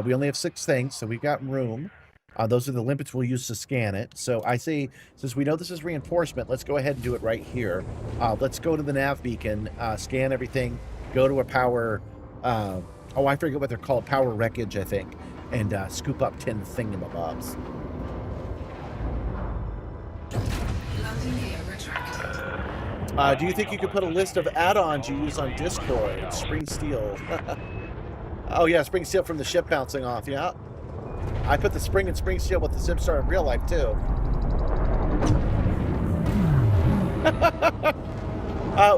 We only have 6 things, so we've got room. Those are the limpets we'll use to scan it. So I say, since we know this is reinforcement, let's go ahead and do it right here. Let's go to the nav beacon, scan everything, go to a power, oh, I forget what they're called, power wreckage, I think, and scoop up 10 thingamabobs. Do you think you could put a list of add-ons you use on Discord? Spring steel. Oh yeah, spring steel from the ship bouncing off, yeah. I put the spring and spring steel with the Simstar in real life, too.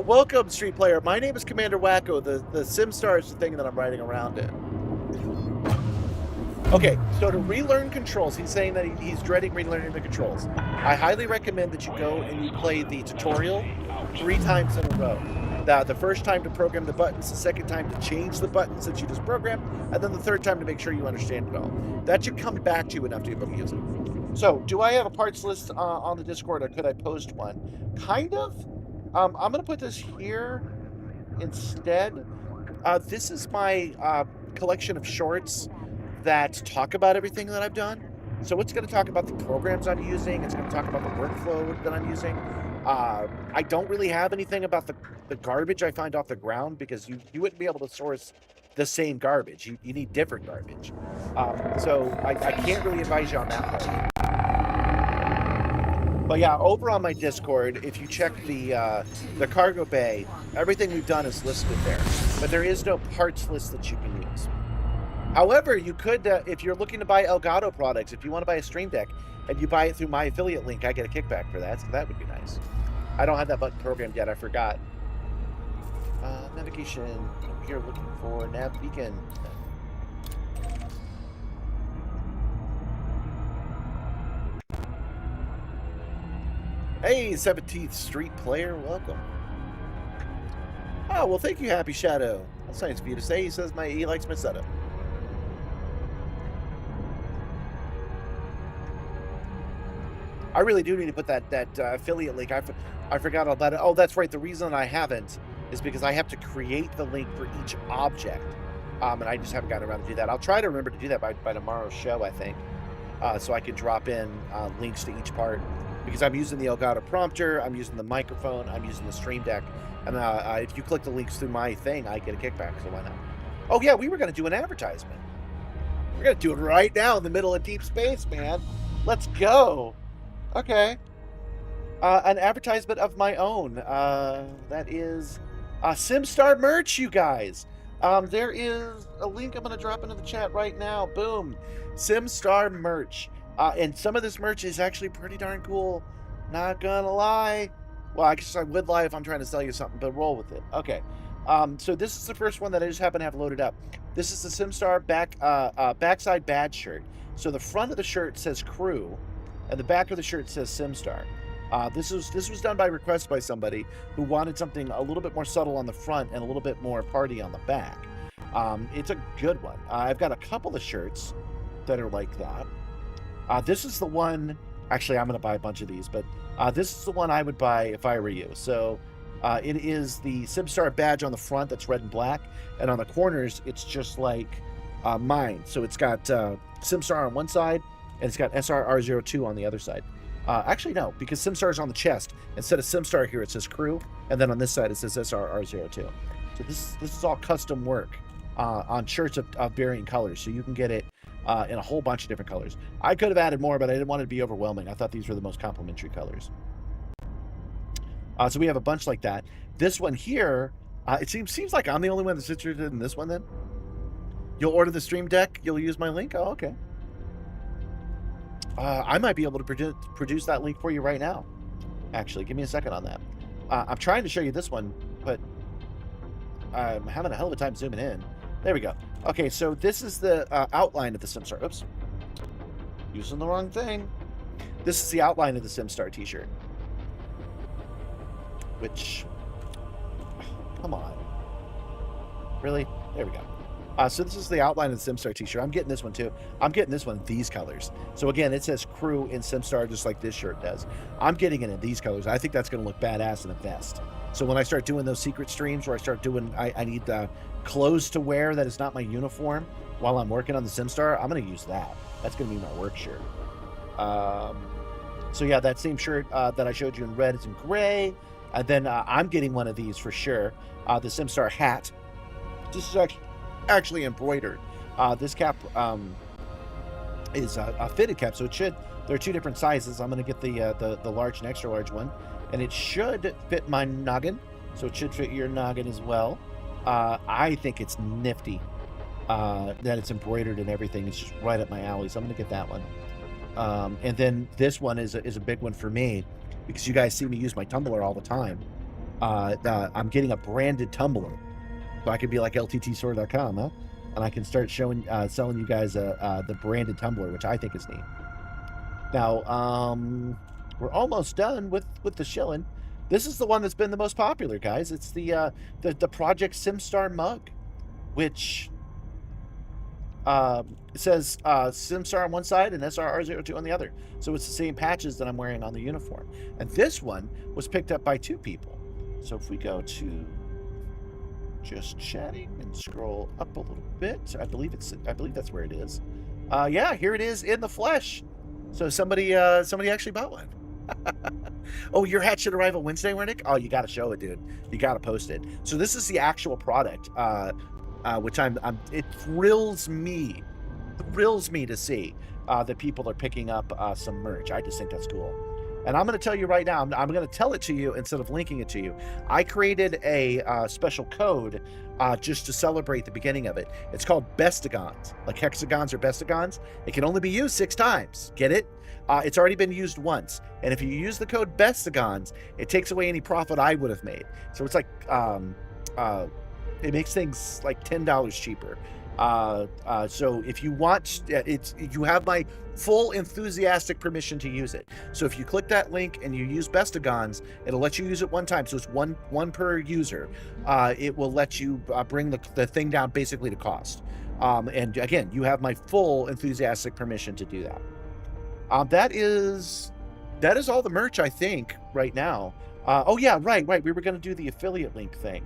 Welcome, Street Player. My name is Commander Wacko. The Simstar is the thing that I'm riding around in. Okay, so to relearn controls, he's saying that he's dreading relearning the controls. I highly recommend that you go and you play the tutorial 3 times in a row. The first time to program the buttons, the second time to change the buttons that you just programmed, and then the third time to make sure you understand it all. That should come back to you enough to be able to use it. So, do I have a parts list on the Discord, or could I post one? Kind of. I'm going to put this here instead. This is my collection of shorts that talk about everything that I've done. So it's going to talk about the programs I'm using. It's going to talk about the workflow that I'm using. I don't really have anything about the garbage I find off the ground, because you wouldn't be able to source the same garbage. You need different garbage. So I can't really advise you on that one. But yeah, over on my Discord, if you check the cargo bay, everything we've done is listed there. But there is no parts list that you can use. However, you could, if you're looking to buy Elgato products, if you want to buy a Stream Deck, and you buy it through my affiliate link, I get a kickback for that, so that would be nice. I don't have that button programmed yet, I forgot. Navigation, we are looking for nav beacon. Hey, 17th Street Player, welcome. Oh, well, thank you, Happy Shadow. That's nice of you to say. He says he likes my setup. I really do need to put that affiliate link. I forgot all about it. Oh, that's right. The reason I haven't is because I have to create the link for each object, and I just haven't gotten around to do that. I'll try to remember to do that by tomorrow's show, I think, so I can drop in links to each part, because I'm using the Elgato prompter, I'm using the microphone, I'm using the Stream Deck, and if you click the links through my thing, I get a kickback, so why not? Oh yeah, we were going to do an advertisement. We're going to do it right now in the middle of deep space, man. Let's go. Okay. An advertisement of my own. That is Simstar merch, you guys. There is a link I'm going to drop into the chat right now. Boom. Simstar merch. And some of this merch is actually pretty darn cool. Not gonna lie. Well, I guess I would lie if I'm trying to sell you something, but roll with it. Okay. So this is the first one that I just happen to have loaded up. This is the Simstar backside badge shirt. So the front of the shirt says crew, and the back of the shirt says Simstar. This was done by request by somebody who wanted something a little bit more subtle on the front and a little bit more party on the back. It's a good one. I've got a couple of shirts that are like that. This is the one. Actually, I'm going to buy a bunch of these, but this is the one I would buy if I were you. So It is the Simstar badge on the front that's red and black, and on the corners it's just like mine. So it's got Simstar on one side, and it's got SRR02 on the other side. Actually, no, because Simstar is on the chest. Instead of Simstar here, it says crew, and then on this side it says SRR02. So this is all custom work on shirts of varying colors, so you can get it in a whole bunch of different colors. I could have added more, but I didn't want it to be overwhelming. I thought these were the most complementary colors. So we have a bunch like that. This one here, it seems like I'm the only one that's interested in this one then. You'll order the stream deck, you'll use my link? Oh, okay. I might be able to produce that link for you right now. Actually, give me a second on that. I'm trying to show you this one, but I'm having a hell of a time zooming in. There we go. Okay, so this is the outline of the Simstar. Oops. Using the wrong thing. This is the outline of the Simstar t-shirt. Which, come on. Really? There we go. So this is the outline of the Simstar t-shirt. I'm getting this one too. I'm getting this one in these colors. So again, it says crew in Simstar just like this shirt does. I'm getting it in these colors. I think that's going to look badass in a vest. So when I start doing those secret streams where I start doing, I need clothes to wear that is not my uniform while I'm working on the Simstar, I'm going to use that. That's going to be my work shirt. So yeah, that same shirt that I showed you in red is in gray. And then I'm getting one of these for sure. The Simstar hat. This is actually embroidered. This cap is a fitted cap, so it should. There are two different sizes. I'm going to get the large and extra large one, and it should fit my noggin, so it should fit your noggin as well. I think it's nifty that it's embroidered and everything. It's just right up my alley, so I'm going to get that one. And then this one is a big one for me because you guys see me use my tumbler all the time. I'm getting a branded tumbler. So I could be like lttstore.com, huh? And I can start selling you guys the branded tumbler, which I think is neat. Now, we're almost done with the shilling. This is the one that's been the most popular, guys. It's the Project Simstar mug, which says Simstar on one side and SRR02 on the other. So it's the same patches that I'm wearing on the uniform. And this one was picked up by 2 people. So if we go to just chatting and scroll up a little bit, I believe that's where it is. Yeah, here it is in the flesh. So somebody actually bought one. Oh, your hat should arrive on Wednesday, Wernick? Oh, you got to show it, dude. You got to post it. So this is the actual product, which it thrills me to see that people are picking up some merch. I just think that's cool. And I'm going to tell you right now, I'm going to tell it to you instead of linking it to you. I created a special code just to celebrate the beginning of it. It's called Bestagons, like hexagons or bestagons. It can only be used 6 times. Get it? It's already been used once. And if you use the code Bestagons, it takes away any profit I would have made. So it's like, it makes things like $10 cheaper. So if you want, you have my full enthusiastic permission to use it. So if you click that link and you use Bestagons, it'll let you use it 1 time. So it's one per user. It will let you bring the thing down basically to cost. And again, you have my full enthusiastic permission to do that. That is all the merch, I think, right now. Oh yeah, right. We were going to do the affiliate link thing.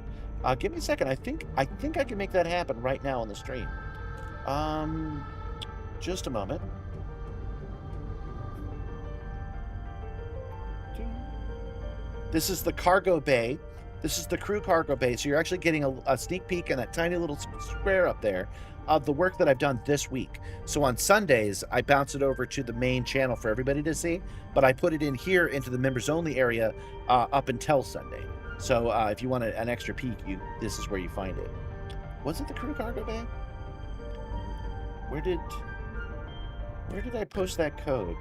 Give me a second. I think I can make that happen right now on the stream. Just a moment. This is the cargo bay. This is the crew cargo bay. So you're actually getting a sneak peek in that tiny little square up there of the work that I've done this week. So on Sundays, I bounce it over to the main channel for everybody to see, but I put it in here into the members only area up until Sunday. So if you want an extra peek, this is where you find it. Was it the crew cargo bay? Where did I post that code?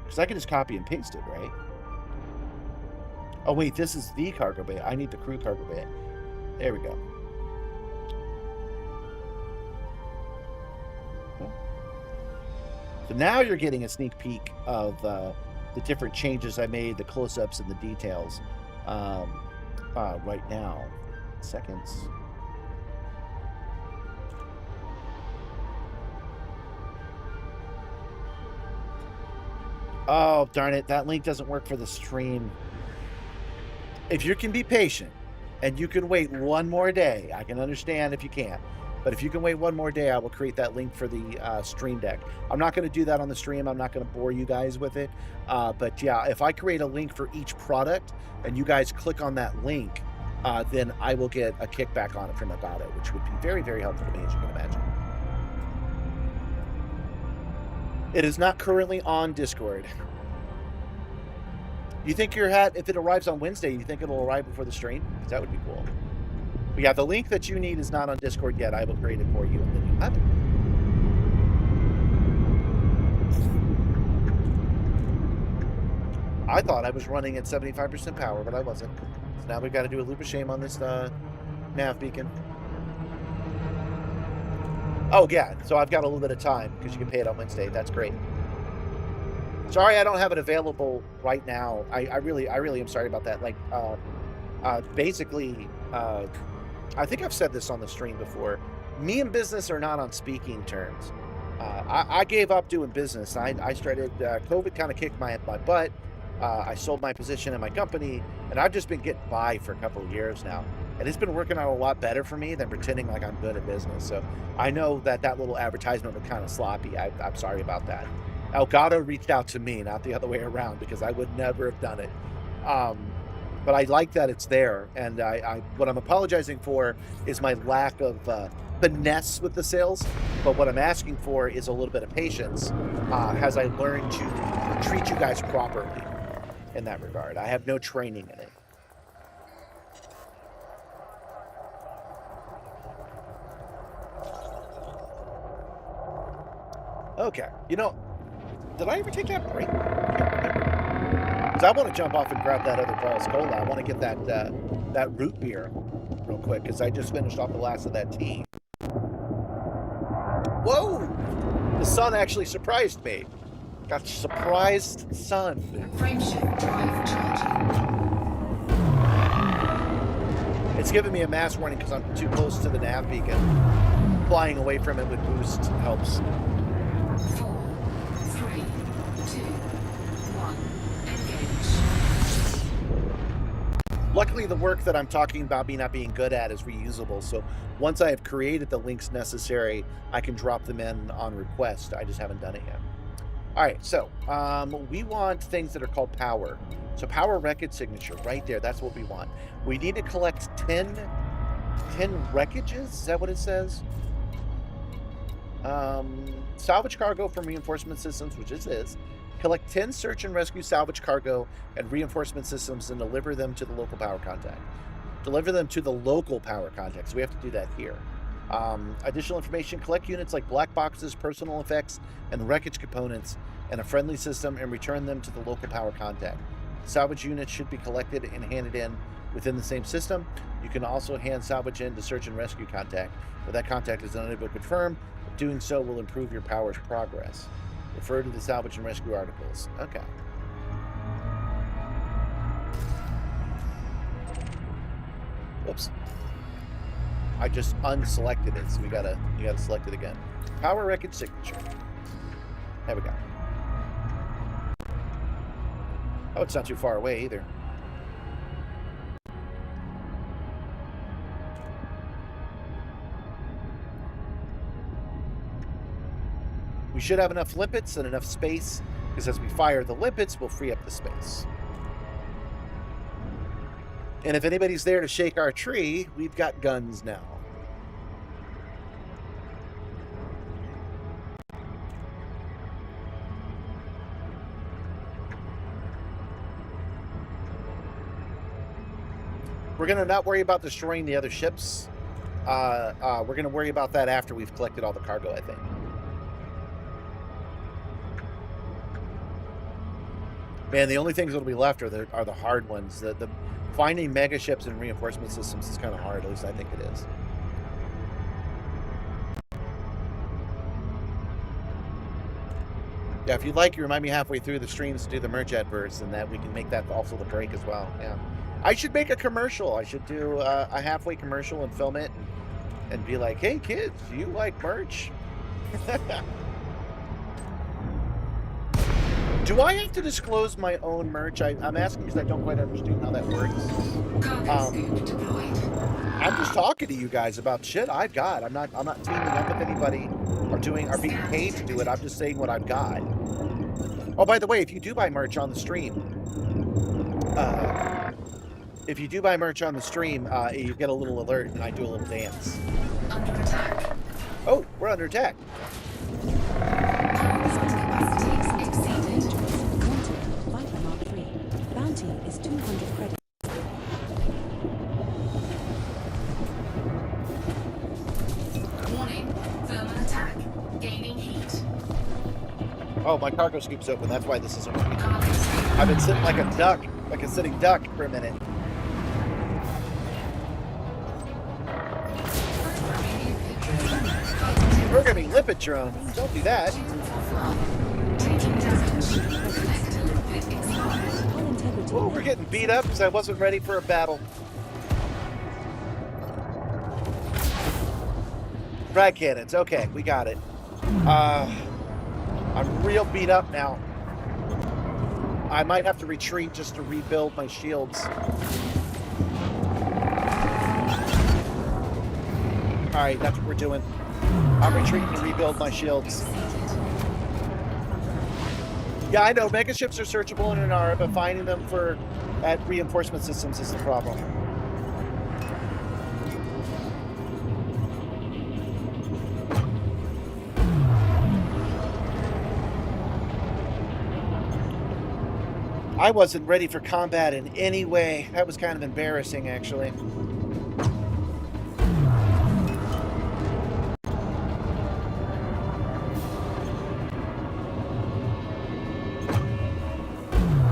Because I can just copy and paste it, right? Oh wait, this is the cargo bay. I need the crew cargo bay. There we go. So now you're getting a sneak peek of the different changes I made, the close-ups and the details. Right now. Seconds. Oh, darn it. That link doesn't work for the stream. If you can be patient, and you can wait one more day, I can understand if you can't. But if you can wait one more day, I will create that link for the Stream Deck. I'm not going to do that on the stream. I'm not going to bore you guys with it. But yeah, if I create a link for each product and you guys click on that link, then I will get a kickback on it from Nakato, which would be very, very helpful to me, as you can imagine. It is not currently on Discord. You think your hat, if it arrives on Wednesday, you think it'll arrive before the stream? Because that would be cool. But yeah, the link that you need is not on Discord yet. I will create it for you, and then you have it. I thought I was running at 75% power, but I wasn't. So now we've got to do a loop of shame on this nav beacon. Oh, yeah. So I've got a little bit of time because you can pay it on Wednesday. That's great. Sorry, I don't have it available right now. I really am sorry about that. Like, basically, I think I've said this on the stream before. Me and business are not on speaking terms. I gave up doing business. I started, COVID kind of kicked my butt. I sold my position in my company, and I've just been getting by for a couple of years now. And it's been working out a lot better for me than pretending like I'm good at business. So I know that little advertisement was kind of sloppy. I'm sorry about that. Elgato reached out to me, not the other way around, because I would never have done it. But I like that it's there, and what I'm apologizing for is my lack of finesse with the sales. But what I'm asking for is a little bit of patience as I learn to treat you guys properly in that regard. I have no training in it. Okay, you know, did I ever take that break? I can't remember. Because I want to jump off and grab that other Paul's Cola. I want to get that root beer real quick, because I just finished off the last of that tea. Whoa! The sun actually surprised me. Got surprised sun. Frameshift drive charging. It's giving me a mass warning because I'm too close to the nav beacon. Flying away from it with boost helps. 4, 3, 2, 1, engage. Luckily, the work that I'm talking about me not being good at is reusable. So once I have created the links necessary, I can drop them in on request. I just haven't done it yet. All right, so we want things that are called power. So power record signature right there. That's what we want. We need to collect 10 wreckages. Is that what it says? Salvage cargo from reinforcement systems, which it is. Collect 10 search and rescue salvage cargo and reinforcement systems and deliver them to the local power contact. Deliver them to the local power contact. So we have to do that here. Additional information, collect units like black boxes, personal effects, and wreckage components and a friendly system and return them to the local power contact. Salvage units should be collected and handed in within the same system. You can also hand salvage in to search and rescue contact, but that contact is unable to confirm. Doing so will improve your power's progress. Refer to the salvage and rescue articles. Okay. Whoops. I just unselected it, so you gotta select it again. Power record signature. There we go. Oh, it's not too far away either. We should have enough limpets and enough space, because as we fire the limpets, we'll free up the space. And if anybody's there to shake our tree, we've got guns now. We're going to not worry about destroying the other ships. We're going to worry about that after we've collected all the cargo, I think. Man, the only things that'll be left are the hard ones. The finding mega ships and reinforcement systems is kind of hard. At least I think it is. Yeah, if you'd like, you remind me halfway through the streams to do the merch adverts, and that we can make that also the break as well. Yeah, I should make a commercial. I should do a halfway commercial and film it, and be like, "Hey kids, do you like merch?" Do I have to disclose my own merch? I'm asking because I don't quite understand how that works. Cargo scoop deployed. I'm just talking to you guys about shit I've got. I'm not teaming up with anybody or being paid to do it. I'm just saying what I've got. Oh, by the way, if you do buy merch on the stream, you get a little alert and I do a little dance. Under attack. Oh, we're under attack. Power plant capacity exceeded. Wanted, Viper Mark III. Bounty is 200 credits. Warning. Thermal attack. Gaining heat. Oh, my cargo scoop's open. That's why this isn't working. Cargo scoop. I've been sitting like a duck, like a sitting duck for a minute. We're gonna be lipid drone. Don't do that. Taking damage. Connector liquid expired. Hull integrity. Oh, we're getting beat up because I wasn't ready for a battle. Frag cannons. Okay, we got it. I'm real beat up now. I might have to retreat just to rebuild my shields. Alright, that's what we're doing. I'm retreating to rebuild my shields. Yeah, I know. Mega ships are searchable in Inara, but finding them at reinforcement systems is the problem. I wasn't ready for combat in any way. That was kind of embarrassing, actually.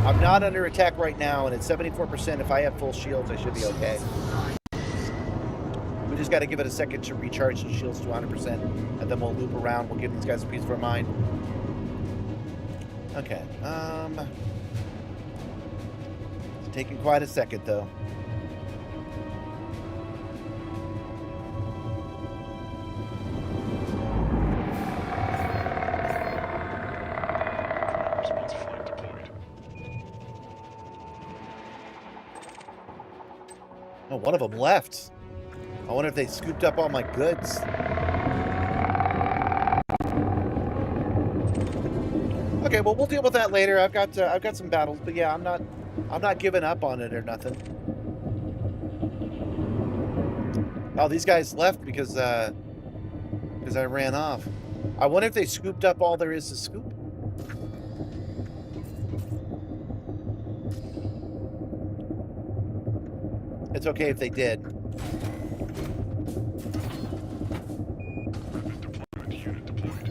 I'm not under attack right now, and at 74%, if I have full shields, I should be okay. We just got to give it a second to recharge the shields to 100%, and then we'll loop around. We'll give these guys a piece of our mind. Okay. It's taking quite a second, though. Response flight deployed. Oh, one of them left. I wonder if they scooped up all my goods. Okay, well, we'll deal with that later. I've got some battles, but yeah, I'm not giving up on it or nothing. Oh, these guys left because I ran off. I wonder if they scooped up all there is to scoop. It's okay if they did. Rapid deployment unit deployed.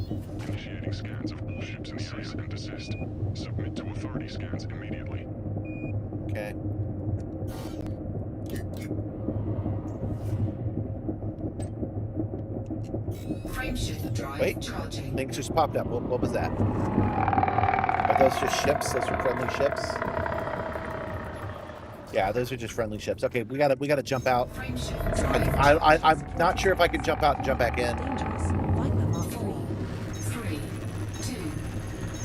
Initiating scans of all ships in cease and desist. Submit to authority scans immediately. Okay. Frameshift drive Wait. charging. Things just popped up. What was that? Are those just ships? Those are friendly ships? Yeah, those are just friendly ships. Okay, we gotta jump out. Frameshift drive. I'm not sure if I can jump out and jump back in. Dangerous. Viper Mark III. 3, 2,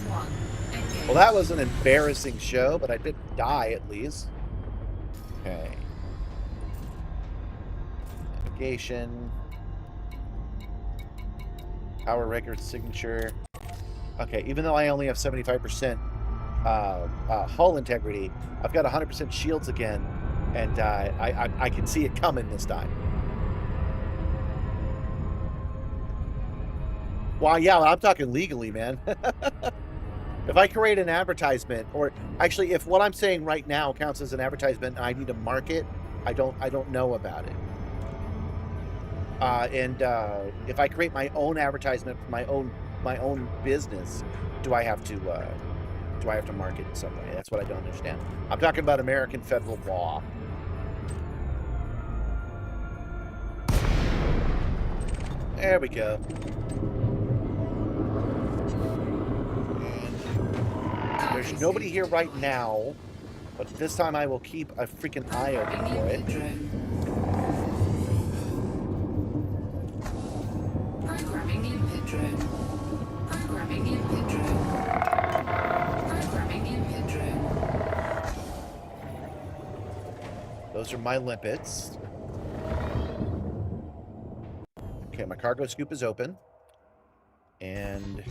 1. Engage. Well, that was an embarrassing show, but I didn't die at least. Okay. Navigation. Power record signature. Okay, even though I only have 75% hull integrity, I've got 100% shields again, and I can see it coming this time. Well, yeah, I'm talking legally, man. If I create an advertisement, or actually, if what I'm saying right now counts as an advertisement, and I need to mark it, I don't know about it. And if I create my own advertisement for my own business, do I have to mark it in some way? That's what I don't understand. I'm talking about American federal law. There we go. And there's nobody here right now, but this time I will keep a freaking eye open for it. Programming limpet drone. Programming limpet drone. Those are my limpets. Okay, my cargo scoop is open. And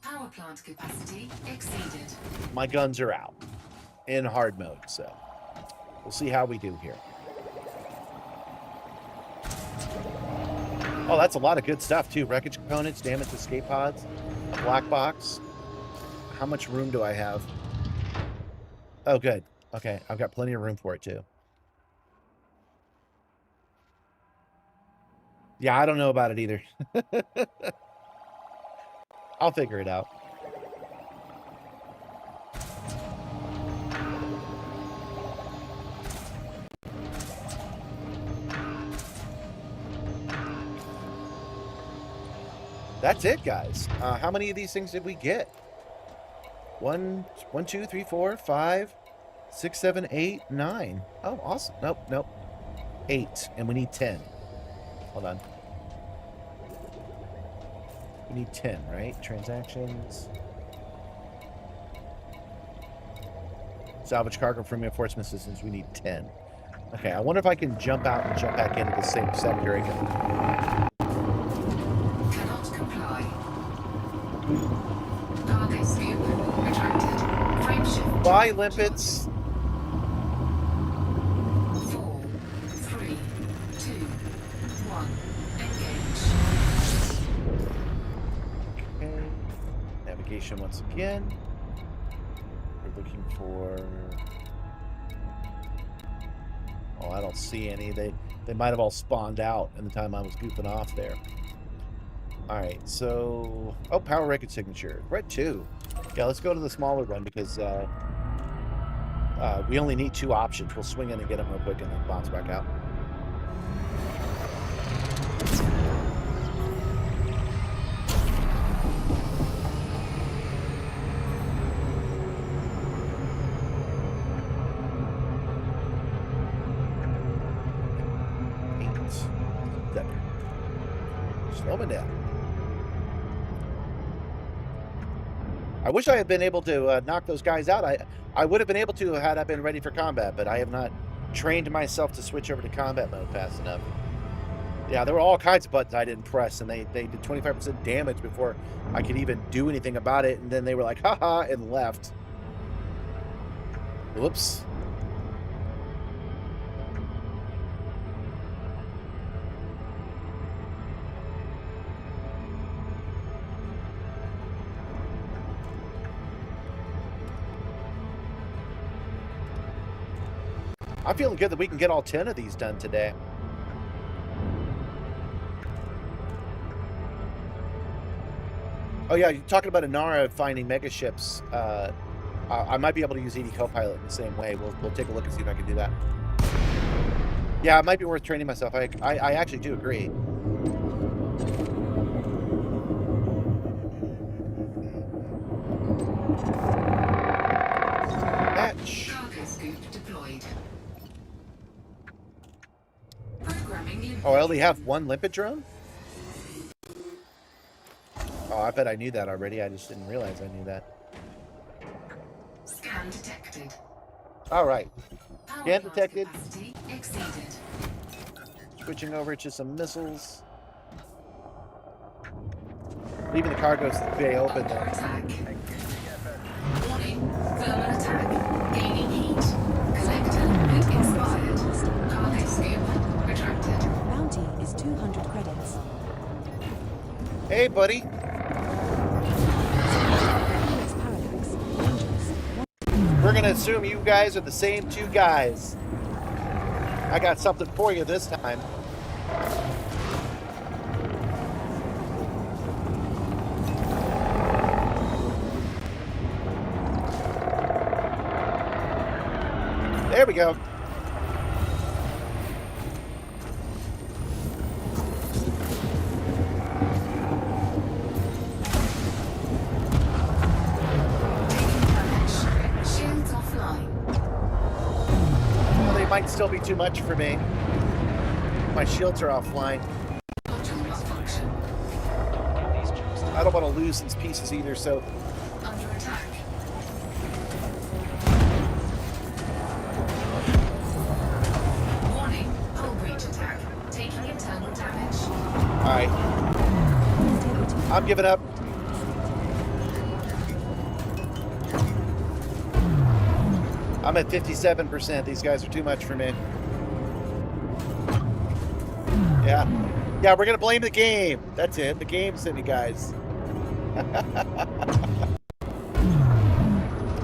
Power plant capacity exceeded. my guns are out in hard mode, so we'll see how we do here. Oh, that's a lot of good stuff, too. Wreckage components, damaged escape pods, a black box. How much room do I have? Oh, good. Okay, I've got plenty of room for it, too. Yeah, I don't know about it either. I'll figure it out. That's it, guys. How many of these things did we get? 1, 2, 3, 4, 5, 6, 7, 8, 9. Oh, awesome. Nope. 8, and we need 10. Hold on. We need 10, right? Transactions. Salvage cargo from reinforcement systems. We need 10. Okay, I wonder if I can jump out and jump back into the same sector again. Cannot comply. Cargo scoop retracted. Frameshift. Bye, limpets. 4, 3, 2, 1. Engage. Okay. Navigation once again. We're looking for... Oh, I don't see any. They might have all spawned out in the time I was goofing off there. Alright, so... Oh, power record signature. Red 2. Yeah, let's go to the smaller one because we only need 2 options. We'll swing in and get them real quick and then bounce back out. Slow it down. I wish I had been able to knock those guys out. I would have been able to had I been ready for combat, but I have not trained myself to switch over to combat mode fast enough. Yeah, there were all kinds of buttons I didn't press, and they did 25% damage before I could even do anything about it, and then they were like, haha, and left. Whoops. I'm feeling good that we can get all 10 of these done today. Oh yeah, you're talking about Inara finding mega ships. I might be able to use ED Copilot in the same way. We'll take a look and see if I can do that. Yeah, it might be worth training myself. I actually do agree. Match. Cargo scoop deployed. Programming limpet. Oh, I only have 1 limpet drone? Oh, I bet I knew that already. I just didn't realize I knew that. Scan detected. All right. Power Scan plant detected. capacity exceeded. Switching over to some missiles. Leaving the cargo bay open Under though. attack. Warning. Thermal attack. Gaining heat. Collector loop expired. Cargo scoop retracted. Bounty is 200 credits. Hey, buddy. Helix Parallax. Dangerous. We're gonna assume you guys are the same 2 guys. I got something for you this time. There we go. Shields offline. Well, they might still be too much for me. My shields are offline. Module malfunction. These jumps I don't want to lose these pieces either, so Under attack. I'm giving up. I'm at 57%. These guys are too much for me. Yeah. Yeah, we're going to blame the game. That's it. The game sent you guys.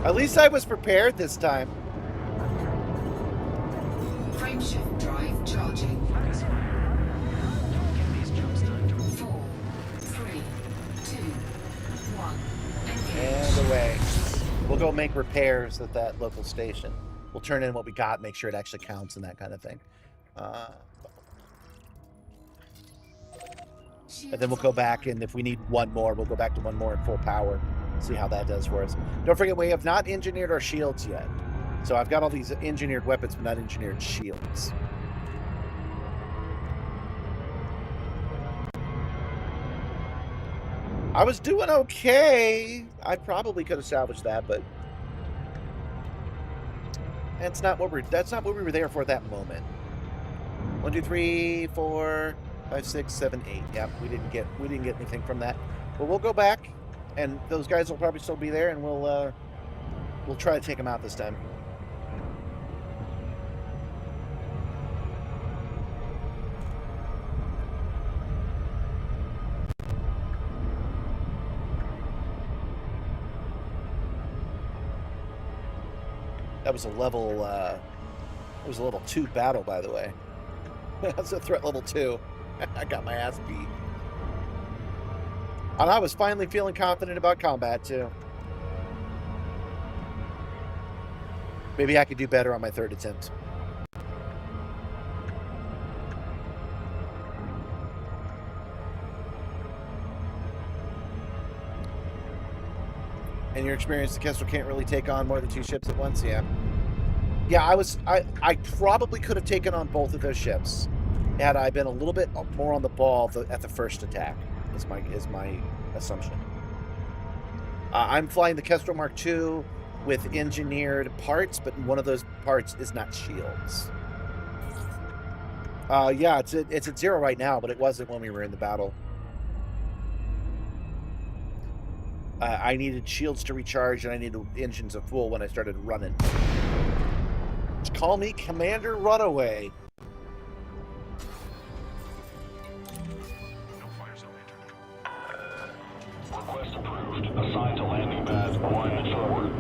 At least I was prepared this time. Frameshift drive charging. Get these jumps timed. 4, 3, 2, 1. And away. We'll go make repairs at that local station. We'll turn in what we got, make sure it actually counts and that kind of thing. And then we'll go back, and if we need one more, we'll go back to one more at full power. See how that does for us. Don't forget, we have not engineered our shields yet. So I've got all these engineered weapons, but not engineered shields. I was doing okay. I probably could have salvaged that, but that's not what we were there for at that moment. 1, 2, 3, 4, 5, 6, 7, 8. Yep, we didn't get anything from that. But we'll go back, and those guys will probably still be there, and we'll try to take them out this time. That was a level 2 battle, by the way. That's a threat level 2. I got my ass beat. And I was finally feeling confident about combat, too. Maybe I could do better on my 3rd attempt. In your experience, the Kestrel can't really take on more than 2 ships at once? Yeah. Yeah, I probably could have taken on both of those ships had I been a little bit more on the ball at the first attack, is my assumption. I'm flying the Kestrel Mark II with engineered parts, but one of those parts is not shields. Yeah, it's at 0 right now, but it wasn't when we were in the battle. I needed shields to recharge, and I needed engines to full when I started running. Just call me Commander Runaway. No fire zone entered. Request approved. Assigned to landing pad. Alignment forward.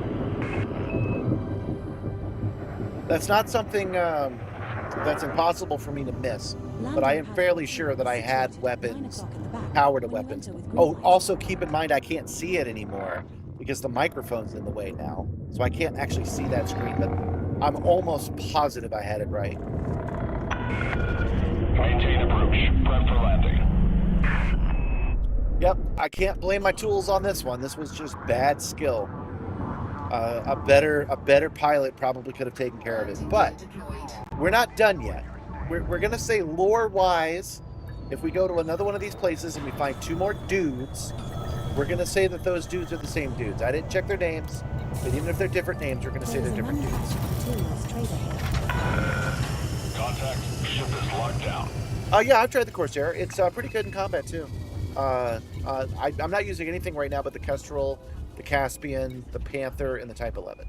That's not something that's impossible for me to miss, but I am fairly sure that I had weapons, power to weapons. Oh, also keep in mind I can't see it anymore because the microphone's in the way now, so I can't actually see that screen, but I'm almost positive I had it right. Maintain approach. Prep for landing. Yep, I can't blame my tools on this one. This was just bad skill. A better pilot probably could have taken care of it, but we're not done yet. We're gonna say lore-wise, if we go to another one of these places and we find 2 more dudes, we're gonna say that those dudes are the same dudes. I didn't check their names, but even if they're different names, we're gonna say they're different dudes. Contact. Ship is locked down. Yeah, I've tried the Corsair. It's pretty good in combat too. I'm not using anything right now but the Kestrel, the Caspian, the Panther, and the Type 11.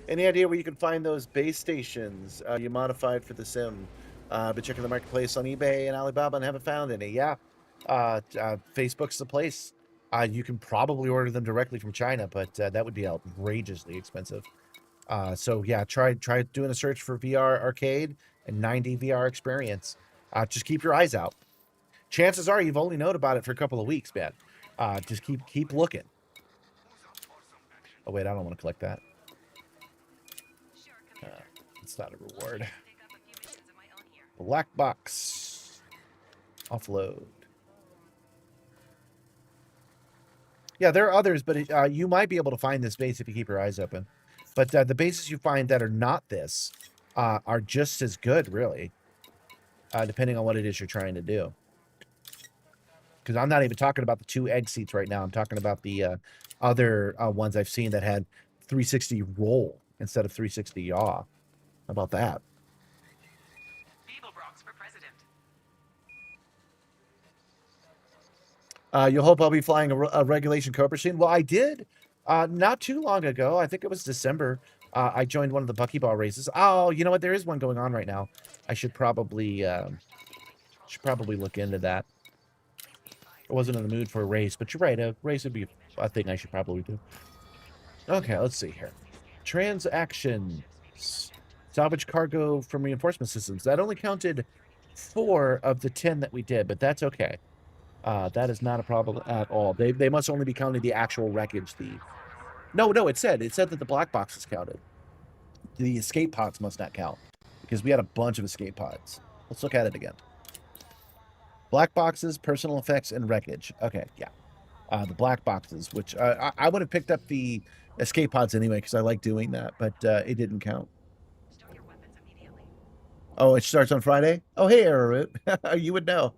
Any idea where you can find those base stations you modified for the sim? Been checking the marketplace on eBay and Alibaba and haven't found any. Yeah, Facebook's the place. You can probably order them directly from China, but that would be outrageously expensive. So yeah, try doing a search for VR Arcade and 9D VR Experience. Just keep your eyes out. Chances are you've only known about it for a couple of weeks, man. Just keep looking. Oh wait, I don't want to collect that. It's not a reward. Black box. Offload. Yeah, there are others, but you might be able to find this base if you keep your eyes open. But the bases you find that are not this are just as good, really, depending on what it is you're trying to do. Because I'm not even talking about the 2 egg seats right now. I'm talking about the other ones I've seen that had 360 roll instead of 360 yaw. How about that? Beeblebrox for president. You'll hope I'll be flying a regulation Cobra soon. Well, I did not too long ago. I think it was December. I joined one of the buckyball races. Oh, you know what? There is one going on right now. I should probably look into that. I wasn't in the mood for a race, but you're right. A race would be a thing I should probably do. Okay, let's see here. Transactions. Salvage cargo from reinforcement systems. That only counted 4 of the 10 that we did, but that's okay. That is not a problem at all. They must only be counting the actual wreckage. No, it said that the black boxes counted. The escape pods must not count because we had a bunch of escape pods. Let's look at it again. Black boxes, personal effects, and wreckage. Okay, yeah. The black boxes, which I would have picked up the escape pods anyway because I like doing that, but it didn't count. Stow your weapons immediately. Oh, it starts on Friday? Oh, hey, Arrowroot. You would know.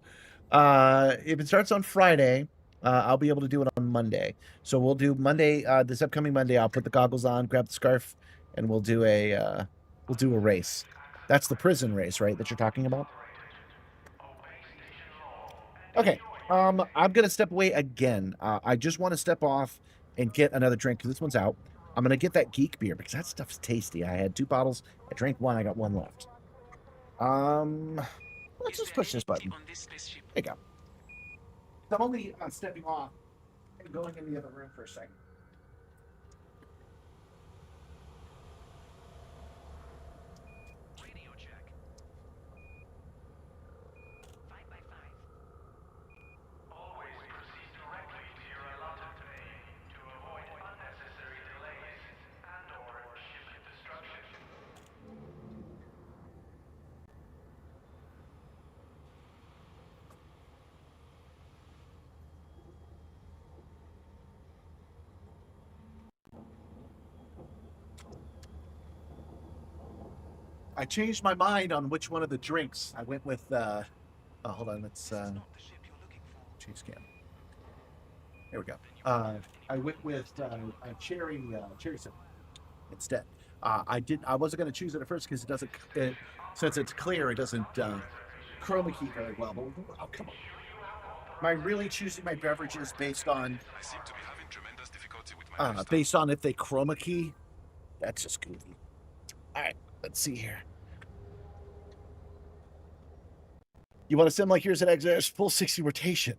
If it starts on Friday, I'll be able to do it on Monday. So we'll do Monday, this upcoming Monday. I'll put the goggles on, grab the scarf, and we'll do a race. That's the prison race, right? That you're talking about. Okay. I'm gonna step away again. I just want to step off and get another drink because this one's out. I'm gonna get that geek beer because that stuff's tasty. I had 2 bottles. I drank 1. I got 1 left. Let's just push this button. On this spaceship. There you go. I'm only stepping off and going in the other room for a second. Radio check. 5 by 5. Always proceed directly to your allotted domain to avoid unnecessary delays and/or ship destruction. I changed my mind on which one of the drinks. I went with oh, hold on, let's This is not the ship you're looking for. change scan. There we go. I went with a cherry sip instead. I wasn't going to choose it at first because it doesn't since it's clear, it doesn't chroma key very well. But oh, come on. Am I really choosing my beverages based on I seem to be having tremendous difficulty with my lifestyle. based on if they chroma key? That's just goofy. All right, let's see here. You want a sim like here's an exit, full 60 rotation.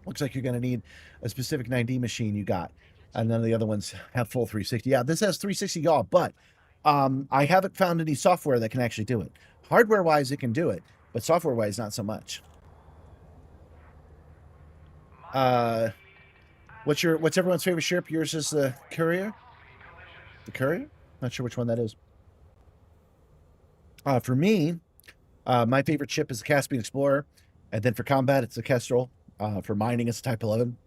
Looks like you're going to need a specific 9D machine you got. And none of the other ones have full 360. Yeah, this has 360 y'all, but I haven't found any software that can actually do it. Hardware-wise, it can do it, but software-wise, not so much. What's everyone's favorite ship? Yours is the Courier? The Courier? Not sure which one that is. For me, my favorite ship is the Caspian Explorer. And then for combat, it's the Kestrel. For mining, it's Type 11.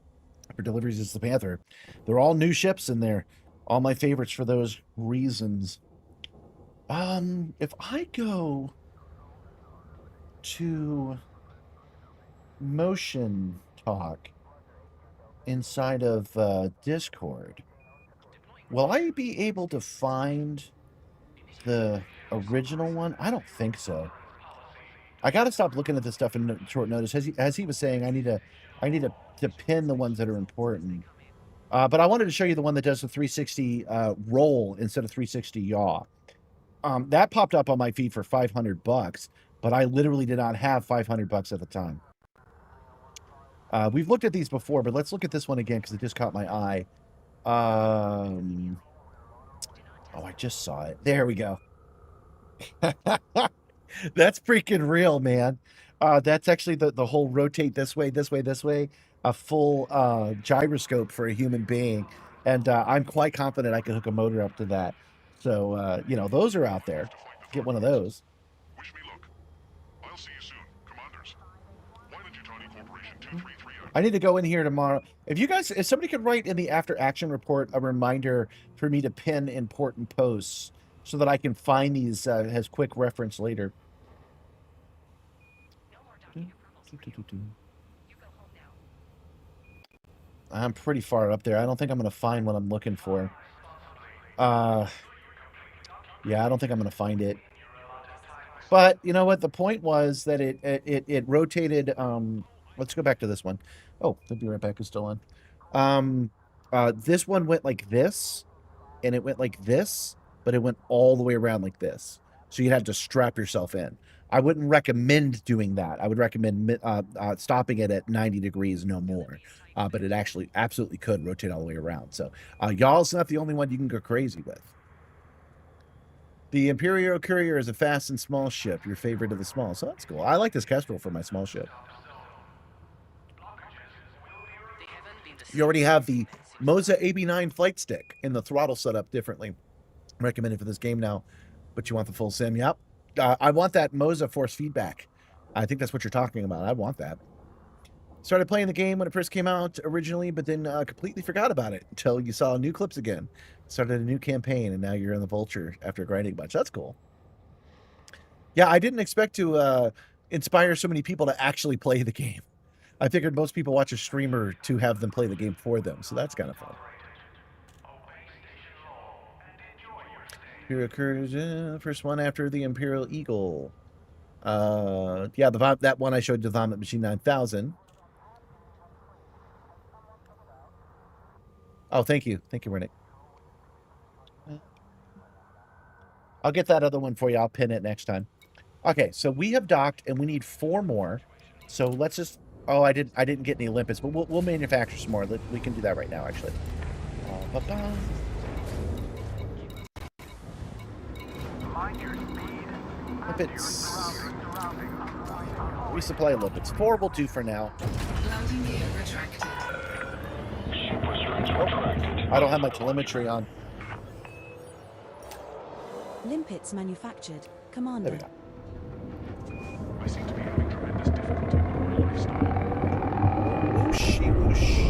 For deliveries, it's the Panther. They're all new ships, and they're all my favorites for those reasons. If I go to motion talk inside of Discord, will I be able to find the original one? I don't think so. I got to stop looking at this stuff in short notice. As he was saying, I need to pin the ones that are important. But I wanted to show you the one that does the 360 roll instead of 360 yaw. That popped up on my feed for $500, but I literally did not have $500 at the time. We've looked at these before, but let's look at this one again because it just caught my eye. Oh, I just saw it. There we go. That's freaking real, man. That's actually the whole rotate this way, this way, this way. A full gyroscope for a human being. And I'm quite confident I can hook a motor up to that. So, you know, those are out there. Get one of those. Wish me luck. I'll see you soon, Commanders. Wyland Yutani Corporation 233. I need to go in here tomorrow. If somebody could write in the after action report a reminder for me to pin important posts so that I can find these as quick reference later. No more docking approvals for you. You go home now. I'm pretty far up there. I don't think I'm going to find what I'm looking for. Yeah, I don't think I'm going to find it. But you know what? The point was that it rotated let's go back to this one. Oh, the be right back is still on. This one went like this, and it went like this, but it went all the way around like this. So you'd have to strap yourself in. I wouldn't recommend doing that. I would recommend stopping it at 90 degrees, no more. But it actually absolutely could rotate all the way around. So y'all's not the only one you can go crazy with. The Imperial Courier is a fast and small ship, your favorite of the small. So that's cool. I like this Kestrel for my small ship. They haven't been the You already same have the since Moza AB9 flight stick and the throttle set up differently. Recommended for this game now, but you want the full sim. Yep. I want that Moza force feedback. I think that's what you're talking about. I want that. Started playing the game when it first came out originally, but then completely forgot about it until you saw new clips again. Started a new campaign, and now you're in the Vulture after grinding a bunch. That's cool. Yeah, I didn't expect to inspire so many people to actually play the game. I figured most people watch a streamer to have them play the game for them, so that's kind of fun. Here occurs first one after the Imperial Eagle. Yeah, that one I showed you, the Vomit Machine 9000. Oh, thank you, Rennick. I'll get that other one for you. I'll pin it next time. Okay, so we have docked, and we need 4 more. So let's just. Oh, I didn't get any Olympus, but we'll manufacture some more. We can do that right now, actually. Limpets. Resupply limpets. 4 will do for now. Landing gear retracted. I don't have my telemetry on. Limpets manufactured. There we Commander. go. I seem to be having tremendous difficulty with my style. Whooshy whoosh.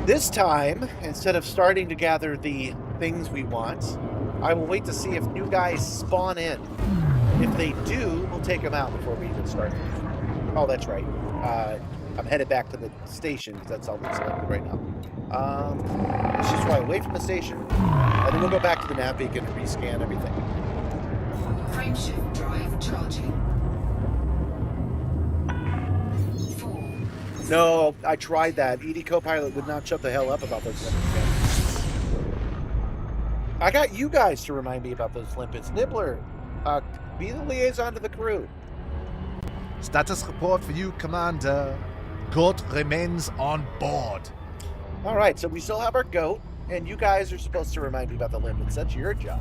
This time, instead of starting to gather the things we want, I will wait to see if new guys spawn in. If they do, we'll take them out before we even start. Oh, that's right. I'm headed back to the station because that's all that's selected right now. Let's just fly away from the station, and then we'll go back to the nav beacon and rescan everything. Frameshift drive charging. 4. No, I tried that. ED Copilot would not shut the hell up about those limpets. I got you guys to remind me about those limpets. Nibbler, be the liaison to the crew. Status report for you, Commander. Goat remains on board. All right, so we still have our goat, and you guys are supposed to remind me about the limpets. That's your job.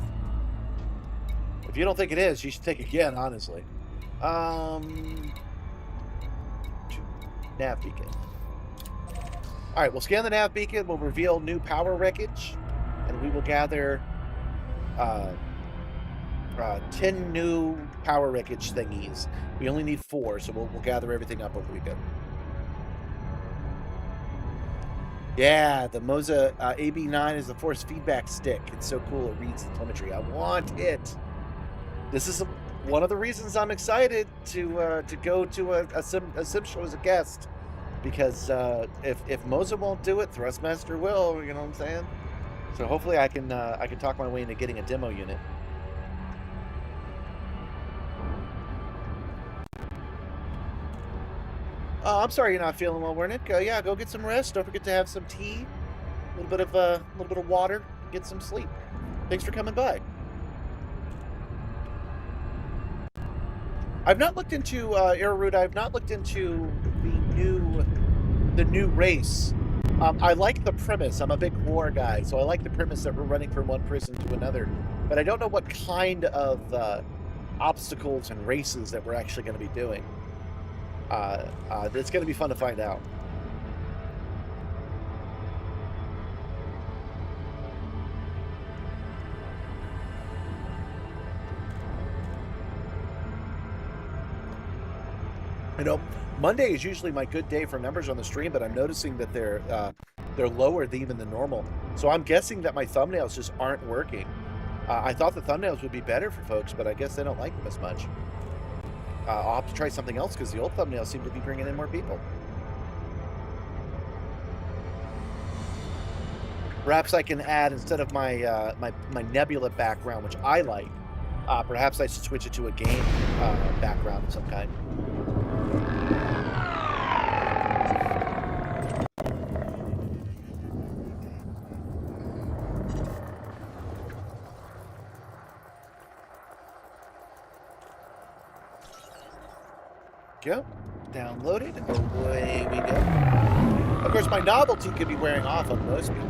If you don't think it is, you should think again, honestly. Nav beacon. All right, we'll scan the nav beacon. We'll reveal new power wreckage, and we will gather 10 new power wreckage thingies. We only need 4, so we'll gather everything up over the weekend. Yeah, the Moza AB9 is the force feedback stick. It's so cool. It reads the telemetry. I want it. This is one of the reasons I'm excited to go to a sim show as a guest, because if Moza won't do it, Thrustmaster will. You know what I'm saying? So hopefully I can talk my way into getting a demo unit. Oh, I'm sorry you're not feeling well, Wernick. Yeah, go get some rest. Don't forget to have some tea, a little bit of water, get some sleep. Thanks for coming by. I've not looked into Arrowroot. I've not looked into the new race. I like the premise. I'm a big war guy, so I like the premise that we're running from one prison to another. But I don't know what kind of obstacles and races that we're actually going to be doing. It's going to be fun to find out. You know, Monday is usually my good day for numbers on the stream, but I'm noticing that they're lower even than normal. So I'm guessing that my thumbnails just aren't working. I thought the thumbnails would be better for folks, but I guess they don't like them as much. I'll have to try something else because the old thumbnails seem to be bringing in more people. Perhaps I can add, instead of my my nebula background, which I like, Perhaps I should switch it to a game background of some kind. Go. Downloaded. Away we go. Of course, my novelty could be wearing off on most people.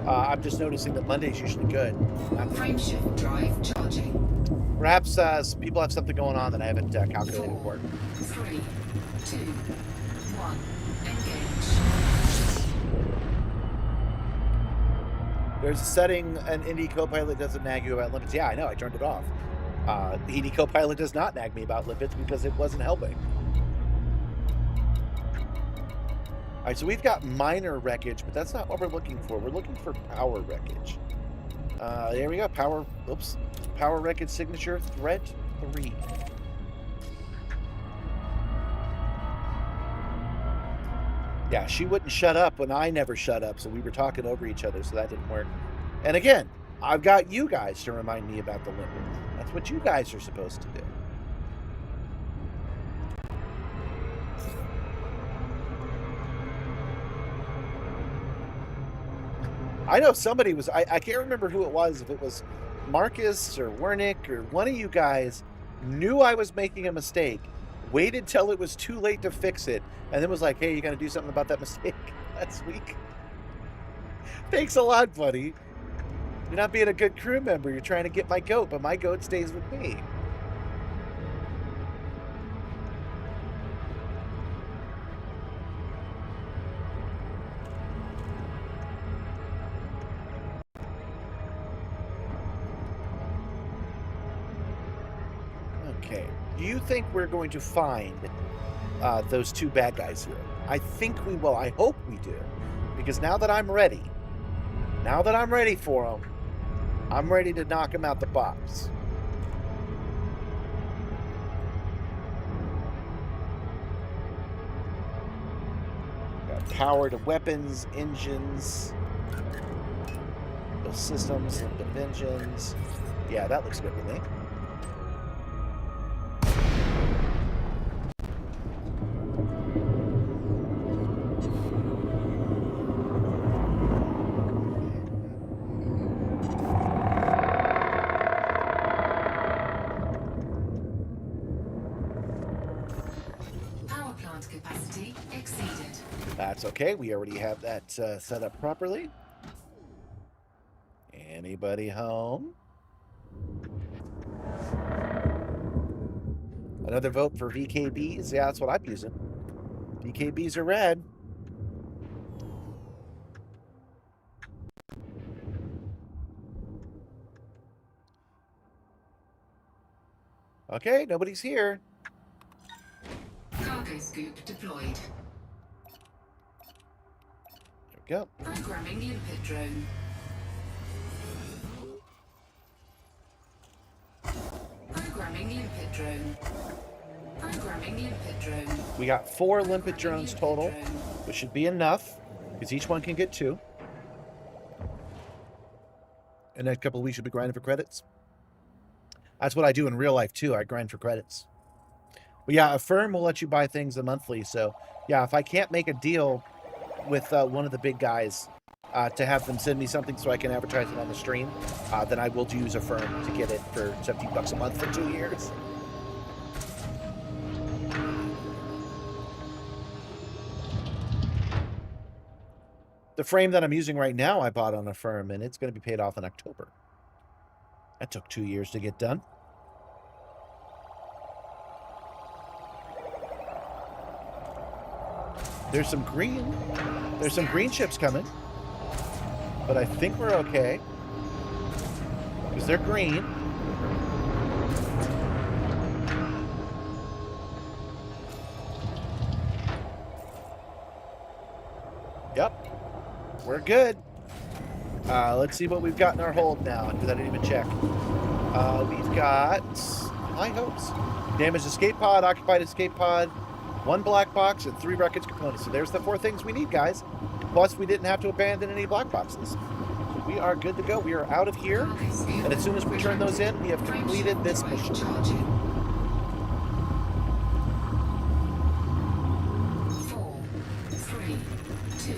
I'm just noticing that Monday's usually good. Frameshift drive charging. Perhaps some people have something going on that I haven't calculated for. 3, 2, 1. Engage. There's a setting an Indie Copilot doesn't nag you about limits. Yeah, I know. I turned it off. Indie Copilot does not nag me about limits because it wasn't helping. All right, so we've got minor wreckage, but that's not what we're looking for. We're looking for power wreckage. There we go. Power wreckage signature threat 3. Yeah, she wouldn't shut up when I never shut up, so we were talking over each other, so that didn't work. And again, I've got you guys to remind me about the limit. That's what you guys are supposed to do. I know somebody was, I can't remember who it was, if it was Marcus or Wernick or one of you guys knew I was making a mistake, waited till it was too late to fix it, and then was like, hey, you got to do something about that mistake last week. Thanks a lot, buddy. You're not being a good crew member. You're trying to get my goat, but my goat stays with me. Okay. Do you think we're going to find those two bad guys here? I think we will. I hope we do. Because now that I'm ready for them, I'm ready to knock them out the box. Got power to weapons, engines, the systems, the engines. Yeah, that looks good to me. Capacity exceeded. That's okay. We already have that set up properly. Anybody home? Another vote for VKBs? Yeah, that's what I'm using. VKBs are red. Okay, nobody's here. Cargo scoop deployed. There we go. Programming limpet drone. Programming limpet drone. Programming limpet drone. We got 4 limpet drones total, which should be enough, because each one can get 2. In the next couple of weeks, you'll be grinding for credits. That's what I do in real life, too. I grind for credits. But yeah, a firm will let you buy things monthly. So, yeah, if I can't make a deal with one of the big guys to have them send me something so I can advertise it on the stream, then I will use a firm to get it for $70 a month for 2 years. The frame that I'm using right now, I bought on a firm, and it's going to be paid off in October. That took 2 years to get done. There's some green ships coming, but I think we're okay because they're green. Yep, we're good. Let's see what we've got in our hold now, because I didn't even check. We've got high hopes. Damaged escape pod, occupied escape pod, 1 black box, and 3 wreckage components. So there's the 4 things we need, guys. Plus, we didn't have to abandon any black boxes. we are good to go. We are out of here. And as soon as we turn those in, we have completed this mission. Charging. 4, 3, 2,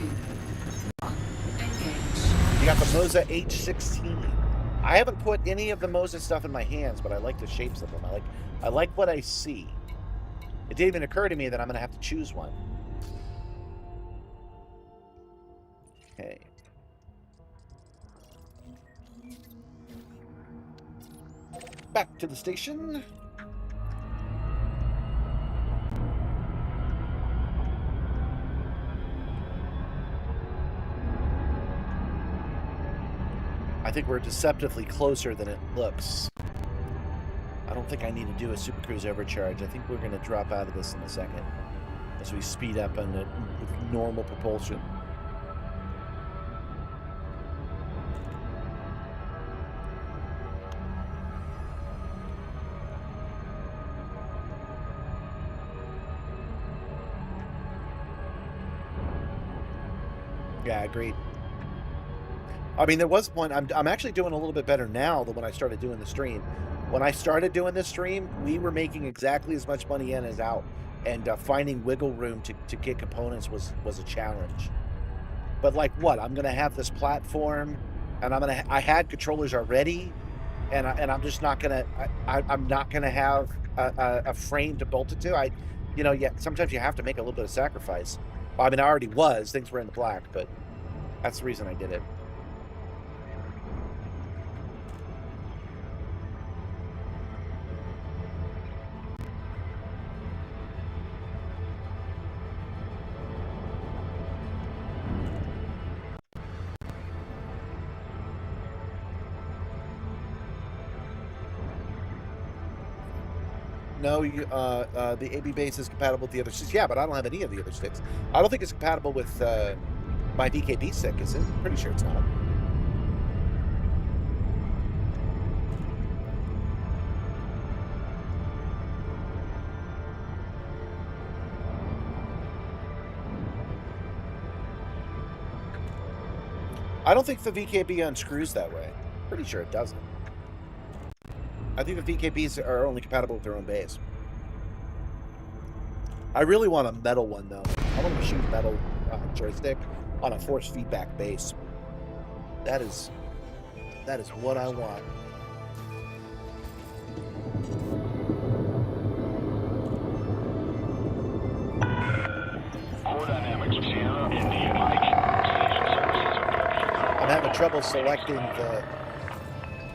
1. Engage. You got the Moza H16. I haven't put any of the Moza stuff in my hands, but I like the shapes of them. I like what I see. It didn't even occur to me that I'm going to have to choose one. Okay. Back to the station. I think we're deceptively closer than it looks. I don't think I need to do a Super Cruise overcharge. I think we're going to drop out of this in a second as we speed up on it with normal propulsion. Yeah, agreed. I mean, there was one. I'm actually doing a little bit better now than when I started doing the stream. When I started doing this stream, we were making exactly as much money in as out, and finding wiggle room to get components was a challenge. But like, what? I'm gonna have this platform, and I had controllers already, and I'm just not gonna. I'm not gonna have a frame to bolt it to. Yeah. Sometimes you have to make a little bit of sacrifice. Well, I mean, I already was. Things were in the black, but that's the reason I did it. No, the AB base is compatible with the other sticks. Yeah, but I don't have any of the other sticks. I don't think it's compatible with my VKB stick, is it? I'm pretty sure it's not. I don't think the VKB unscrews that way. Pretty sure it doesn't. I think the VKBs are only compatible with their own base. I really want a metal one, though. I want to shoot metal joystick on a force feedback base. That is what I want. Core Dynamics, Sierra, India, Mike. Station services are good. I'm having trouble selecting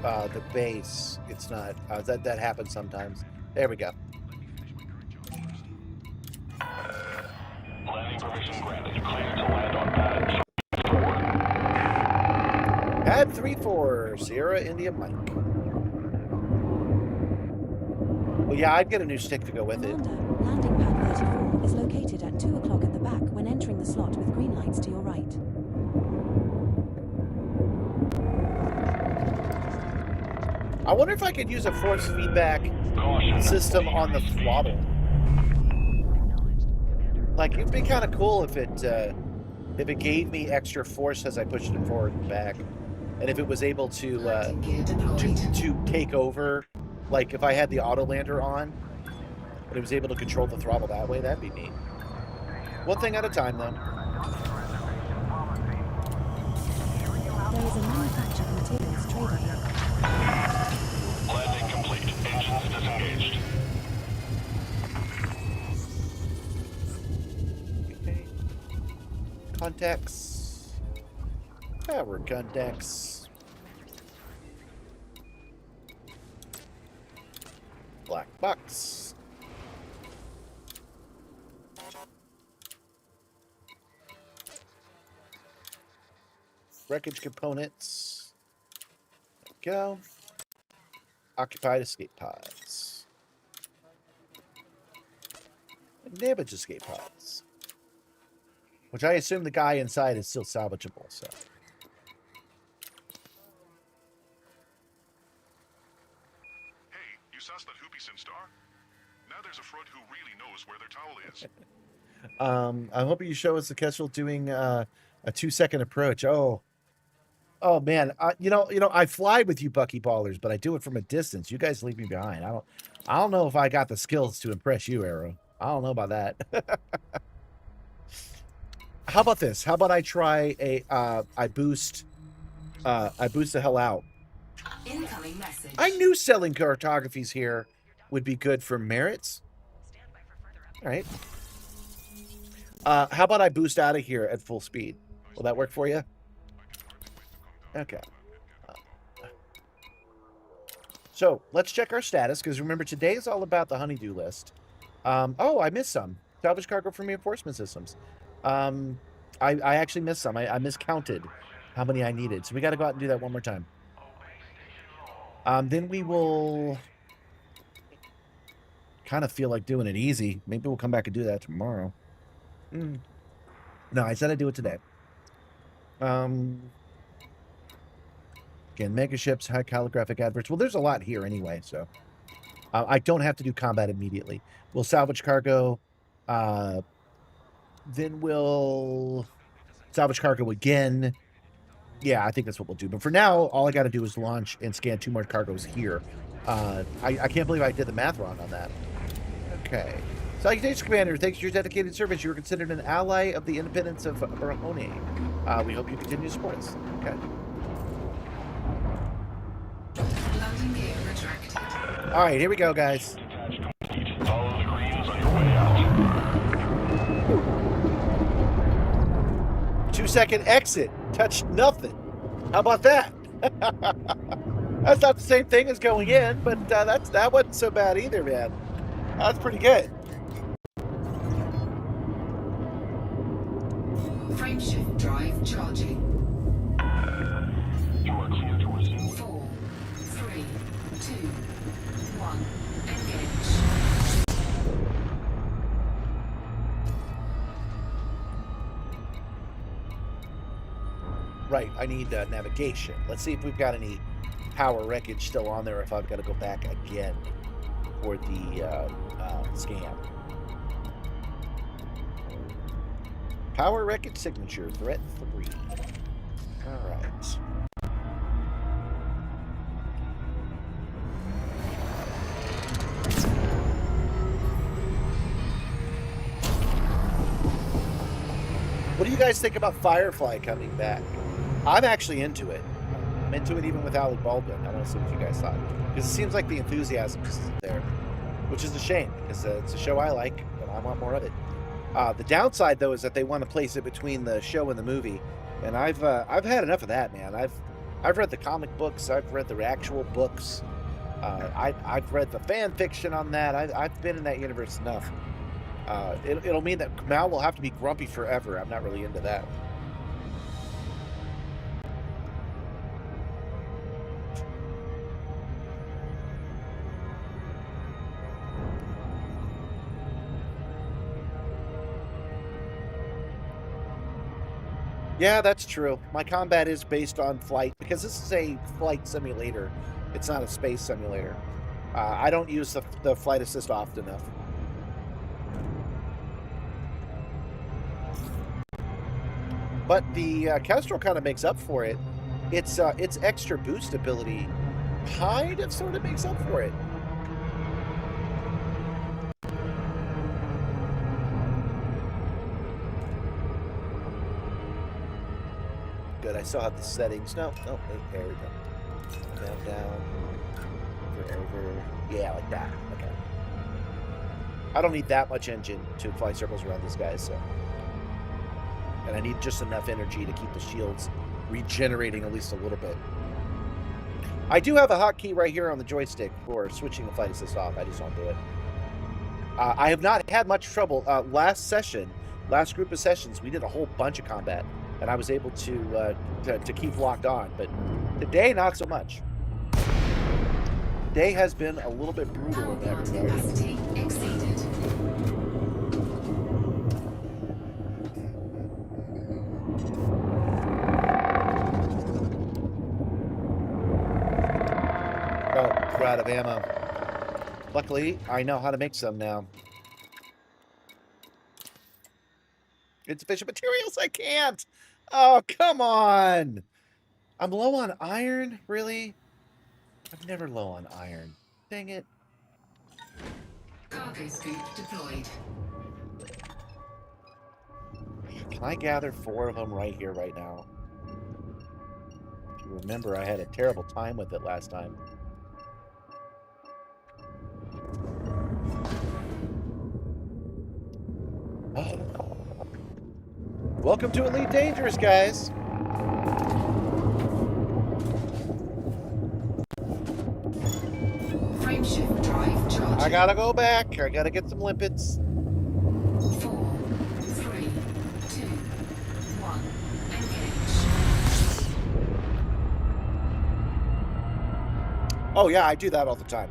the base. It's not that happens sometimes. There we go. Landing permission granted. Clear to land on pad 4. Pad 3-4, Sierra India Mike. Well, yeah, I'd get a new stick to go with it. Commander, landing pad 34 is located at 2 o'clock at the back when entering the slot with green lights to your right. I wonder if I could use a force feedback system on the throttle. Like, it'd be kind of cool if it gave me extra force as I pushed it forward and back, and if it was able to take over. Like, if I had the auto lander on, and it was able to control the throttle that way, that'd be neat. One thing at a time, though. There is a manufactured materials trader here. Landing complete. Engines disengaged. Okay. Contacts. Power contacts. Black box. Wreckage components. There we go. Occupied escape pods. Damaged escape pods. Which I assume the guy inside is still salvageable, so. Hey, you sussed that hoopy Simstar? Now there's a front who really knows where their towel is. I hope you show us the Kestrel doing a 2-second approach. Oh, Oh man, I fly with you Bucky Ballers, but I do it from a distance. You guys leave me behind. I don't know if I got the skills to impress you, Arrow. I don't know about that. How about this? How about I try I boost the hell out. Incoming message. I knew selling cartographies here would be good for merits. All right. How about I boost out of here at full speed? Will that work for you? Okay. So let's check our status, because remember, today is all about the honeydew list. Oh, I missed some. Salvage cargo from reinforcement systems. I actually missed some. I miscounted how many I needed. So we got to go out and do that one more time. Then we will kind of feel like doing it easy. Maybe we'll come back and do that tomorrow. No, I said I'd do it today. Again, mega ships, high calligraphic adverts. Well, there's a lot here anyway, so I don't have to do combat immediately. We'll salvage cargo. Then we'll salvage cargo again. Yeah, I think that's what we'll do. But for now, all I got to do is launch and scan 2 more cargoes here. I can't believe I did the math wrong on that. Okay. Salutations, Commander. Thanks for your dedicated service. You were considered an ally of the independence of Barahone. We hope you continue to support us. Okay. Landing gear retracted. All right, here we go, guys. Follow the greens on your way out. 2-second exit. Touch nothing. How about that? That's not the same thing as going in, but that wasn't so bad either, man. That's pretty good. Frameshift drive charging. You are clear to resume. 4, 3, 2, 1. Engage. Right, I need navigation. Let's see if we've got any power wreckage still on there, if I've got to go back again for the scan. Power wreckage signature, threat 3. All right. What do you guys think about Firefly coming back? I'm actually into it. I'm into it even with Alec Baldwin. I want to see what you guys thought. Because it seems like the enthusiasm just isn't there. Which is a shame, because it's a show I like, and I want more of it. The downside, though, is that they want to place it between the show and the movie. And I've had enough of that, man. I've read the comic books. I've read the actual books. I've read the fan fiction on that. I've been in that universe enough. It'll mean that Mal will have to be grumpy forever. I'm not really into that. Yeah, that's true. My combat is based on flight, because this is a flight simulator. It's not a space simulator. I don't use the flight assist often enough. But the Kestrel kind of makes up for it. Its extra boost ability kind of sort of makes up for it. Good, I still have the settings. No, there we go. Down, over. Yeah, like that. Okay. I don't need that much engine to fly circles around these guys, so. And I need just enough energy to keep the shields regenerating at least a little bit. I do have a hotkey right here on the joystick for switching the flight assist off. I just don't do it. I have not had much trouble. Last group of sessions, we did a whole bunch of combat, and I was able to keep locked on. But today, not so much. Today has been a little bit brutal in that regard. Capacity exceeded. Oh, we're out of ammo. Luckily, I know how to make some now. Insufficient materials? I can't! Oh, come on! I'm low on iron? Really? I'm never low on iron. Dang it. Cargo scoop deployed. Can I gather 4 of them right here, right now? If you remember, I had a terrible time with it last time. Oh. Welcome to Elite Dangerous, guys. Frameshift drive charging. I gotta go back. I gotta get some limpets. 4, 3, 2, 1. Engage. Oh, yeah, I do that all the time.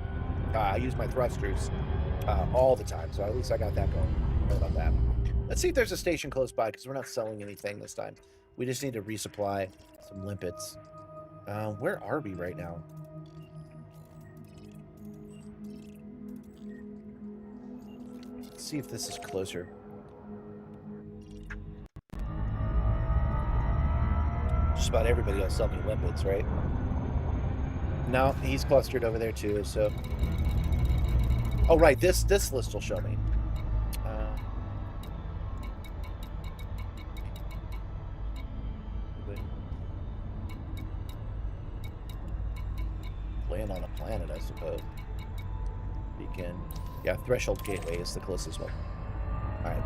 I use my thrusters all the time, so at least I got that going. What about that? Let's see if there's a station close by, because we're not selling anything this time. We just need to resupply some limpets. Where are we right now? Let's see if this is closer. Just about everybody else selling limpets, right? No, he's clustered over there too, so... Oh, right, this list will show me. Land on a planet, I suppose. Beacon. Yeah, Threshold Gateway is the closest one. Alright.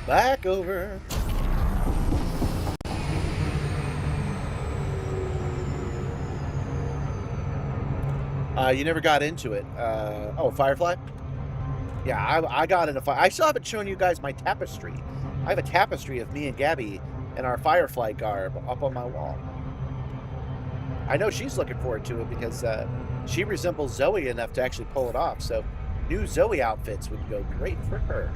Back over. You never got into it. Oh, Firefly? Yeah, I got into Firefly. I still haven't shown you guys my tapestry. I have a tapestry of me and Gabby in our Firefly garb up on my wall. I know she's looking forward to it because she resembles Zoe enough to actually pull it off. So new Zoe outfits would go great for her.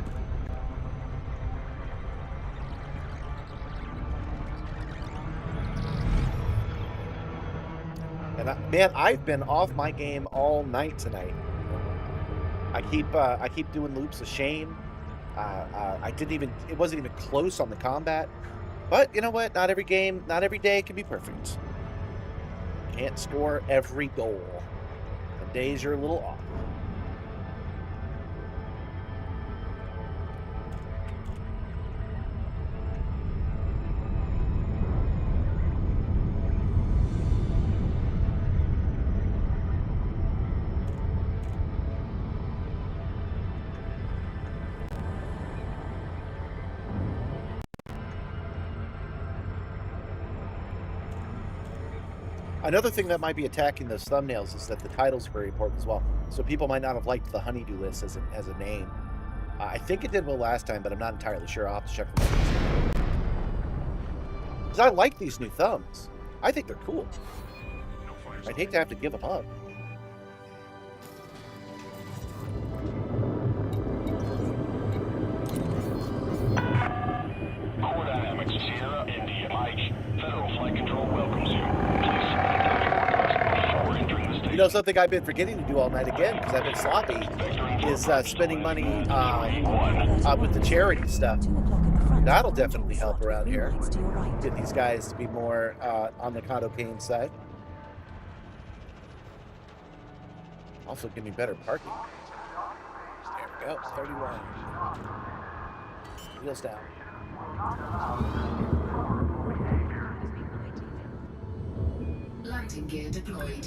And man, I've been off my game all night tonight. I keep doing loops of shame. It wasn't even close on the combat. But you know what? Not every game, not every day can be perfect. Can't score every goal. Some days you're a little off. Another thing that might be attacking those thumbnails is that the title's very important as well. So people might not have liked the honeydew list as a name. I think it did well last time, but I'm not entirely sure. I'll have to check for because I like these new thumbs. I think they're cool. I'd hate to have to give them up. Core Dynamics, Sierra, India, Mike. Federal Flight Control welcomes you. You know, something I've been forgetting to do all night again because I've been sloppy is spending money with the charity stuff. That'll definitely help around here. Get these guys to be more on the Nakato Kaine side. Also, give me better parking. There we go, 31. Wheels down. Landing gear deployed.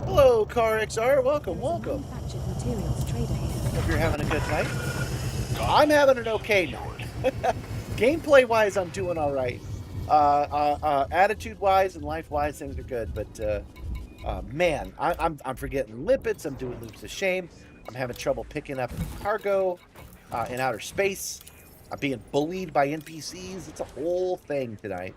Hello, Car XR. Welcome, welcome. Manufactured materials trader here. Hope you're having a good night. I'm having an okay night. Gameplay-wise, I'm doing all right. Attitude-wise and life-wise, things are good. But man, I'm forgetting limpets. I'm doing loops of shame. I'm having trouble picking up cargo in outer space. I'm being bullied by NPCs. It's a whole thing tonight.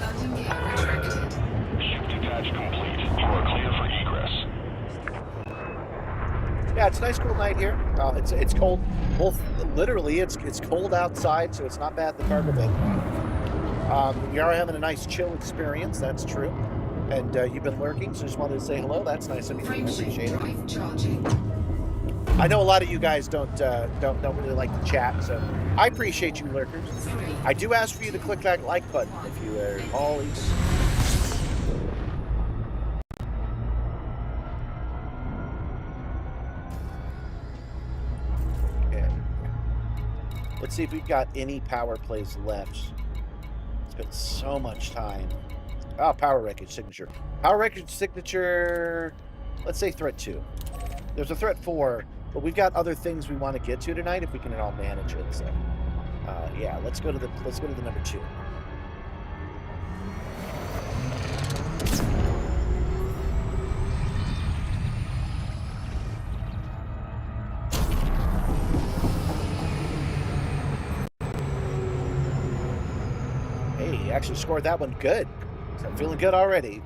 Landing gear retracted. it's a nice cool night here. It's cold. Both literally, it's cold outside, so it's not bad in the cargo bay. We are having a nice chill experience. That's true. And you've been lurking, so just wanted to say hello. That's nice of you. I appreciate it. Drive charging. I know a lot of you guys don't really like to chat, so I appreciate you lurkers. I do ask for you to click that like button if you are all even. Okay. Let's see if we've got any power plays left. It's been so much time. Oh, power wreckage signature. Power wreckage signature. Let's say threat 2. There's a threat 4. But we've got other things we want to get to tonight if we can all manage it. So, yeah, let's go to the number 2. Hey, you actually scored that one good. So I'm feeling good already.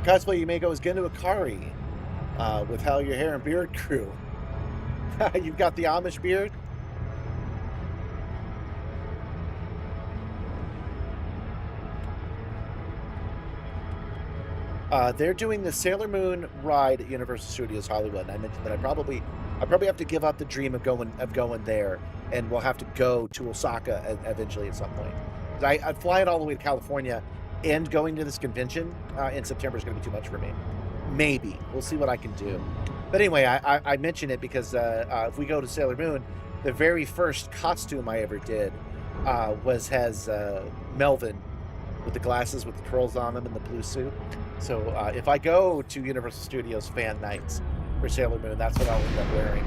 Cosplay, you may go as Gendo Akari with how your hair and beard grew. You've got the Amish beard. They're doing the Sailor Moon ride at Universal Studios Hollywood. And I mentioned that I probably have to give up the dream of going there, and we'll have to go to Osaka eventually at some point. I'm flying all the way to California. And going to this convention in September is going to be too much for me. Maybe. We'll see what I can do. But anyway, I mention it because if we go to Sailor Moon, the very first costume I ever did has Melvin with the glasses with the curls on them and the blue suit. So if I go to Universal Studios fan nights for Sailor Moon, that's what I'll end up wearing.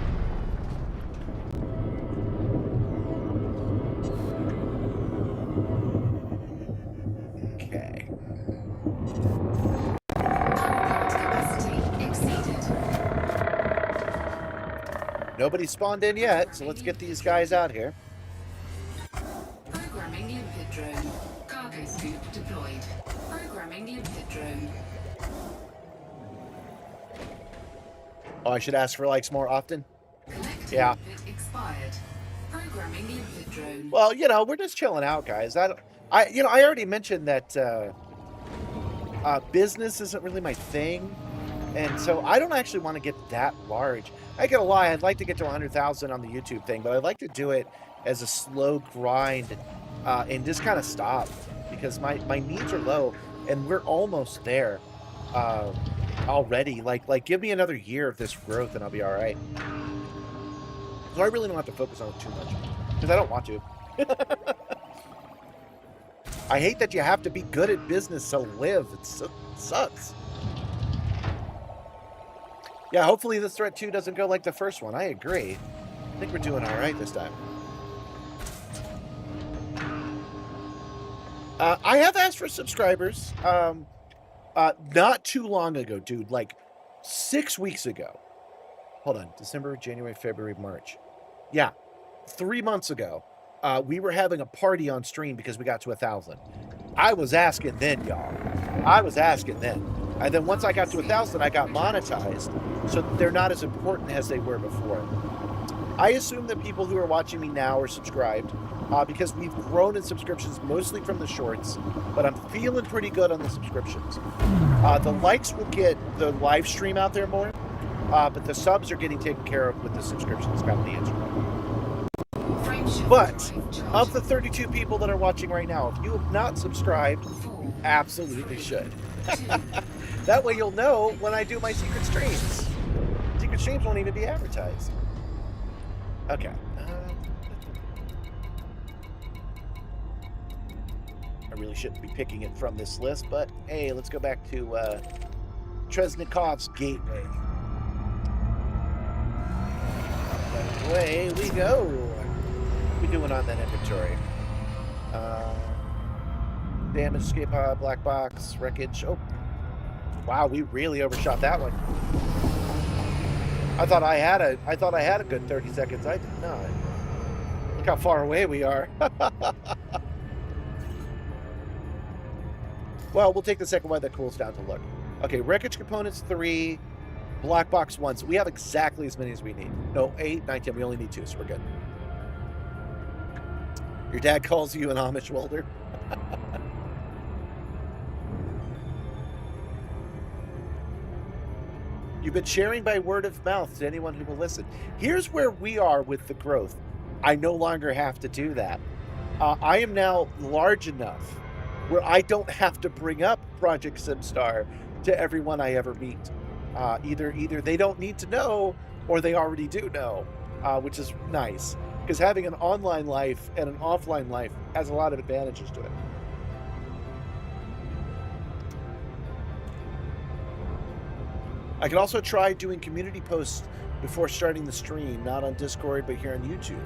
Nobody spawned in yet, so let's get these guys out here. Programming limpet drone. Cargo scoop deployed. Programming limpet drone. Oh, I should ask for likes more often? Collect Yeah. limpet expired. Programming limpet drone. Well, you know, we're just chilling out, guys. I already mentioned that business isn't really my thing. And so I don't actually want to get that large. I ain't gonna lie, I'd like to get to 100,000 on the YouTube thing, but I'd like to do it as a slow grind and just kind of stop because my needs are low and we're almost there already. Like give me another year of this growth and I'll be all right. So I really don't have to focus on it too much because I don't want to. I hate that you have to be good at business to live. It sucks. Yeah, hopefully this threat 2 doesn't go like the first one. I agree. I think we're doing all right this time. I have asked for subscribers not too long ago, dude. Like 6 weeks ago. Hold on. December, January, February, March. Yeah, 3 months ago. We were having a party on stream because we got to 1,000. I was asking then, y'all. I was asking then. And then once I got to 1,000, I got monetized. So they're not as important as they were before. I assume that people who are watching me now are subscribed because we've grown in subscriptions mostly from the shorts, but I'm feeling pretty good on the subscriptions. The likes will get the live stream out there more, but the subs are getting taken care of with the subscriptions. Got the answer. But of the 32 people that are watching right now, if you have not subscribed, you absolutely should. That way you'll know when I do my secret streams. Secret streams won't even be advertised. Okay. I really shouldn't be picking it from this list, but hey, let's go back to Tresnikov's Gateway. Away we go. What are we doing on that inventory? Damage, escape pod, black box, wreckage. Oh, wow, we really overshot that one. I thought I had a good 30 seconds. I did not. Look how far away we are. Well, we'll take the second one that cools down to look. Okay, wreckage components 3, black box 1. So we have exactly as many as we need. No, 8, 9, 10. We only need 2, so we're good. Your dad calls you an Amish welder. You've been sharing by word of mouth to anyone who will listen. Here's where we are with the growth. I no longer have to do that. I am now large enough where I don't have to bring up Project Simstar to everyone I ever meet. Either they don't need to know, or they already do know, which is nice. Because having an online life and an offline life has a lot of advantages to it. I could also try doing community posts before starting the stream, not on Discord, but here on YouTube.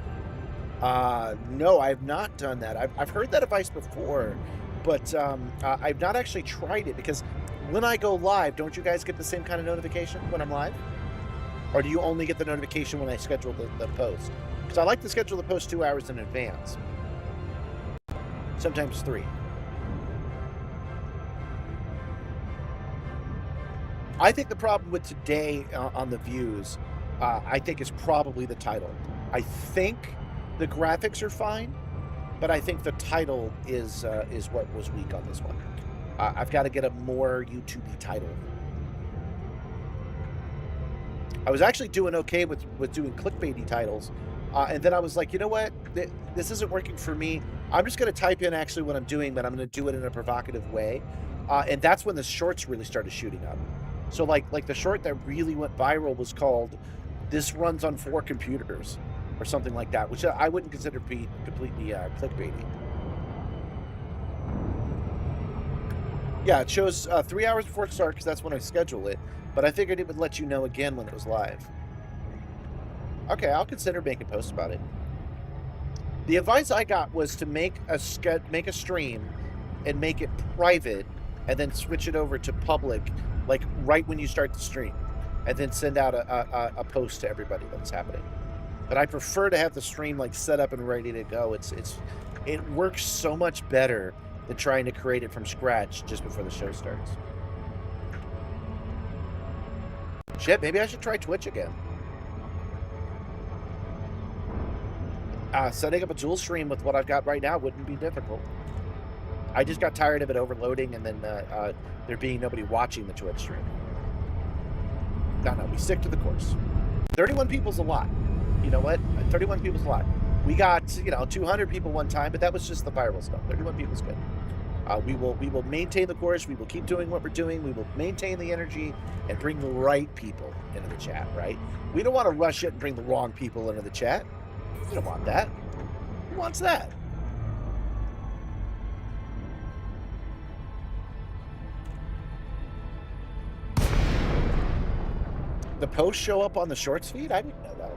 No, I have not done that. I've heard that advice before, but I've not actually tried it, because when I go live, don't you guys get the same kind of notification when I'm live? Or do you only get the notification when I schedule the post? Because I like to schedule the post 2 hours in advance. Sometimes 3. I think the problem with today on the views, I think is probably the title. I think the graphics are fine, but I think the title is what was weak on this one. I've got to get a more YouTube-y title. I was actually doing okay with doing clickbaity titles, and then I was like, you know what? This isn't working for me. I'm just going to type in actually what I'm doing, but I'm going to do it in a provocative way. And that's when the shorts really started shooting up. So like the short that really went viral was called "This Runs on 4 Computers" or something like that, which I wouldn't consider to be completely clickbaity. Yeah, it shows 3 hours before it starts, because that's when I schedule it. But I figured it would let you know again when it was live. Okay, I'll consider making posts about it. The advice I got was to make a stream and make it private, and then switch it over to public, like right when you start the stream, and then send out a post to everybody that's happening. But I prefer to have the stream like set up and ready to go. It works so much better than trying to create it from scratch just before the show starts. Shit, maybe I should try Twitch again. Setting up a dual stream with what I've got right now wouldn't be difficult. I just got tired of it overloading and then there being nobody watching the Twitch stream. No, we stick to the course. 31 people's a lot. You know what? 31 people's a lot. We got, 200 people one time, but that was just the viral stuff. 31 people's good. We will maintain the course. We will keep doing what we're doing. We will maintain the energy and bring the right people into the chat, right? We don't want to rush it and bring the wrong people into the chat. We don't want that. Who wants that? The posts show up on the shorts feed? I didn't know that.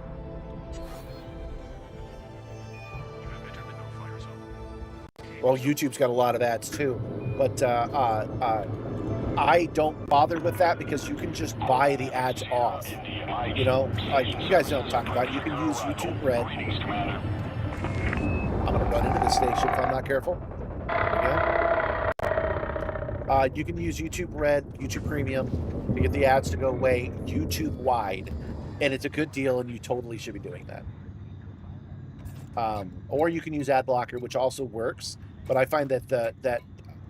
Well, YouTube's got a lot of ads too, but I don't bother with that, because you can just buy the ads off. You know, like you guys know what I'm talking about. You can use YouTube Red. I'm gonna run into the station if I'm not careful. There we go. You can use YouTube Red, YouTube Premium to get the ads to go away YouTube wide, and it's a good deal, and you totally should be doing that. Or you can use ad blocker, which also works, but I find that that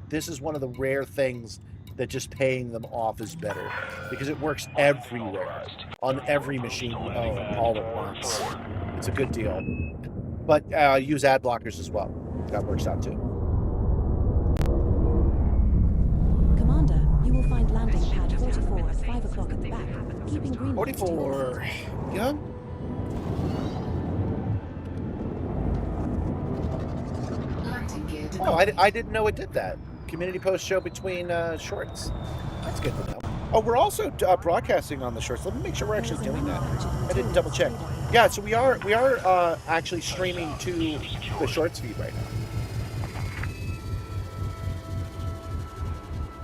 this is one of the rare things that just paying them off is better, because it works everywhere on every machine you own all at once. It's a good deal. But use ad blockers as well. That works out too. Commander, you will find landing pad 44 at 5 o'clock at the back, keeping green. 44. Yeah. Landing gear Oh, I didn't know it did that. Community post show between shorts. That's good to know. Oh, we're also broadcasting on the shorts. Let me make sure we're actually doing that. I didn't double check. Yeah, so we are actually streaming to the shorts feed right now.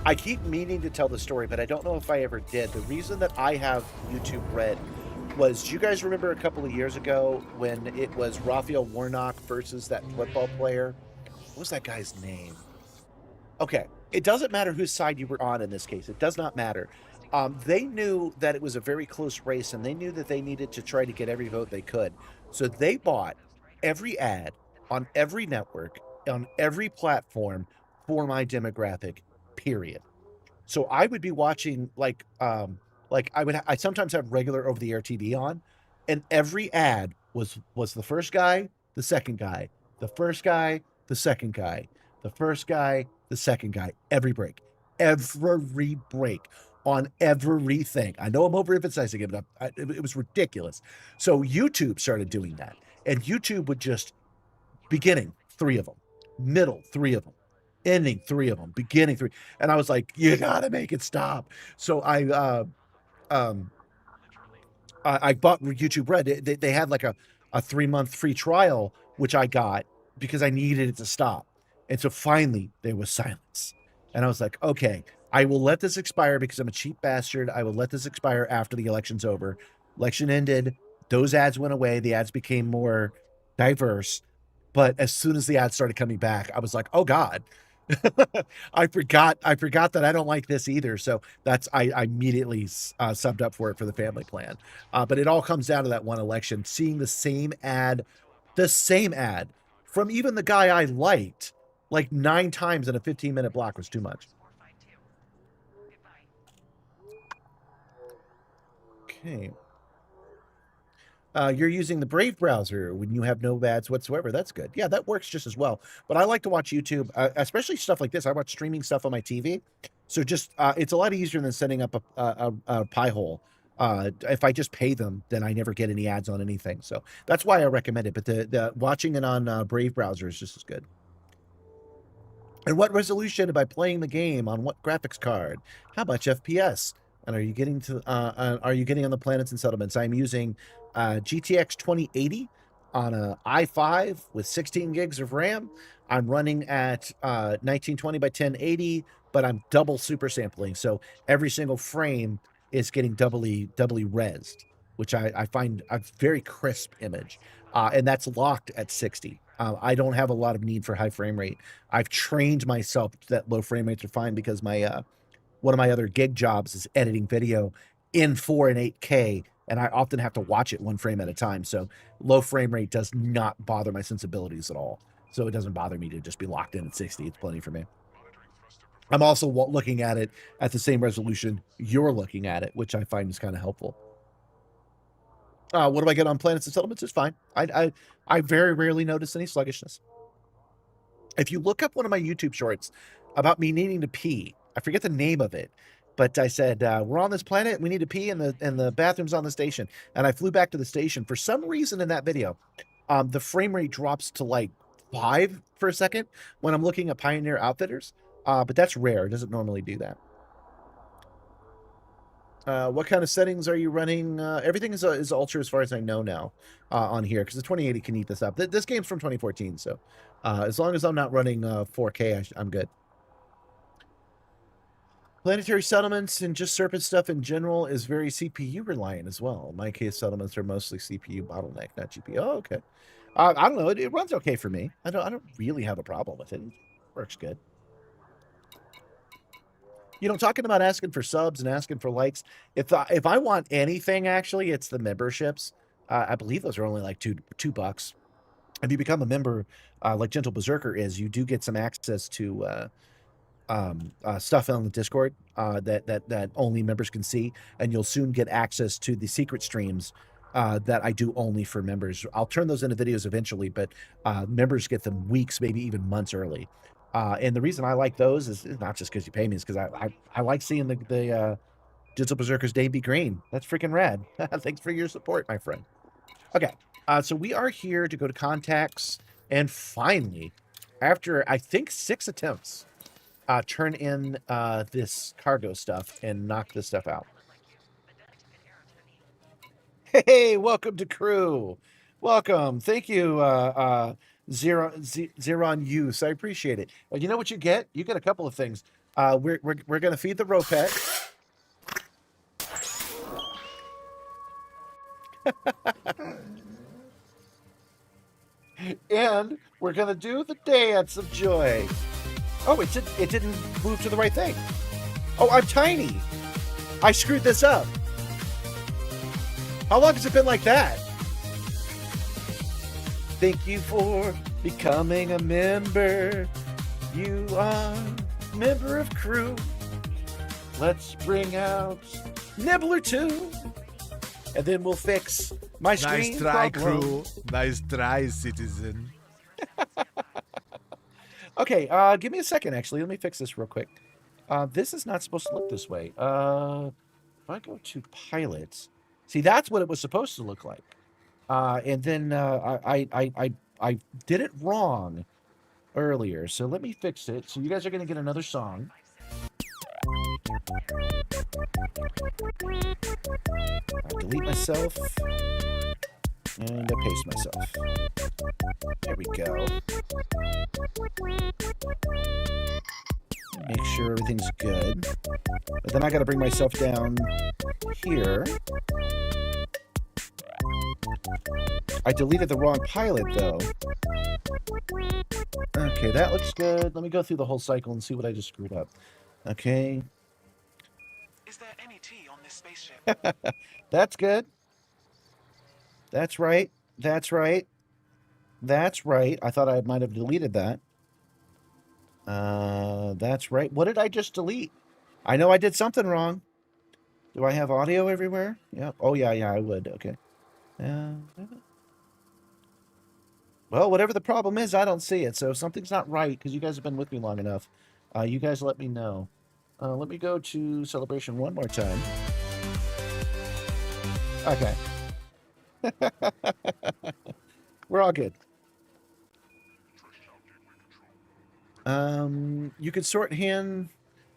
I keep meaning to tell the story, but I don't know if I ever did. The reason that I have YouTube Red was, do you guys remember a couple of years ago when it was Raphael Warnock versus that football player? What was that guy's name? Okay, it doesn't matter whose side you were on in this case. It does not matter. They knew that it was a very close race, and they knew that they needed to try to get every vote they could. So they bought every ad on every network, on every platform for my demographic, period. So I would be watching like I sometimes have regular over the air TV on, and every ad was the first guy, the second guy, the first guy, the second guy, the first guy, the second guy, every break on everything. I know I'm overemphasizing it, but it was ridiculous. So YouTube started doing that, and YouTube would just beginning 3 of them, middle 3 of them, ending 3 of them, beginning 3, and I was like, you gotta make it stop. So I bought YouTube Red. They had like a 3-month free trial, which I got because I needed it to stop. And so finally there was silence. And I was like, okay, I will let this expire because I'm a cheap bastard. I will let this expire after the election's over. Election ended. Those ads went away. The ads became more diverse. But as soon as the ads started coming back, I was like, oh God. I forgot that I don't like this either. So I immediately subbed up for it for the family plan. But it all comes down to that one election, seeing the same ad from even the guy I liked like 9 times in a 15-minute block was too much. Okay. You're using the Brave browser when you have no ads whatsoever. That's good. Yeah, that works just as well. But I like to watch YouTube, especially stuff like this. I watch streaming stuff on my TV. So just it's a lot easier than setting up a pie hole. If I just pay them, then I never get any ads on anything. So that's why I recommend it. But the watching it on Brave browser is just as good. And what resolution am I playing the game on? What graphics card? How much FPS? And are you getting on the planets and settlements? I'm using GTX 2080 on a i5 with 16 gigs of RAM. I'm running at 1920 by 1080, but I'm double super sampling, so every single frame is getting doubly rezzed, which I find a very crisp image, and that's locked at 60. I don't have a lot of need for high frame rate. I've trained myself that low frame rates are fine because my one of my other gig jobs is editing video in 4 and 8K, and I often have to watch it 1 frame at a time. So low frame rate does not bother my sensibilities at all. So it doesn't bother me to just be locked in at 60. It's plenty for me. I'm also looking at it at the same resolution you're looking at it, which I find is kind of helpful. What do I get on planets and settlements? It's fine. I very rarely notice any sluggishness. If you look up one of my YouTube shorts about me needing to pee, I forget the name of it, but I said, we're on this planet, we need to pee, and the bathroom's on the station. And I flew back to the station. For some reason in that video, the frame rate drops to like 5 for a second when I'm looking at Pioneer Outfitters. But that's rare. It doesn't normally do that. What kind of settings are you running? Everything is ultra as far as I know now on here, because the 2080 can eat this up. This game's from 2014, so as long as I'm not running 4K, I'm good. Planetary settlements and just surface stuff in general is very CPU reliant as well. In my case, settlements are mostly CPU bottleneck, not GPU. Oh, okay. I don't know. It runs okay for me. I don't really have a problem with it. It works good. You know, talking about asking for subs and asking for likes, if I want anything, actually, it's the memberships. I believe those are only like $2. If you become a member, like Gentle Berserker is, you do get some access to stuff on the Discord that only members can see, and you'll soon get access to the secret streams that I do only for members. I'll turn those into videos eventually, but members get them weeks, maybe even months early. And the reason I like those is not just because you pay me, is because I like seeing the Gentle Berserker's day be green. That's freaking rad. Thanks for your support, my friend. Okay, so we are here to go to contacts, and finally, after I think 6 attempts, turn in this cargo stuff and knock this stuff out. Hey, welcome to crew. Welcome. Thank you, Zeron Use. I appreciate it. You know what you get? You get a couple of things. We're going to feed the Ropet. And we're going to do the dance of joy. Oh, it didn't move to the right thing. Oh, I'm tiny. I screwed this up. How long has it been like that? Thank you for becoming a member. You are a member of crew. Let's bring out Nibbler 2. And then we'll fix my screen Nice try, problem. crew. Nice try, citizen. Okay, give me a second, actually. Let me fix this real quick. This is not supposed to look this way. If I go to pilots, see, that's what it was supposed to look like. And then I did it wrong earlier, so let me fix it. So you guys are going to get another song. I delete myself. And I paste myself. There we go. Make sure everything's good. But then I got to bring myself down here. I deleted the wrong pilot, though. Okay, that looks good. Let me go through the whole cycle and see what I just screwed up. Okay. Is there any tea on this spaceship? That's good. That's right. That's right. That's right. I thought I might have deleted that. That's right. What did I just delete? I know I did something wrong. Do I have audio everywhere? Yeah. Oh, yeah, I would. Okay. Well, whatever the problem is, I don't see it. So if something's not right, because you guys have been with me long enough, you guys let me know. Let me go to Celebration one more time. Okay. We're all good. You could shorthand.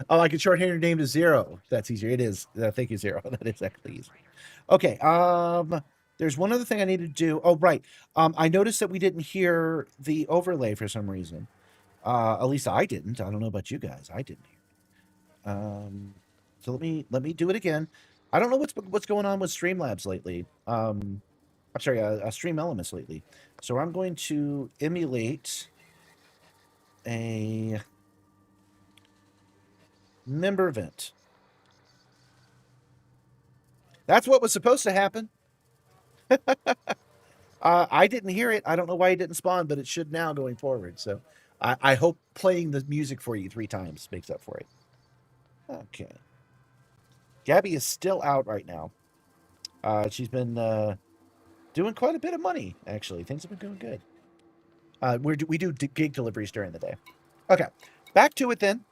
Oh, I could shorthand your name to 0. That's easier. It is. Thank you, 0. That is actually easy. Okay. There's one other thing I need to do. Oh, right. I noticed that we didn't hear the overlay for some reason. At least I didn't. I don't know about you guys. I didn't hear. So let me do it again. I don't know what's going on with Streamlabs lately. I'm sorry, Stream Elements lately. So I'm going to emulate a member event. That's what was supposed to happen. I didn't hear it. I don't know why it didn't spawn, but it should now going forward. So I hope playing the music for you 3 times makes up for it. Okay. Gabby is still out right now. She's been doing quite a bit of money, actually. Things have been going good. We do gig deliveries during the day. Okay, back to it then.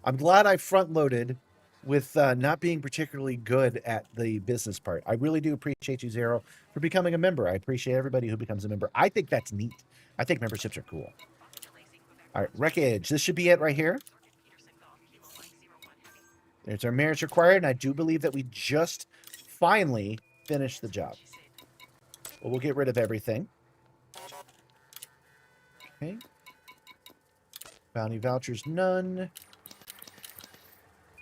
I'm glad I front-loaded with not being particularly good at the business part. I really do appreciate you, 0, for becoming a member. I appreciate everybody who becomes a member. I think that's neat. I think memberships are cool. All right, wreckage. This should be it right here. There's our marriage required, and I do believe that we just finally finished the job. Well, we'll get rid of everything. Okay. Bounty vouchers, none.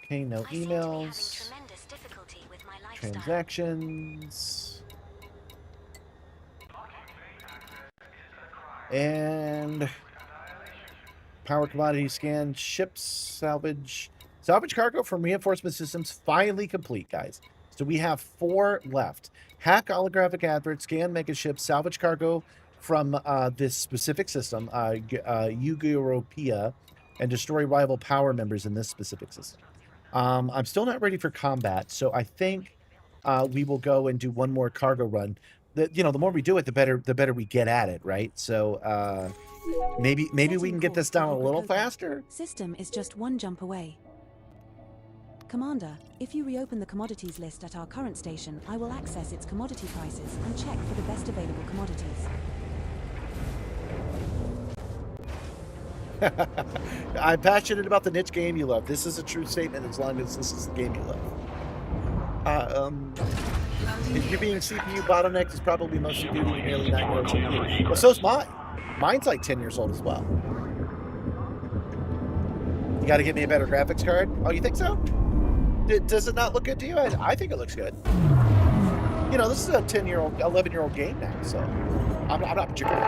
Okay, no emails. Transactions. And power commodity scan, ships, salvage. Salvage cargo from reinforcement systems finally complete, guys. So we have 4 left. Hack holographic advert, scan mega ships, salvage cargo from this specific system, Europea, and destroy rival power members in this specific system. I'm still not ready for combat, so I think we will go and do one more cargo run. The more we do it, the better we get at it, right? So maybe we can get this done a little faster. System is just 1 jump away. Commander, if you reopen the commodities list at our current station, I will access its commodity prices and check for the best available commodities. I'm passionate about the niche game you love. This is a true statement as long as this is the game you love. If you're being CPU bottlenecked, is probably mostly due to your nearly 9-year-old CPU. Well, so's mine. Mine's like 10 years old as well. You got to get me a better graphics card? Oh, you think so? Does it not look good to you? I think it looks good. This is a 10-year-old, 11-year-old game now, so I'm not particularly.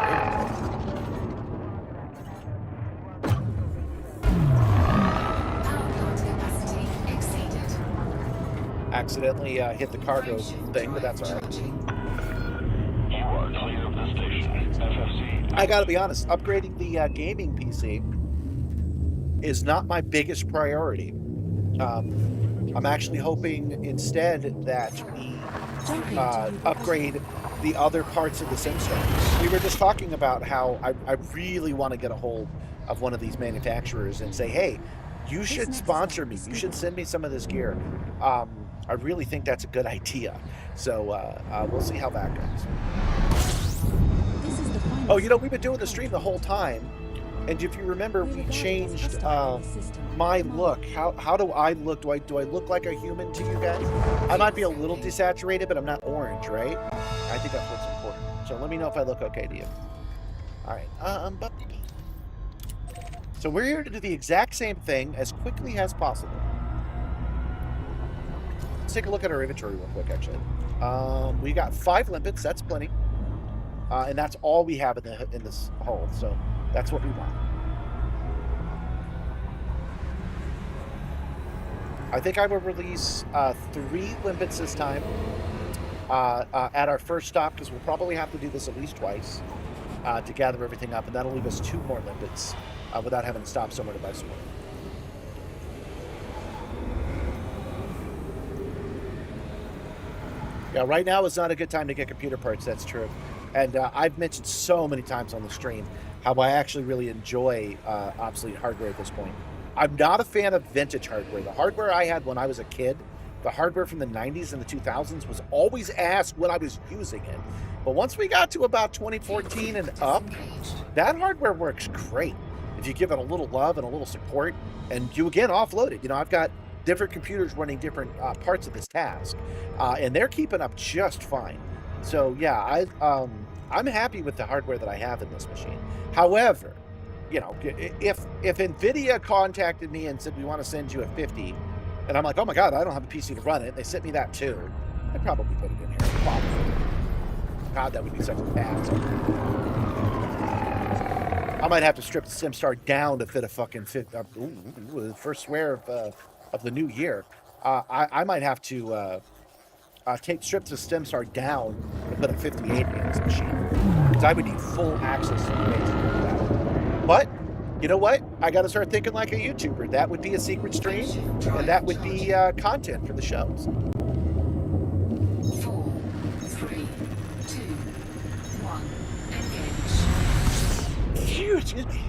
accidentally hit the cargo thing, but that's all right. You are clear of the station. FFC. I gotta be honest, upgrading the gaming PC is not my biggest priority. I'm actually hoping instead that we upgrade the other parts of the Simstar. We were just talking about how I really want to get a hold of one of these manufacturers and say, hey, you should sponsor me. You should send me some of this gear. I really think that's a good idea. So we'll see how that goes. Oh, you know, we've been doing the stream the whole time. And if you remember, we changed my look. How do I look? Do I look like a human to you guys? I might be a little desaturated, but I'm not orange, right? I think that's what's important. So let me know if I look okay to you. All right. So we're here to do the exact same thing as quickly as possible. Let's take a look at our inventory real quick, actually. We got 5 limpets. That's plenty. And that's all we have in this hole. So that's what we want. I think I will release 3 limpets this time at our first stop, because we'll probably have to do this at least twice to gather everything up, and that'll leave us 2 more limpets without having to stop somewhere to buy some more. Yeah, right now is not a good time to get computer parts, that's true. And I've mentioned so many times on the stream how I actually really enjoy obsolete hardware at this point. I'm not a fan of vintage hardware. The hardware I had when I was a kid, the hardware from the 90s and the 2000s, was always asked when I was using it. But once we got to about 2014 and up, that hardware works great if you give it a little love and a little support, and you again offload it. You know, I've got different computers running different parts of this task, and they're keeping up just fine. So yeah, I'm happy with the hardware that I have in this machine. However, you know, if NVIDIA contacted me and said, we want to send you a 50, and I'm like, oh my God, I don't have a PC to run it, they sent me that too, I'd probably put it in here. Probably. God, that would be such a pass. I might have to strip the Simstar down to fit a fucking first swear of the new year. I might have to strip the Simstar down and put a 58 in this machine, because I would need full access to the base to do that. But you know what? I got to start thinking like a YouTuber. That would be a secret stream, and that would be content for the shows. 4, 3, 2, 1, engage. Phew, excuse me.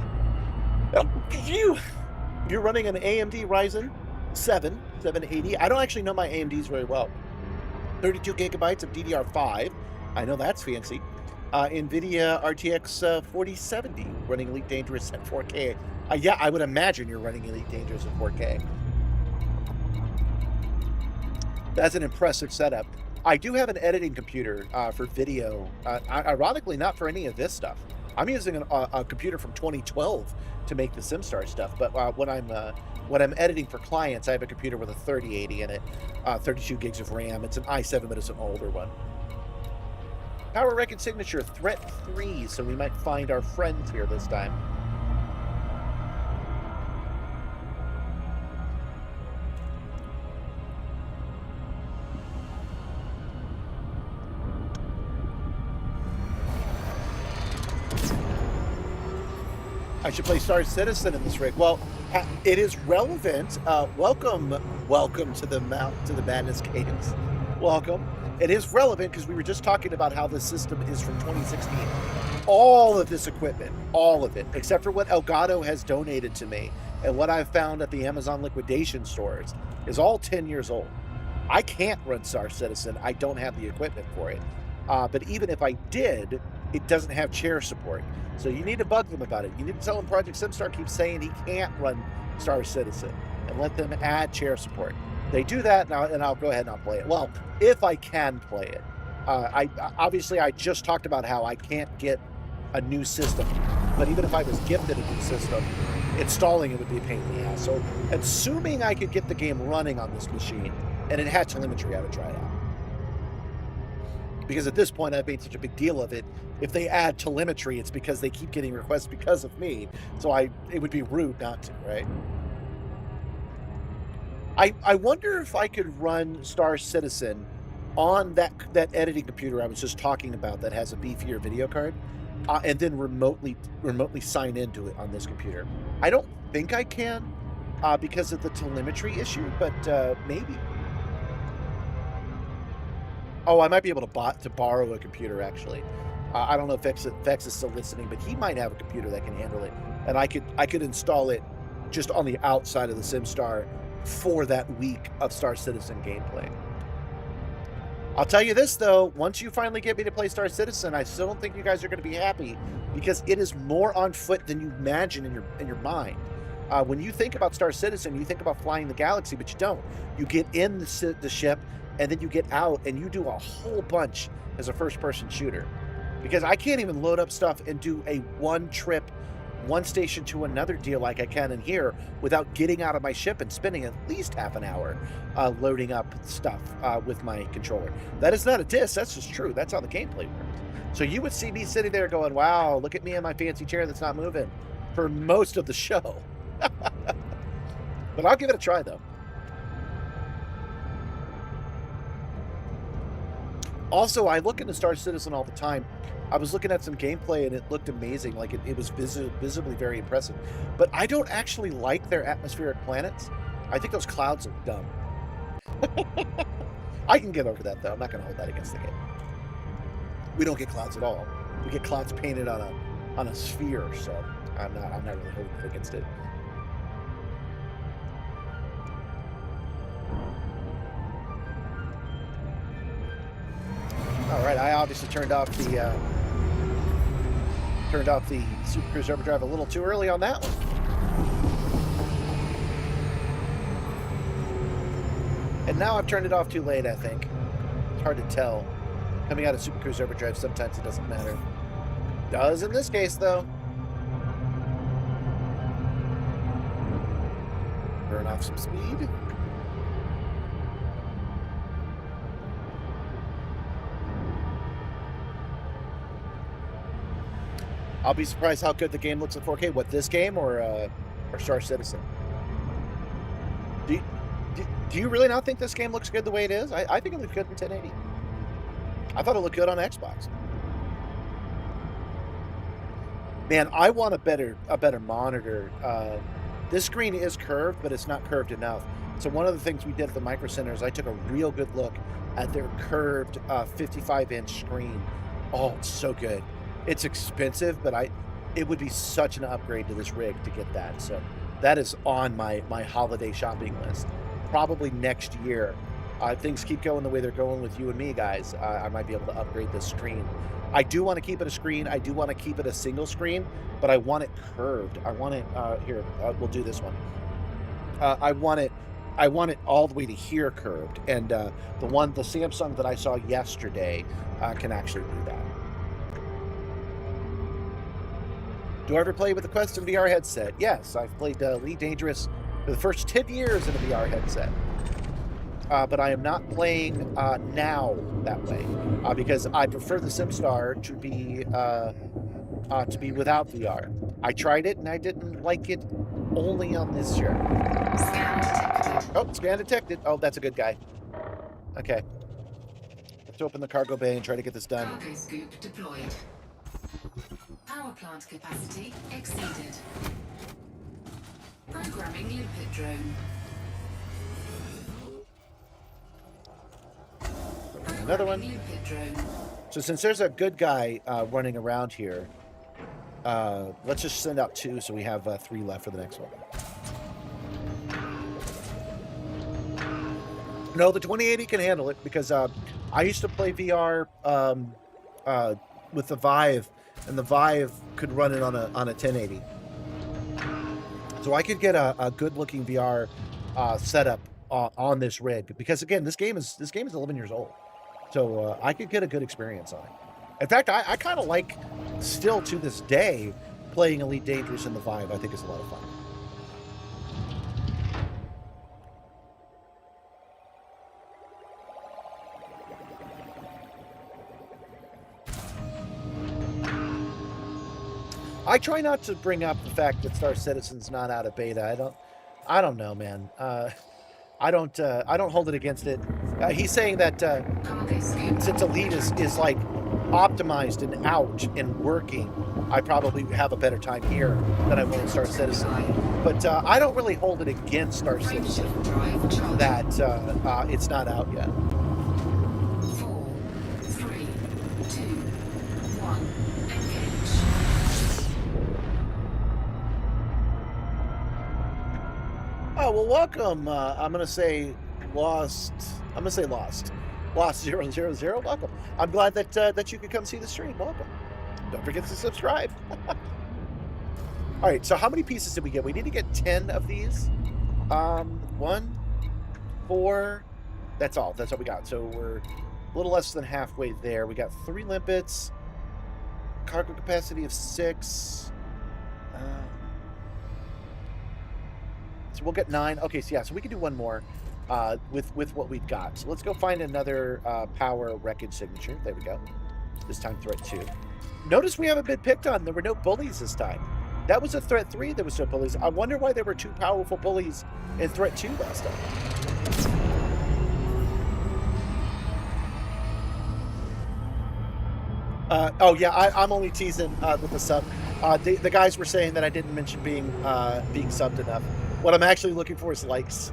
Phew. You're running an AMD Ryzen 780. I don't actually know my AMDs very well. 32 gigabytes of DDR5. I know that's fancy. NVIDIA RTX 4070 running Elite Dangerous at 4K. Yeah, I would imagine you're running Elite Dangerous at 4K. That's an impressive setup. I do have an editing computer for video. Ironically, not for any of this stuff. I'm using a computer from 2012 to make the Simstar stuff. But when I'm editing for clients, I have a computer with a 3080 in it, 32 gigs of RAM. It's an i7, but it's an older one. Power record signature, threat 3, so we might find our friends here this time. I should play Star Citizen in this rig. Well, it is relevant. Welcome to the Madness Cadence. Welcome. It is relevant because we were just talking about how the system is from 2016. All of this equipment, all of it, except for what Elgato has donated to me and what I've found at the Amazon liquidation stores, is all 10 years old. I can't run Star Citizen. I don't have the equipment for it. But even if I did, it doesn't have chair support. So you need to bug them about it. You need to tell them Project Simstar keeps saying he can't run Star Citizen, and let them add chair support. They do that, and I'll go ahead and I'll play it. Well, if I can play it. Obviously, I just talked about how I can't get a new system. But even if I was gifted a new system, installing it would be a pain in the ass. So assuming I could get the game running on this machine, and it had telemetry, I would try it out. Because at this point, I've made such a big deal of it. If they add telemetry, it's because they keep getting requests because of me. So it would be rude not to, right? I wonder if I could run Star Citizen on that editing computer I was just talking about that has a beefier video card, and then remotely sign into it on this computer. I don't think I can because of the telemetry issue, but maybe. Oh, I might be able to borrow a computer actually. I don't know if Vex is still listening, but he might have a computer that can handle it, and I could install it just on the outside of the Simstar for that week of Star Citizen gameplay. I'll tell you this though, once you finally get me to play Star Citizen, I still don't think you guys are going to be happy because it is more on foot than you imagine in your mind. When you think about Star Citizen, you think about flying the galaxy, but you don't. You get in the ship, and then you get out, and you do a whole bunch as a first-person shooter. Because I can't even load up stuff and do a one trip, one station to another deal like I can in here without getting out of my ship and spending at least half an hour loading up stuff with my controller. That is not a diss, that's just true. That's how the gameplay works. So you would see me sitting there going, wow, look at me in my fancy chair that's not moving for most of the show. But I'll give it a try though. Also, I look into Star Citizen all the time. I was looking at some gameplay and it looked amazing. Like it was visibly very impressive. But I don't actually like their atmospheric planets. I think those clouds look dumb. I can get over that though. I'm not going to hold that against the game. We don't get clouds at all. We get clouds painted on a sphere. So I'm not really holding it against it. All right, I obviously turned off the Super Cruise Overdrive a little too early on that one. And now I've turned it off too late, I think. It's hard to tell. Coming out of Super Cruise Overdrive, sometimes it doesn't matter. Does in this case, though. Burn off some speed. I'll be surprised how good the game looks in 4K. What, this game or Star Citizen? Do you really not think this game looks good the way it is? I think it looks good in 1080. I thought it looked good on Xbox. Man, I want a better monitor. This screen is curved, but it's not curved enough. So one of the things we did at the Micro Center is I took a real good look at their curved 55-inch screen. Oh, it's so good. It's expensive, but it would be such an upgrade to this rig to get that. So that is on my holiday shopping list. Probably next year. Things keep going the way they're going with you and me, guys. I might be able to upgrade this screen. I do want to keep it a screen. I do want to keep it a single screen, but I want it curved. I want it here. We'll do this one. I want it all the way to here curved, and the Samsung that I saw yesterday can actually do that. Do I ever play with the Quest and VR headset? Yes, I've played Elite Dangerous for the first 10 years in a VR headset. But I am not playing now that way because I prefer the Simstar to be without VR. I tried it and I didn't like it only on this shirt. Scan detected. Oh, scan detected. Oh, that's a good guy. Okay. Let's open the cargo bay and try to get this done. Cargo scoop deployed. Power plant capacity exceeded. Programming limpet drone. Another one. Limpet drone. So since there's a good guy running around here, let's just send out 2 so we have 3 left for the next one. No, the 2080 can handle it because I used to play VR with the Vive, and the Vive could run it on a 1080. So I could get a good-looking VR setup on this rig because again, this game is 11 years old, so I could get a good experience on it. In fact, I kind of like, still to this day, playing Elite Dangerous in the Vive. I think it's a lot of fun. I try not to bring up the fact that Star Citizen's not out of beta. I don't know, man. I don't hold it against it. He's saying that Cargo scoop. since Elite is like optimized and out and working, I probably have a better time here than I will in Star Citizen. But I don't really hold it against Star Citizen Frameshift drive charging. that it's not out yet. 4, 3, 2, 1. Engage. Oh well, welcome. I'm gonna say lost. Lost 000. Welcome. I'm glad that that you could come see the stream. Welcome. Don't forget to subscribe. All right. So how many pieces did we get? We need to get 10 of these. 1, 4. That's all. That's all we got. So we're a little less than halfway there. We got 3 limpets. Cargo capacity of 6. So we'll get 9. Okay, so yeah, so we can do one more with what we've got. So let's go find another power wreckage signature. There we go. This time threat 2. Notice we haven't been picked on. There were no bullies this time. That was a threat 3. There was no bullies. I wonder why there were 2 powerful bullies in threat 2 last time. Oh yeah, I'm only teasing with the sub. The guys were saying that I didn't mention being subbed enough. What I'm actually looking for is likes.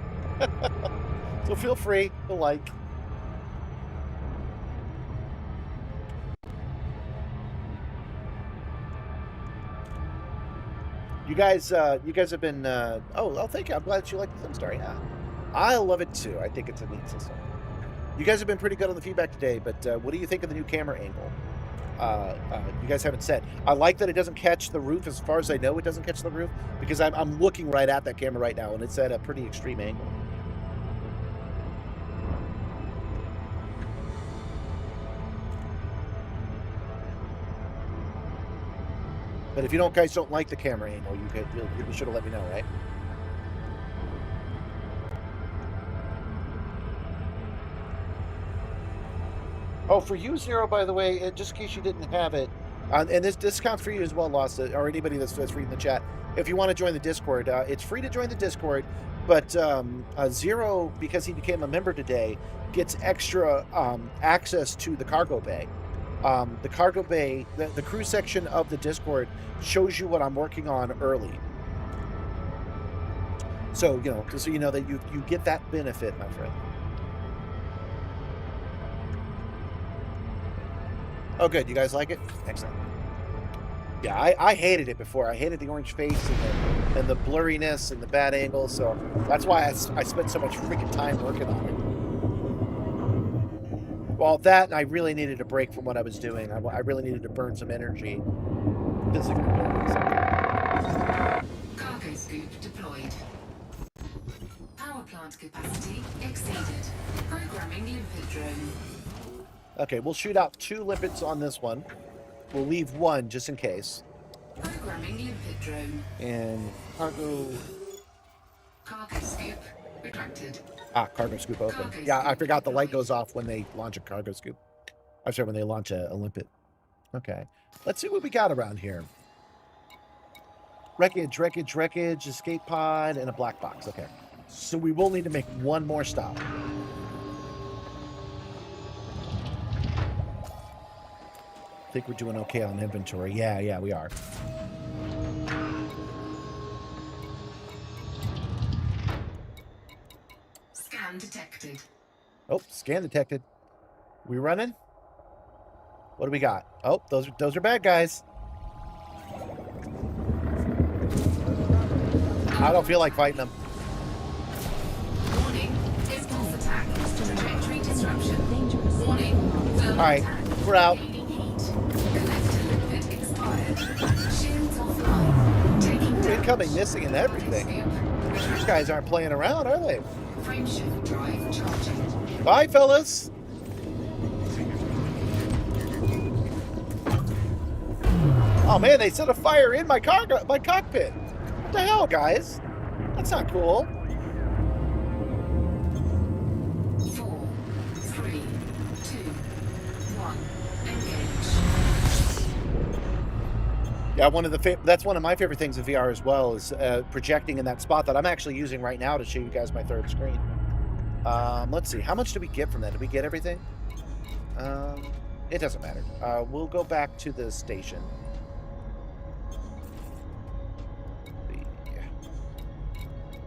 So feel free to like. You guys have been. Oh, thank you. I'm glad that you like the Simstar. Yeah, I love it too. I think it's a neat system. You guys have been pretty good on the feedback today, but what do you think of the new camera angle? You guys haven't said. I like that it doesn't catch the roof. As far as I know, it doesn't catch the roof because I'm looking right at that camera right now, and it's at a pretty extreme angle. But if you guys don't like the camera angle, you be sure to let me know, right? Oh, for you, Zero, by the way, just in case you didn't have it, and this counts for you as well, Lost, or anybody that's reading the chat. If you want to join the Discord, it's free to join the Discord, but Zero, because he became a member today, gets extra access to the cargo bay. The cargo bay, the crew section of the Discord shows you what I'm working on early. So, just so you know that you get that benefit, my friend. Oh, good. You guys like it? Excellent. Yeah, I hated it before. I hated the orange face and the blurriness and the bad angle. So that's why I spent so much freaking time working on it. Well, that and I really needed a break from what I was doing. I really needed to burn some energy. Physically. Cargo scoop deployed. Power plant capacity exceeded. Programming limpet drone. Okay, we'll shoot out 2 limpets on this one. We'll leave 1 just in case. Programming limpet drone. And cargo scoop retracted. Cargo scoop open. Yeah, I forgot the light goes off when they launch a cargo scoop. I'm sorry, when they launch a limpet. Okay, let's see what we got around here. Wreckage, escape pod, and a black box. Okay, so we will need to make 1 more stop. I think we're doing okay on inventory. Yeah, we are. Scan detected. Oh, scan detected. We running? What do we got? Oh, those are bad guys. I don't feel like fighting them. Warning, impulse attack. Trajectory disruption. Dangerous. Warning, thermal All right, attack. we're out. Gaining heat. Collector limpet expired. Shields offline. Taking damage. Incoming, missing, and everything. Scoop. These guys aren't playing around, are they? Frameshift drive charging. Bye, fellas. Oh man, they set a fire in my cockpit. What the hell, guys? That's not cool. 4, 3, 2, 1. Engage. Yeah, that's one of my favorite things in VR as well is projecting in that spot that I'm actually using right now to show you guys my 3rd screen. Let's see. How much did we get from that? Did we get everything? It doesn't matter. We'll go back to the station.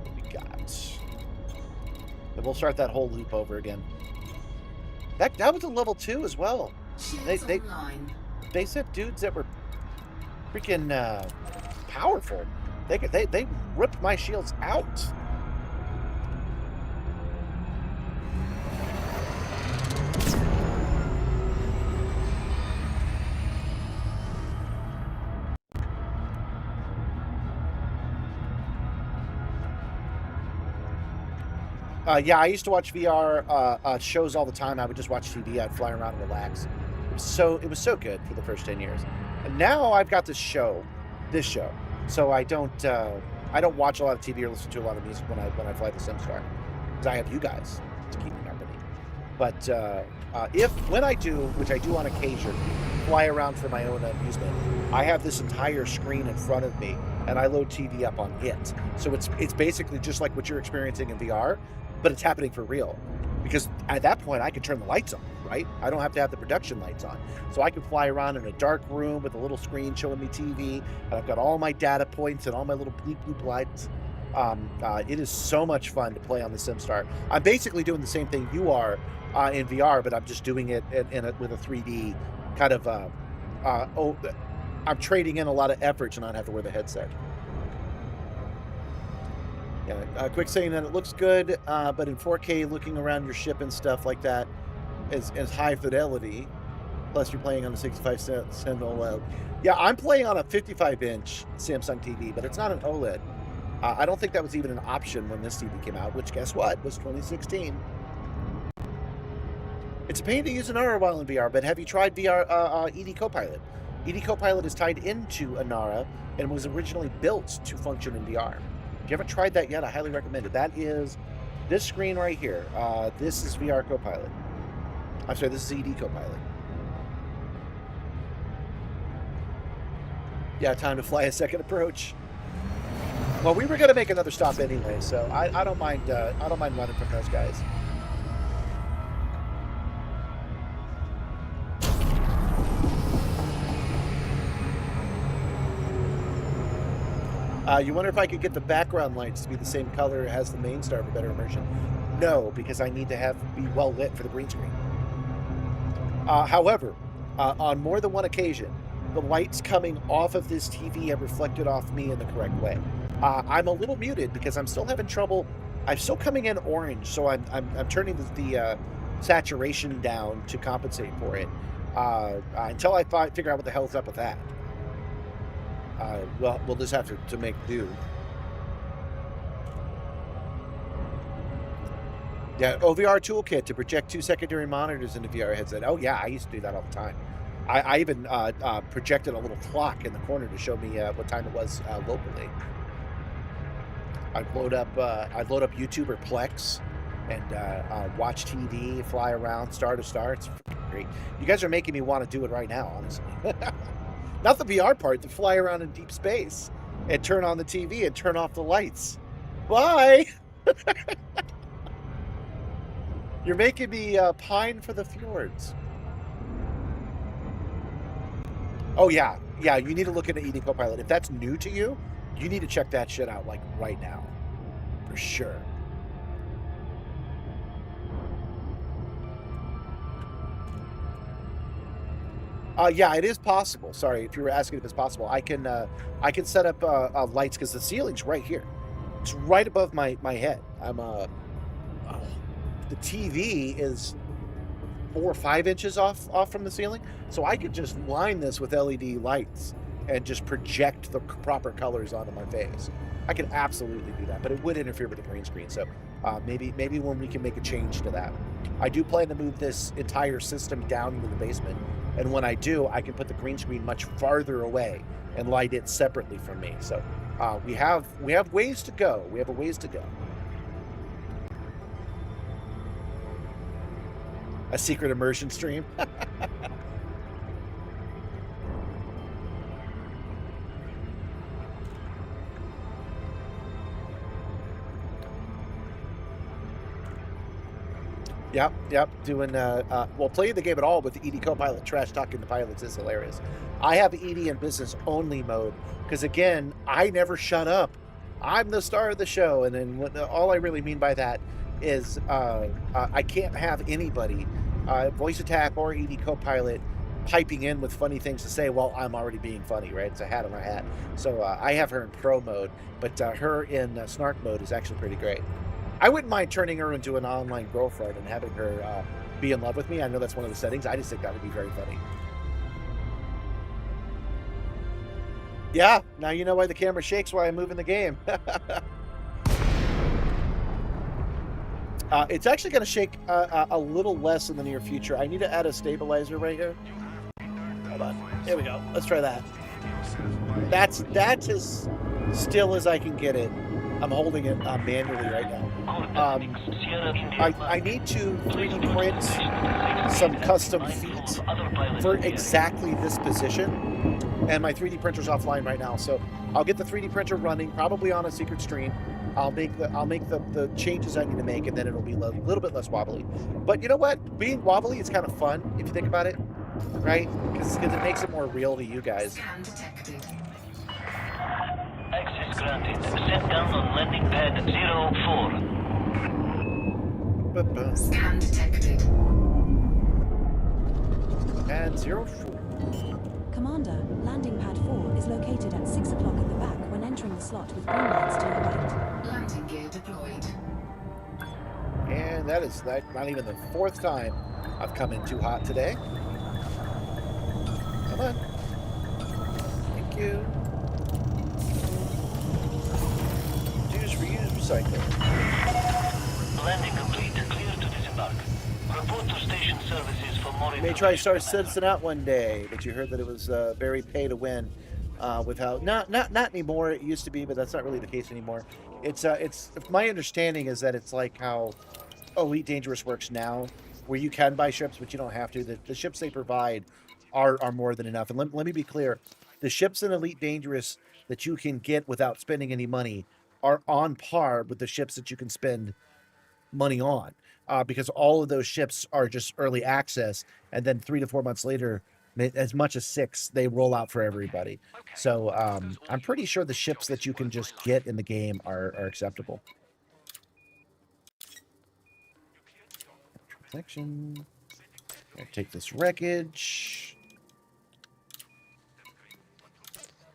What we got. And we'll start that whole loop over again. That was a level 2 as well. Shields online. They said dudes that were freaking powerful. They ripped my shields out. Yeah, I used to watch VR shows all the time. I would just watch TV. I'd fly around and relax. It was so good for the first 10 years. And now I've got this show, so I don't watch a lot of TV or listen to a lot of music when I fly the Simstar, because I have you guys to keep me company. But when I do, which I do on occasion, fly around for my own amusement, I have this entire screen in front of me, and I load TV up on it. So it's basically just like what you're experiencing in VR, but it's happening for real. Because at that point, I can turn the lights on, right? I don't have to have the production lights on. So I can fly around in a dark room with a little screen showing me TV, and I've got all my data points and all my little bleep bloop lights. It is so much fun to play on the Simstar. I'm basically doing the same thing you are in VR, but I'm just doing it with a 3D kind of... I'm trading in a lot of effort to not have to wear the headset. Yeah, quick saying that it looks good, but in 4K, looking around your ship and stuff like that is high fidelity, unless you're playing on a 65-cent OLED. Yeah, I'm playing on a 55-inch Samsung TV, but it's not an OLED. I don't think that was even an option when this TV came out, which, guess what, was 2016. It's a pain to use an Nara while in VR, but have you tried VR ED Copilot? ED Copilot is tied into a Nara and was originally built to function in VR. If you haven't tried that yet, I highly recommend it. That is this screen right here. This is VR Copilot. I'm sorry, this is ED Copilot. Yeah, time to fly a second approach. Well, we were going to make another stop anyway, so I don't mind. I don't mind running from those guys. You wonder if I could get the background lights to be the same color as the main star for better immersion. No, because I need to be well lit for the green screen. However, on more than one occasion, the lights coming off of this TV have reflected off me in the correct way. I'm a little muted because I'm still having trouble. I'm still coming in orange, so I'm turning the saturation down to compensate for it until I figure out what the hell's up with that. Well, we'll just have to make do. Yeah, OVR toolkit to project 2 secondary monitors into VR headset. Oh yeah, I used to do that all the time. I even projected a little clock in the corner to show me what time it was locally. I'd load up YouTube or Plex and watch TV, fly around star to star. It's great. You guys are making me want to do it right now, honestly. Not the VR part, to fly around in deep space and turn on the TV and turn off the lights. Bye! You're making me pine for the fjords. Oh, yeah. Yeah, you need to look into ED Copilot. If that's new to you, you need to check that shit out, like, right now. For sure. Yeah, it is possible. Sorry, if you were asking if it's possible, I can set up lights because the ceiling's right here. It's right above my head. The TV is 4 or 5 inches off from the ceiling, so I could just line this with LED lights and just project the proper colors onto my face. I could absolutely do that, but it would interfere with the green screen. So maybe when we can make a change to that. I do plan to move this entire system down into the basement, and when I do, I can put the green screen much farther away and light it separately from me. So we have ways to go. We have a ways to go. A secret immersion stream. Yep. Doing well, playing the game at all with the ED Copilot trash talking the pilots is hilarious. I have ED in business only mode because again, I never shut up. I'm the star of the show, and then all I really mean by that is I can't have anybody, voice attack or ED Copilot, piping in with funny things to say while I'm already being funny. Right? It's a hat on my hat. So I have her in pro mode, but her in snark mode is actually pretty great. I wouldn't mind turning her into an online girlfriend and having her be in love with me. I know that's one of the settings. I just think that would be very funny. Yeah, now you know why the camera shakes while I move in the game. It's actually going to shake a little less in the near future. I need to add a stabilizer right here. Hold on. Here we go. Let's try that. That's as still as I can get it. I'm holding it manually right now. I need to 3D print some custom feet for exactly this position, and my 3D printer's offline right now. So I'll get the 3D printer running, probably on a secret stream. I'll make the changes I need to make, and then it'll be a little bit less wobbly. But you know what? Being wobbly is kind of fun if you think about it, right? Because it makes it more real to you guys. Scan detected. Access granted. Set down on landing pad 04. Scan detected. And 04. Commander, landing pad 4 is located at 6 o'clock at the back when entering the slot with green lights to your right. Landing gear deployed. And that is not even the 4th time I've come in too hot today. Come on. Thank you. Use, reuse, recycle. Landing complete. Clear to disembark. Report to station services for more You may try Star Citizen out one day, but you heard that it was very pay to win. Without not anymore. It used to be, but that's not really the case anymore. It's my understanding is that it's like how Elite Dangerous works now, where you can buy ships, but you don't have to. The ships they provide are more than enough. And let me be clear, the ships in Elite Dangerous that you can get without spending any money are on par with the ships that you can spend money on, because all of those ships are just early access, and then 3 to 4 months later, as much as 6, they roll out for everybody. So I'm pretty sure the ships that you can just get in the game are acceptable. Protection. Take this wreckage.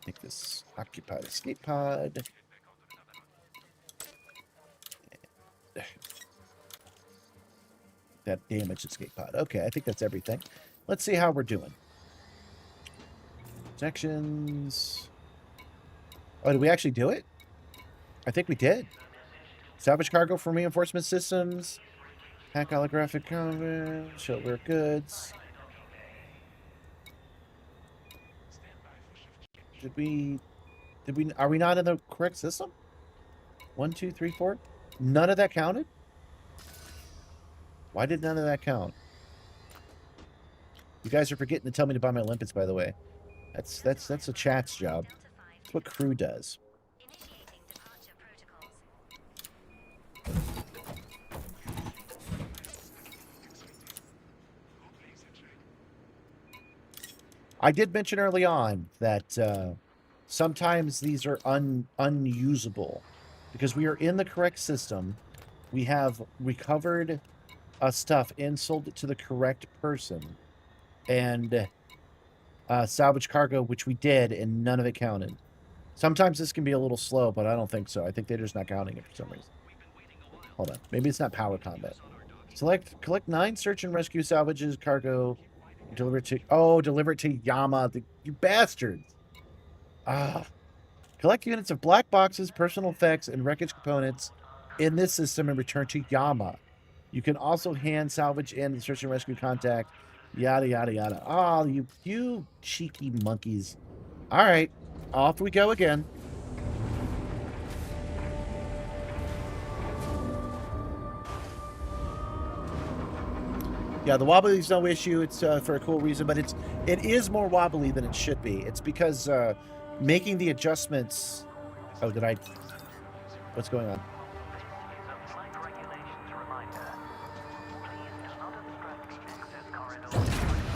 Take this occupied escape pod. That damaged escape pod. Okay, I think that's everything. Let's see how we're doing. Sections. Oh, did we actually do it? I think we did. Salvage cargo from reinforcement systems. Hack holographic cover. Shelter goods. Are we not in the correct system? 1, 2, 3, 4. None of that counted? Why did none of that count? You guys are forgetting to tell me to buy my limpets, by the way. That's a chat's job. That's what crew does. I did mention early on that sometimes these are unusable because we are in the correct system. We have recovered stuff and sold it to the correct person, and salvage cargo, which we did, and none of it counted. Sometimes this can be a little slow, but I don't think so. I think they're just not counting it for some reason. Hold on. Maybe it's not power combat. Collect 9 search and rescue salvages cargo. Deliver it to Yama. You bastards. Collect units of black boxes, personal effects, and wreckage components in this system and return to Yama. You can also hand salvage in the search and rescue contact. Yada, yada, yada. Oh, you cheeky monkeys. All right. Off we go again. Yeah, the wobbly is no issue. It's for a cool reason, but it is more wobbly than it should be. It's because making the adjustments. Oh, did I? What's going on?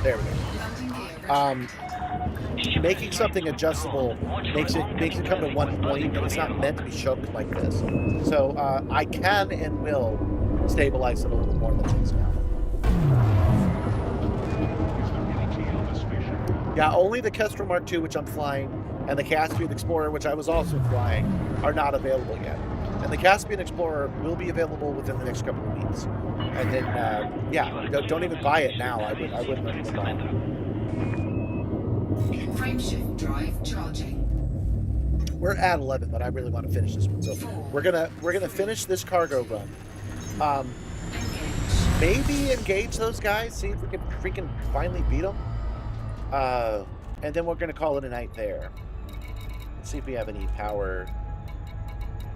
There we go. Landing gear Making something adjustable makes it come to one point, and it's not meant to be choked like this. So I can and will stabilize it a little more than it is now. Yeah, only the Kestrel Mark II, which I'm flying, and the Caspian Explorer, which I was also flying, are not available yet. And the Caspian Explorer will be available within the next couple of weeks. And then, yeah, don't even buy it now. I wouldn't recommend buying it. Frameshift drive charging. We're at 11, but I really want to finish this one. So we're gonna finish this cargo run. Maybe engage those guys, see if we can freaking finally beat them. And then we're gonna call it a night there. Let's see if we have any power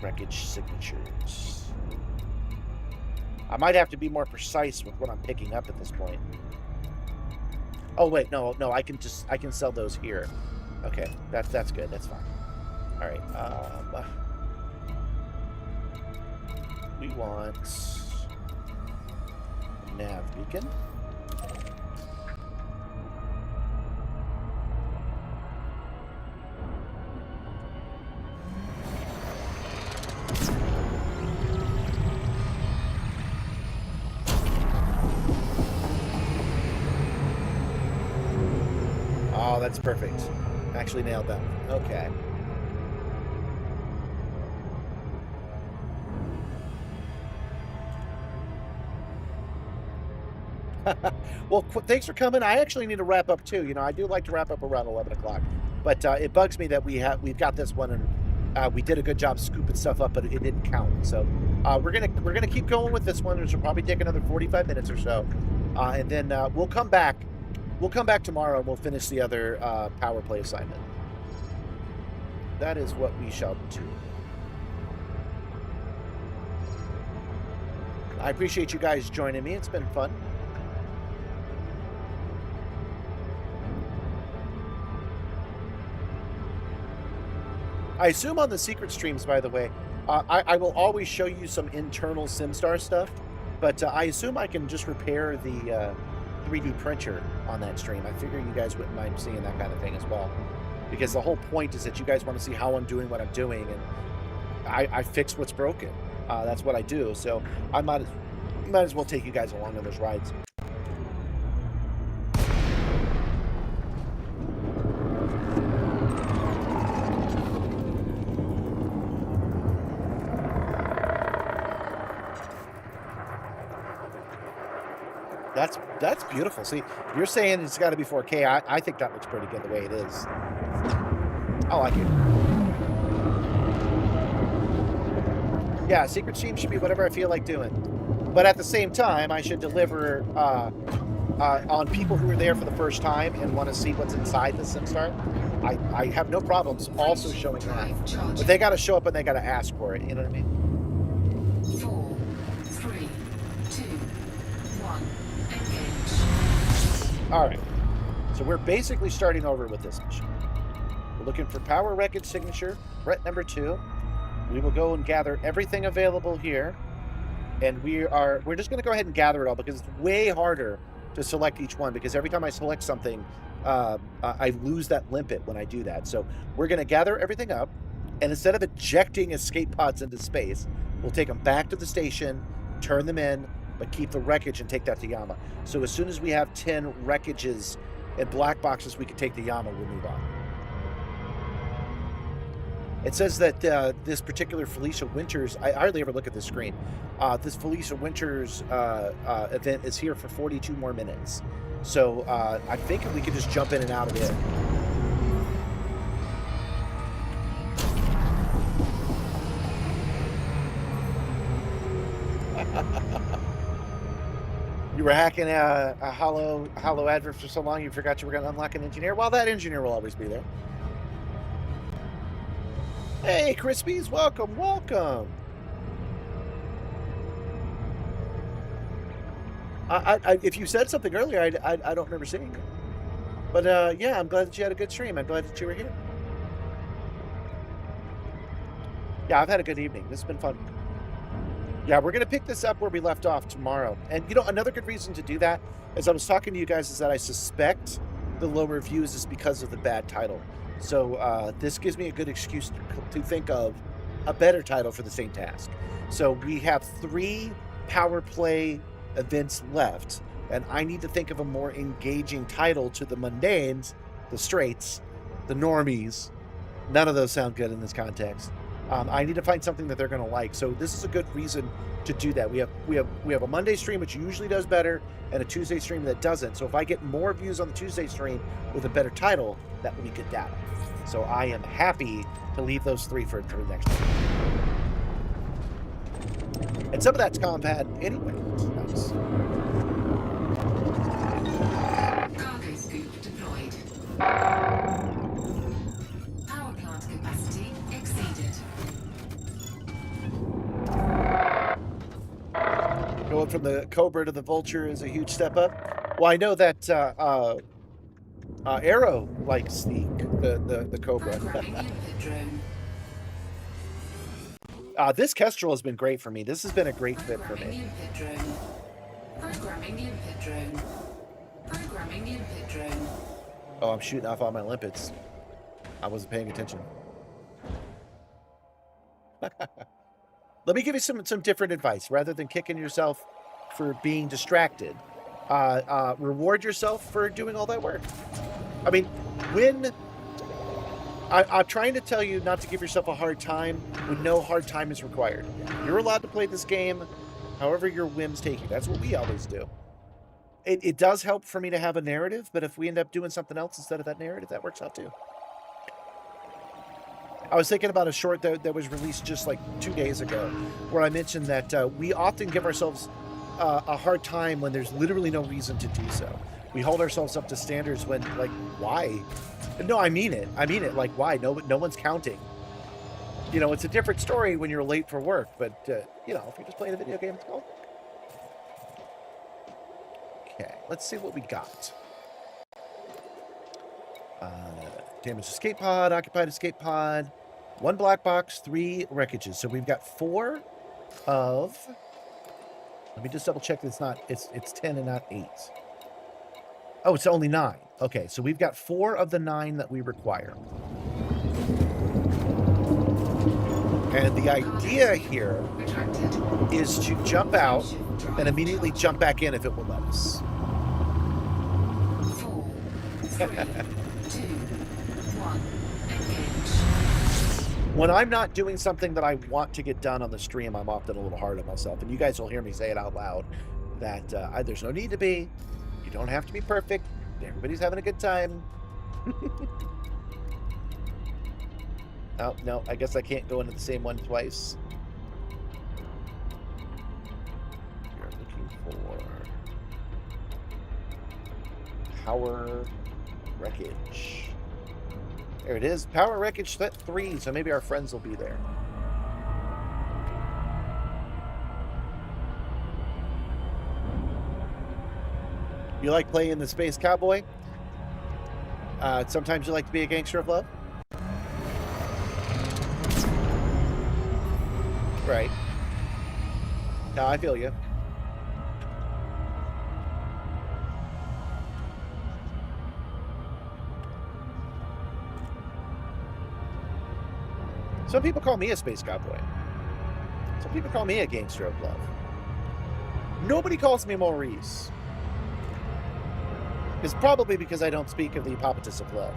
wreckage signatures. I might have to be more precise with what I'm picking up at this point. Oh wait, no, I can sell those here. Okay, that's good. That's fine. All right. We want nav beacon. Oh, that's perfect. Actually nailed that one. Okay. Well, thanks for coming. I actually need to wrap up too. You know, I do like to wrap up around 11 o'clock, but it bugs me that we've got this one and we did a good job scooping stuff up, but it didn't count. So we're gonna keep going with this one, which will probably take another 45 minutes or so, and then we'll come back. We'll come back tomorrow and we'll finish the other power play assignment. That is what we shall do. I appreciate you guys joining me. It's been fun. I assume on the secret streams, by the way, I will always show you some internal Simstar stuff, but I assume I can just repair the 3D printer on that stream. I figure you guys wouldn't mind seeing that kind of thing as well, because the whole point is that you guys want to see how I'm doing what I'm doing, and I fix what's broken. That's what I do, so I might as well take you guys along on those rides. That's beautiful. See, you're saying it's got to be 4K. I think that looks pretty good the way it is. I like it. Yeah, secret stream should be whatever I feel like doing. But at the same time, I should deliver on people who are there for the first time and want to see what's inside the Simstar. I have no problems also showing that. But they got to show up and they got to ask for it. You know what I mean? 4, 3, 2, 1. All right, so we're basically starting over with this mission. We're looking for power wreckage signature, threat number 2. We will go and gather everything available here, and we're just going to go ahead and gather it all because it's way harder to select each one, because every time I select something, I lose that limpet when I do that. So we're going to gather everything up, and instead of ejecting escape pods into space, we'll take them back to the station, turn them in, but keep the wreckage and take that to Yama. So as soon as we have 10 wreckages and black boxes, we can take the Yama, we'll move on. It says that this particular Felicia Winters, I hardly ever look at this screen, this Felicia Winters event is here for 42 more minutes. So I think we could just jump in and out of it. You were hacking a hollow advert for so long you forgot you were going to unlock an engineer? Well, that engineer will always be there. Hey, Crispies, welcome. If you said something earlier, I don't remember seeing it. But yeah, I'm glad that you had a good stream. I'm glad that you were here. Yeah, I've had a good evening. This has been fun. Yeah, we're going to pick this up where we left off tomorrow. And, you know, another good reason to do that, as I was talking to you guys, is that I suspect the low reviews is because of the bad title. So this gives me a good excuse to think of a better title for the same task. So we have 3 power play events left, and I need to think of a more engaging title to the mundanes, the straights, the normies. None of those sound good in this context. I need to find something that they're going to like. So this is a good reason to do that. We have a Monday stream which usually does better, and a Tuesday stream that doesn't. So if I get more views on the Tuesday stream with a better title, that would be good data. So I am happy to leave those 3 for the next one. And some of that's combat anyway. Nice. Cargo scoop deployed. Power plant capacity exceeded. Going from the Cobra to the Vulture is a huge step up. Well, I know that Arrow likes the Cobra. Programming input drone. This Kestrel has been great for me. This has been a great fit for Programming me. input drone. Programming input drone. Programming input drone. Oh, I'm shooting off all my limpets. I wasn't paying attention. Let me give you some different advice. Rather than kicking yourself for being distracted, reward yourself for doing all that work. I mean, when I'm trying to tell you not to give yourself a hard time when no hard time is required. You're allowed to play this game however your whims take you. That's what we always do. It does help for me to have a narrative, but if we end up doing something else instead of that narrative, that works out too. I was thinking about a short that was released just like 2 days ago, where I mentioned that we often give ourselves a hard time when there's literally no reason to do so. We hold ourselves up to standards when, like, why? No, I mean it. I mean it. Like, why? No one's counting. You know, it's a different story when you're late for work, but, you know, if you're just playing a video game, it's cool. Okay, let's see what we got. Damaged escape pod, occupied escape pod, 1 black box, 3 wreckages. So we've got 4 of. Let me just double check that it's 10 and not 8. Oh, it's only 9. Okay, so we've got 4 of the 9 that we require. And the idea here is to jump out and immediately jump back in if it will let us. 4, 3, 2, 1. Engage. When I'm not doing something that I want to get done on the stream, I'm often a little hard on myself. And you guys will hear me say it out loud that there's no need to be. You don't have to be perfect. Everybody's having a good time. Oh, no, I guess I can't go into the same one twice. You're looking for power wreckage. There it is. Power wreckage set 3, so maybe our friends will be there. You like playing the Space Cowboy? Sometimes you like to be a gangster of love? Right. No, I feel you. Some people call me a space cowboy. Some people call me a gangster of love. Nobody calls me Maurice. It's probably because I don't speak of the apopatus of love.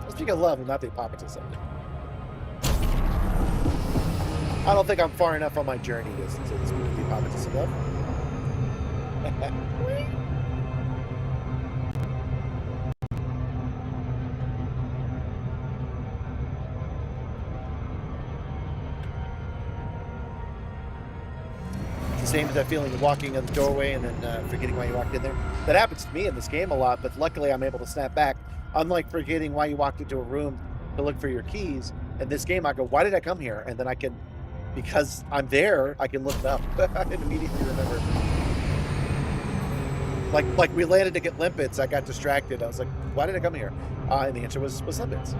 I speak of love and not the apopatus of it. I don't think I'm far enough on my journey to speak of the apopatus of love. Same as that feeling of walking in the doorway and then forgetting why you walked in there. That happens to me in this game a lot, but luckily I'm able to snap back. Unlike forgetting why you walked into a room to look for your keys, in this game I go, why did I come here? And then I can, because I'm there, I can look it up and immediately remember. Like we landed to get limpets, I got distracted. I was like, why did I come here? And the answer was limpets.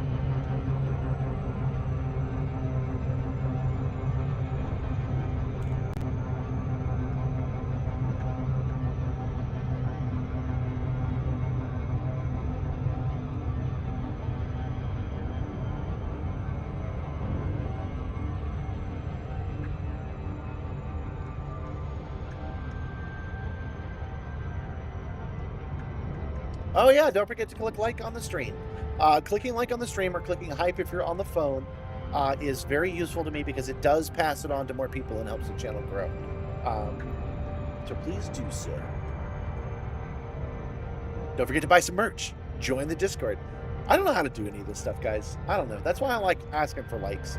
Oh yeah, don't forget to click like on the stream. Clicking like on the stream or clicking hype if you're on the phone is very useful to me because it does pass it on to more people and helps the channel grow. So please do so. Don't forget to buy some merch. Join the Discord. I don't know how to do any of this stuff, guys. I don't know. That's why I like asking for likes.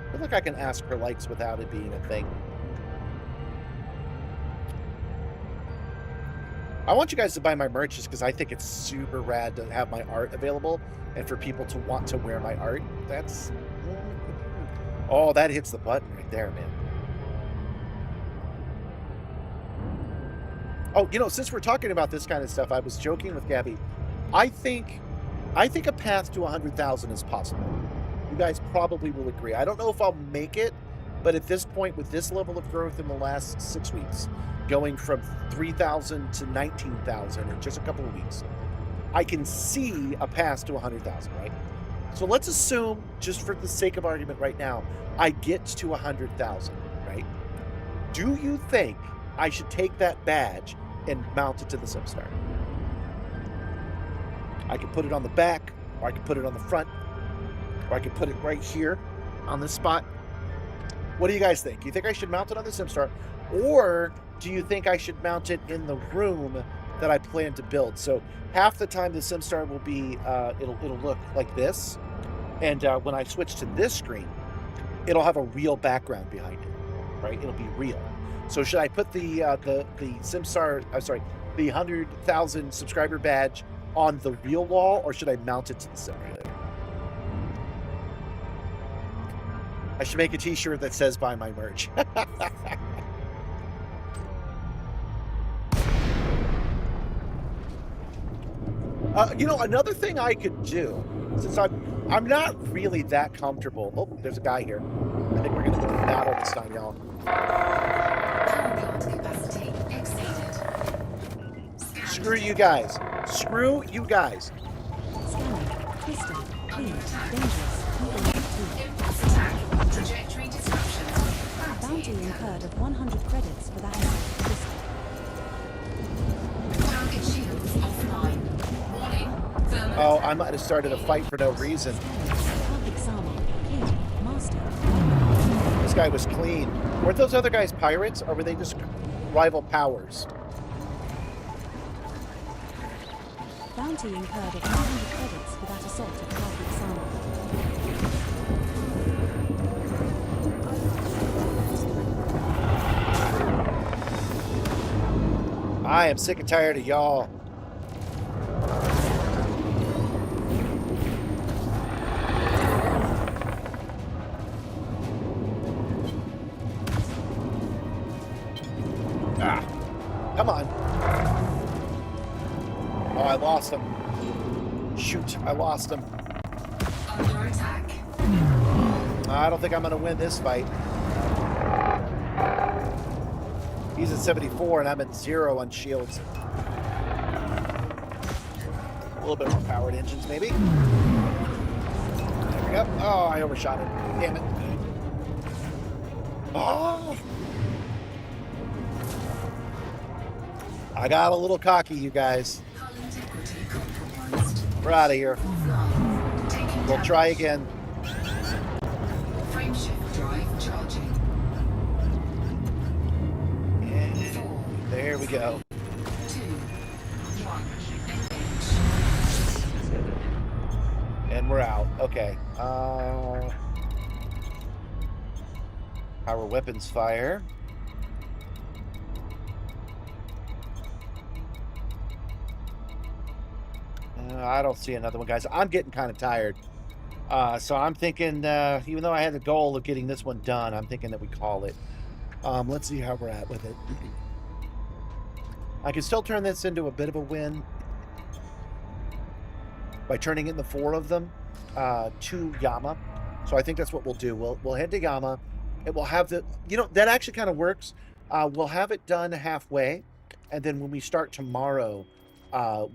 I feel like I can ask for likes without it being a thing. I want you guys to buy my merch just because I think it's super rad to have my art available and for people to want to wear my art. That's... Oh, that hits the button right there, man. Oh, you know, since we're talking about this kind of stuff, I was joking with Gabby. I think a path to 100,000 is possible. You guys probably will agree. I don't know if I'll make it, but at this point, with this level of growth in the last 6 weeks, going from 3,000 to 19,000 in just a couple of weeks, I can see a path to 100,000, right? So let's assume, just for the sake of argument right now, I get to 100,000, right? Do you think I should take that badge and mount it to the Simstar? I could put it on the back, or I could put it on the front, or I could put it right here on this spot. What do you guys think? You think I should mount it on the Simstar, or do you think I should mount it in the room that I plan to build? So half the time the Simstar will be, it'll look like this, and when I switch to this screen, it'll have a real background behind it, right? It'll be real. So should I put the Simstar, the 100,000 subscriber badge on the real wall, or should I mount it to the simulator? I should make a t-shirt that says buy my merch. You know, another thing I could do, since I'm not really that comfortable. Oh, there's a guy here. I think we're gonna go to battle this time, y'all. Power plant capacity exceeded. Screw you guys. Screw you guys. Scanning. Twisting. Clean. Dangerous. Completed. Impulse attack. Trajectory disruption. Bounty incurred of 100 credits for that attack. Twisting. Target shields offline. Warning. Thermal. Oh, I might have started a fight for no reason. Target Sama. Clean. Master. This guy was clean. Weren't those other guys pirates, or were they just rival powers? Bounty incurred of 100 credits for that assault at Target Sama. I am sick and tired of y'all. Ah, come on. Oh, I lost him. Shoot, I lost him. Under attack. I don't think I'm going to win this fight. He's at 74 and I'm at 0 on shields. A little bit more powered engines, maybe. There we go. Oh, I overshot it. Damn it. Oh! I got a little cocky, you guys. Hull integrity compromised. We're out of here. Offline. Taking We'll damage. try again. Frameshift drive charging. And there we go. 2, 1. Engage. And we're out. Okay. Our weapons fire. I don't see another one, guys. I'm getting kind of tired. So I'm thinking, even though I had the goal of getting this one done, I'm thinking that we call it. Let's see how we're at with it. I can still turn this into a bit of a win by turning in the 4 of them to Yama. So I think that's what we'll do. We'll head to Yama, and we'll have the, you know, that actually kind of works. We'll have it done halfway, and then when we start tomorrow,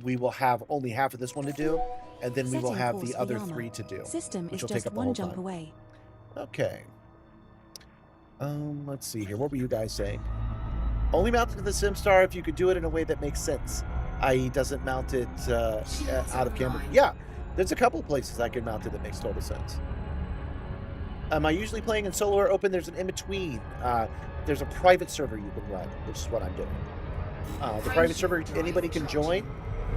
we will have only half of this one to do, and then we will Setting have course the for other Yama. 3 to do. System which is will take just up the one whole jump time. away. Okay. Let's see here. What were you guys saying? Only mounted to the Simstar if you could do it in a way that makes sense. i.e. doesn't mount it out of camera. Yeah, there's a couple places I can mount it that makes total sense. Am I usually playing in solo or open? There's an in-between. There's a private server you can run, which is what I'm doing. The private server, anybody can join.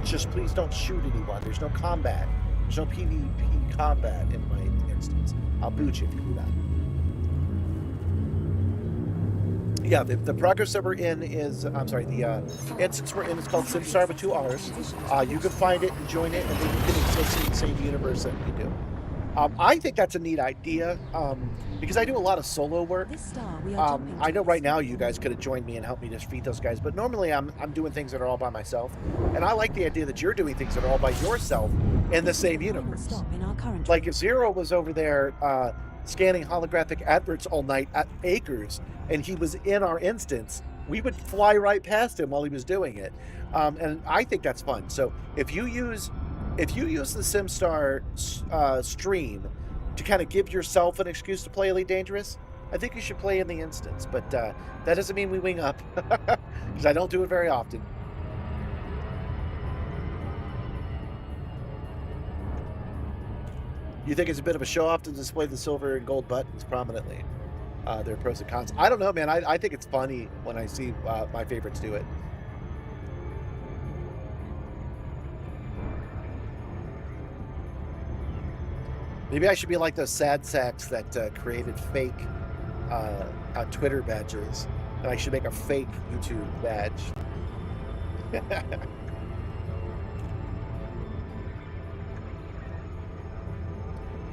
Just please don't shoot anyone. There's no combat. There's no PvP combat in my instance. I'll boot you if you do that. Yeah, the progress that we're in is, I'm sorry, the instance we're in is called Simstar with 2 R's. You can find it and join it, and then you can exist in the same universe that we do. I think that's a neat idea, because I do a lot of solo work. I know right now you guys could have joined me and helped me defeat those guys, but normally I'm doing things that are all by myself. And I like the idea that you're doing things that are all by yourself in the same universe. Like if Zero was over there scanning holographic adverts all night at Acres, and he was in our instance, we would fly right past him while he was doing it. And I think that's fun. So if you use the Simstar stream to kind of give yourself an excuse to play Elite Dangerous, I think you should play in the instance. But that doesn't mean we wing up, because I don't do it very often. You think it's a bit of a show-off to display the silver and gold buttons prominently? There are pros and cons. I don't know, man. I think it's funny when I see my favorites do it. Maybe I should be like those sad sacks that created fake Twitter badges, and I should make a fake YouTube badge.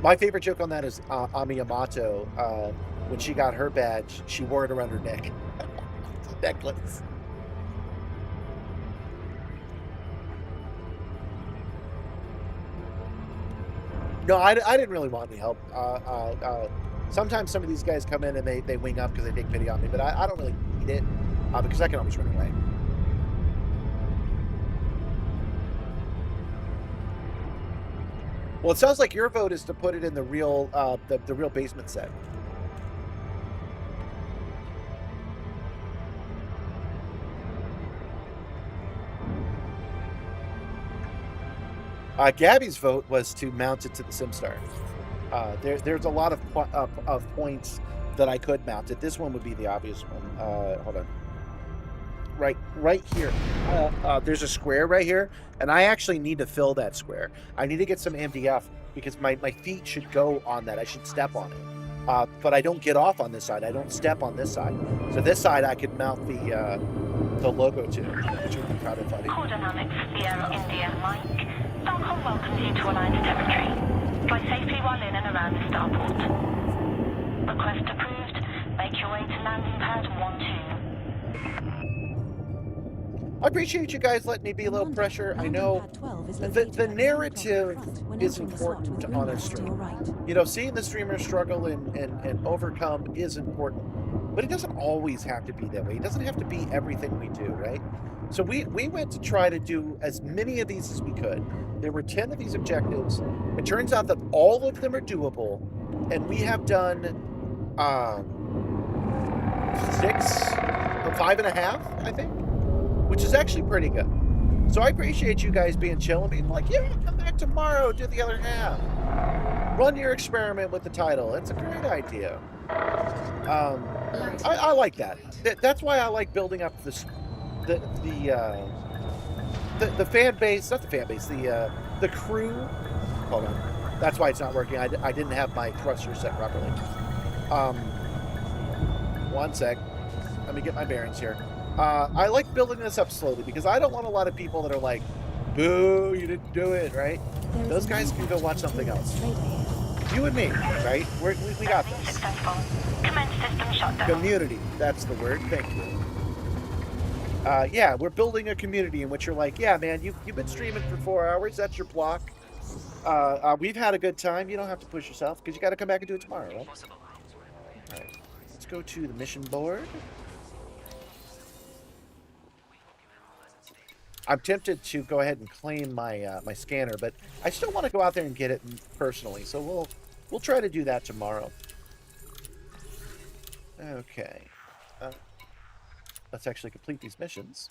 My favorite joke on that is Ami Yamato. When she got her badge, she wore it around her neck. It's a necklace. No, I didn't really want any help. Sometimes some of these guys come in and they wing up because they take pity on me, but I don't really need it because I can always run away. Well, it sounds like your vote is to put it in the real the real basement set. Gabby's vote was to mount it to the Simstar. There's a lot of points that I could mount it. This one would be the obvious one. Hold on. Right here. There's a square right here, and I actually need to fill that square. I need to get some MDF because my feet should go on that. I should step on it. But I don't get off on this side. I don't step on this side. So this side I could mount the logo to, which would be kind of funny. Core Dynamics, Sierra India, Mike. Falcon welcomes you to Alliance territory. Fly safely while in and around the starport. Request approved. Make your way to landing pad 12. I appreciate you guys letting me be a little pressure. I know the narrative is important on a stream. You know, seeing the streamer struggle and overcome is important, but it doesn't always have to be that way. It doesn't have to be everything we do, right? So we went to try to do as many of these as we could. There were 10 of these objectives. It turns out that all of them are doable, and we have done 6 or 5.5, I think, which is actually pretty good. So I appreciate you guys being chill and being like, yeah, come back tomorrow, do the other half. Run your experiment with the title. It's a great idea. I like that. That's why I like building up the fan base, not the fan base, the crew. Hold on. That's why it's not working. I didn't have my thruster set properly. One sec. Let me get my bearings here. I like building this up slowly because I don't want a lot of people that are like, boo, you didn't do it, right? Those guys can go watch something else. You and me, right? We got this. Successful. Commence system shutdown. Community, that's the word. Thank you. Yeah, we're building a community in which you're like, yeah, man, you've been streaming for 4 hours. That's your block. We've had a good time. You don't have to push yourself because you got to come back and do it tomorrow, right? All right. Let's go to the mission board. I'm tempted to go ahead and claim my my scanner, but I still want to go out there and get it personally. So we'll try to do that tomorrow. Okay. Let's actually complete these missions.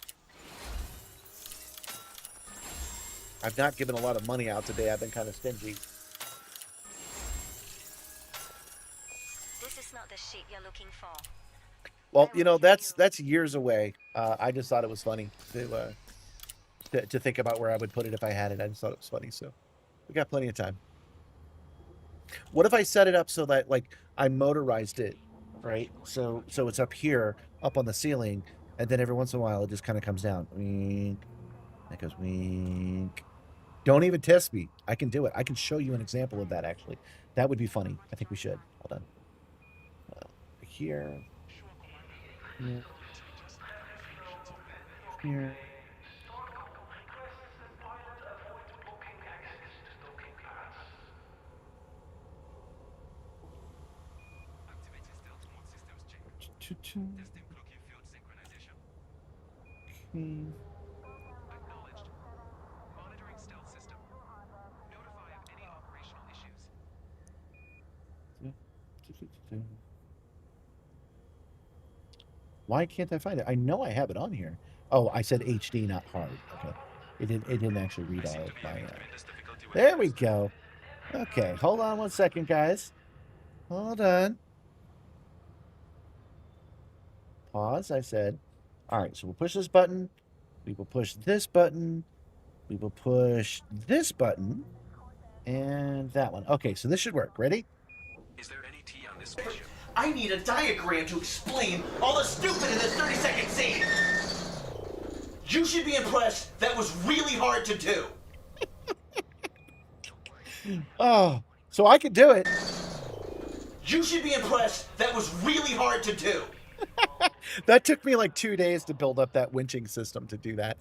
I've not given a lot of money out today. I've been kind of stingy. This is not the ship you're looking for. Well, you know, that's years away. I just thought it was funny to think about where I would put it if I had it. I just thought it was funny. So we got plenty of time. What if I set it up so that like I motorized it, right? So it's up here, up on the ceiling, and then every once in a while it just kind of comes down. Wink. It goes wink. Don't even test me. I can do it. I can show you an example of that actually. That would be funny. I think we should. Hold on. Here. Here. Here. Testing clocking field synchronization. Okay. Acknowledged. Monitoring stealth system. Notify of any operational issues. Why can't I find it? I know I have it on here. Oh, I said HD, not hard. Okay. It didn't actually read all of my... There we go. Okay, hold on 1 second, guys. Hold on. Pause, I said. All right, so we'll push this button. We will push this button. We will push this button. And that one. Okay, so this should work. Ready? Is there any tea on this spaceship? I need a diagram to explain all the stupid in this 30-second scene. You should be impressed. That was really hard to do. Oh, so I could do it. You should be impressed. That was really hard to do. That took me like 2 days to build up that winching system to do that.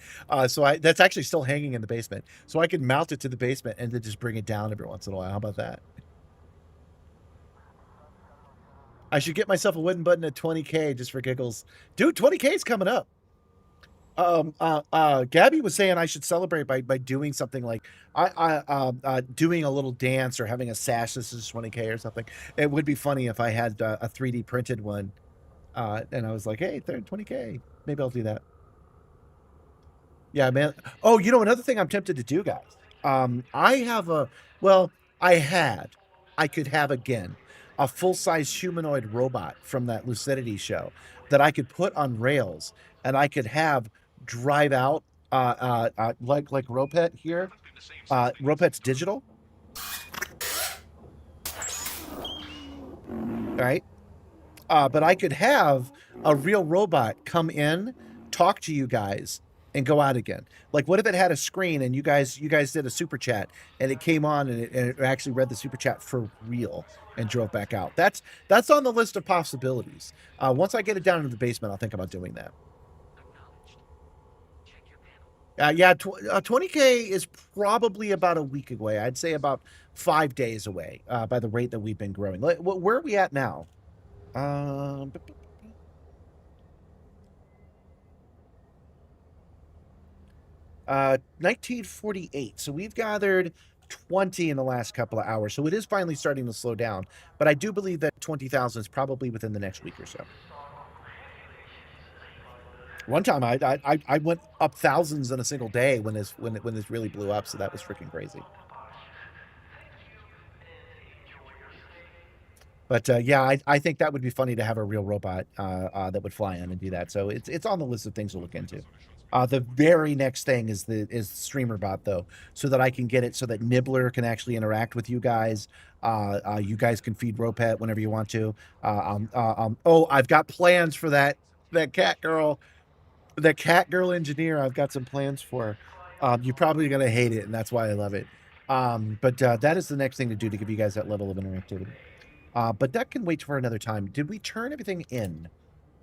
So that's actually still hanging in the basement. So I could mount it to the basement and then just bring it down every once in a while. How about that? I should get myself a wooden button at 20K just for giggles. Dude, 20K is coming up. Gabby was saying I should celebrate by doing something like doing a little dance or having a sash. This is 20K or something. It would be funny if I had a 3D printed one. And I was like, hey, 20K. Maybe I'll do that. Yeah, man. Oh, you know, another thing I'm tempted to do, guys. I have I could have again a full-size humanoid robot from that Lucidity show that I could put on rails and I could have drive out like Ropet here. Ropet's digital. All right. But I could have a real robot come in, talk to you guys, and go out again. Like, what if it had a screen and you guys did a super chat and it came on and it actually read the super chat for real and drove back out? That's on the list of possibilities. Once I get it down into the basement, I'll think about doing that. Yeah, 20K is probably about a week away. I'd say about 5 days away by the rate that we've been growing. Where are we at now? 1948. So we've gathered 20 in the last couple of hours. So it is finally starting to slow down. But I do believe that 20,000 is probably within the next week or so. One time I went up thousands in a single day when this really blew up. So that was freaking crazy. But yeah, I think that would be funny to have a real robot that would fly in and do that. So it's on the list of things to look into. The very next thing is streamer bot though, so that I can get it so that Nibbler can actually interact with you guys. You guys can feed Ropet whenever you want to. Oh, I've got plans for that cat girl, the cat girl engineer. I've got some plans for. You're probably gonna hate it, and that's why I love it. But that is the next thing to do to give you guys that level of interactivity. But that can wait for another time. Did we turn everything in?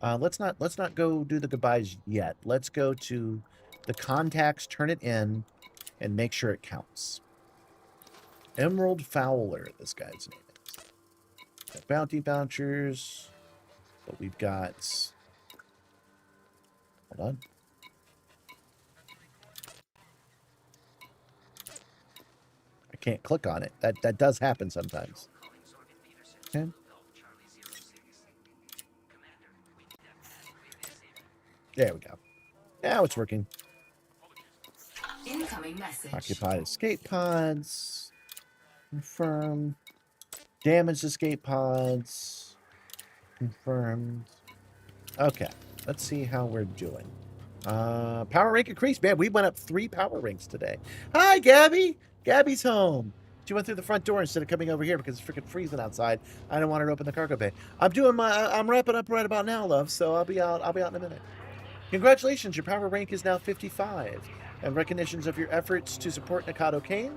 Let's not go do the goodbyes yet. Let's go to the contacts, turn it in, and make sure it counts. Emerald Fowler, this guy's name is. Got bounty vouchers, but we've got. Hold on. I can't click on it. That does happen sometimes. Okay. There we go. Now it's working. Incoming message. Occupy escape pods. Confirm. Damage escape pods. Confirmed. Okay. Let's see how we're doing. Power rank increased. Man, we went up 3 power ranks today. Hi, Gabby. Gabby's home. She went through the front door instead of coming over here because it's freaking freezing outside. I don't want her to open the cargo bay. I'm wrapping up right about now, love, so I'll be out in a minute. Congratulations, your power rank is now 55. And recognitions of your efforts to support Nakato Kaine,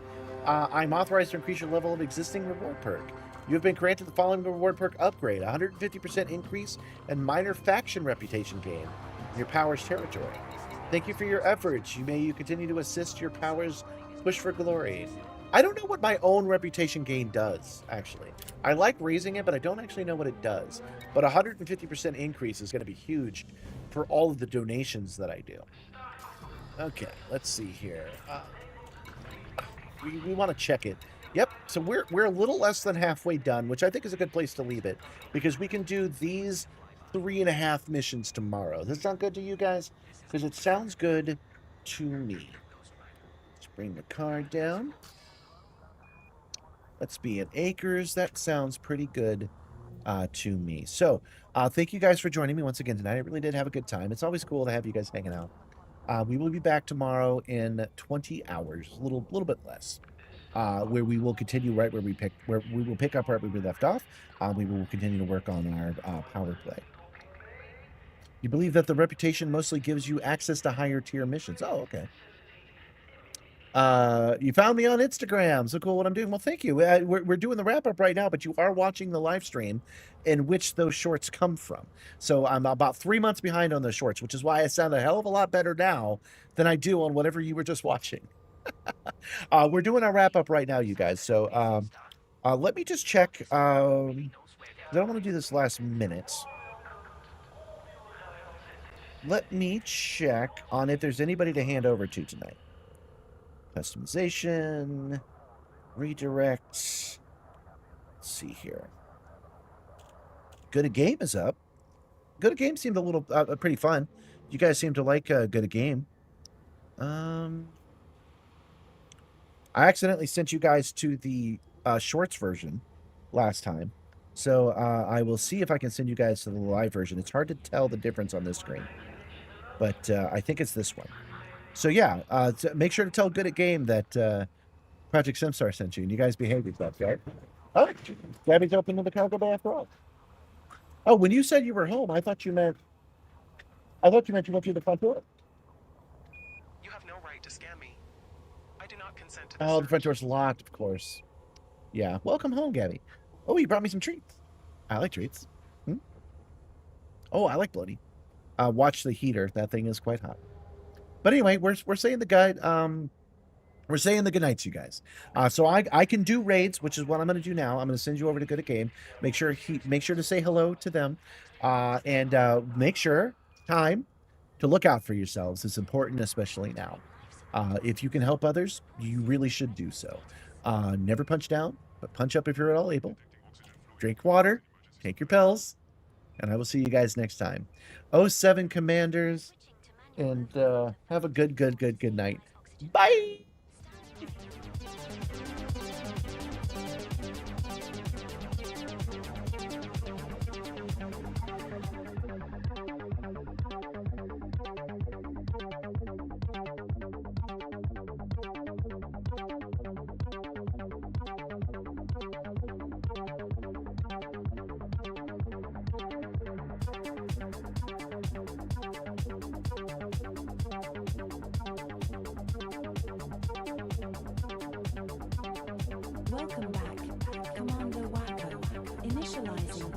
I'm authorized to increase your level of existing reward perk. You have been granted the following reward perk upgrade: 150% increase and minor faction reputation gain in your powers territory. Thank you for your efforts. You continue to assist your powers push for glory. I don't know what my own reputation gain does, actually. I like raising it, but I don't actually know what it does. But 150% increase is going to be huge for all of the donations that I do. Okay, let's see here. We want to check it. Yep, so we're a little less than halfway done, which I think is a good place to leave it, because we can do these 3.5 missions tomorrow. Does that sound good to you guys? Because it sounds good to me. Let's bring the card down. Let's be at Acres. That sounds pretty good to me. So, thank you guys for joining me once again tonight. I really did have a good time. It's always cool to have you guys hanging out. We will be back tomorrow in 20 hours, a little bit less, where we will continue right where we will pick up right where we left off. We will continue to work on our power play. You believe that the reputation mostly gives you access to higher tier missions. Oh, okay. You found me on Instagram. So cool what I'm doing. Well, thank you. We're doing the wrap up right now, but you are watching the live stream in which those shorts come from. So I'm about 3 months behind on those shorts, which is why I sound a hell of a lot better now than I do on whatever you were just watching. We're doing our wrap up right now, you guys. So let me just check. I don't want to do this last minute. Let me check on if there's anybody to hand over to tonight. Customization, redirect. Let's see here. Good a Game is up. Good a Game seemed a little pretty fun. You guys seem to like Good a Game. I accidentally sent you guys to the shorts version last time, so I will see if I can send you guys to the live version. It's hard to tell the difference on this screen, but I think it's this one. So yeah, make sure to tell Good at Game that Project Simstar sent you, and you guys behave yourselves, right? Oh, Gabby's opening the cargo bay after all. Oh, when you said you were home, I thought you meant you went through the front door. You have no right to scan me. I do not consent to this. Oh, the front door's locked, of course. Yeah, welcome home, Gabby. Oh, you brought me some treats. I like treats. Oh, I like bloody. Watch the heater. That thing is quite hot. But anyway, we're saying the guide. We're saying the good nights, you guys. So I can do raids, which is what I'm going to do now. I'm going to send you over to Good at Game. Make sure to say hello to them, and make sure time to look out for yourselves is important, especially now. If you can help others, you really should do so. Never punch down, but punch up if you're at all able. Drink water, take your pills, and I will see you guys next time. 07 Commanders. And have a good night. Bye! Welcome back, Commander Wacko. Initializing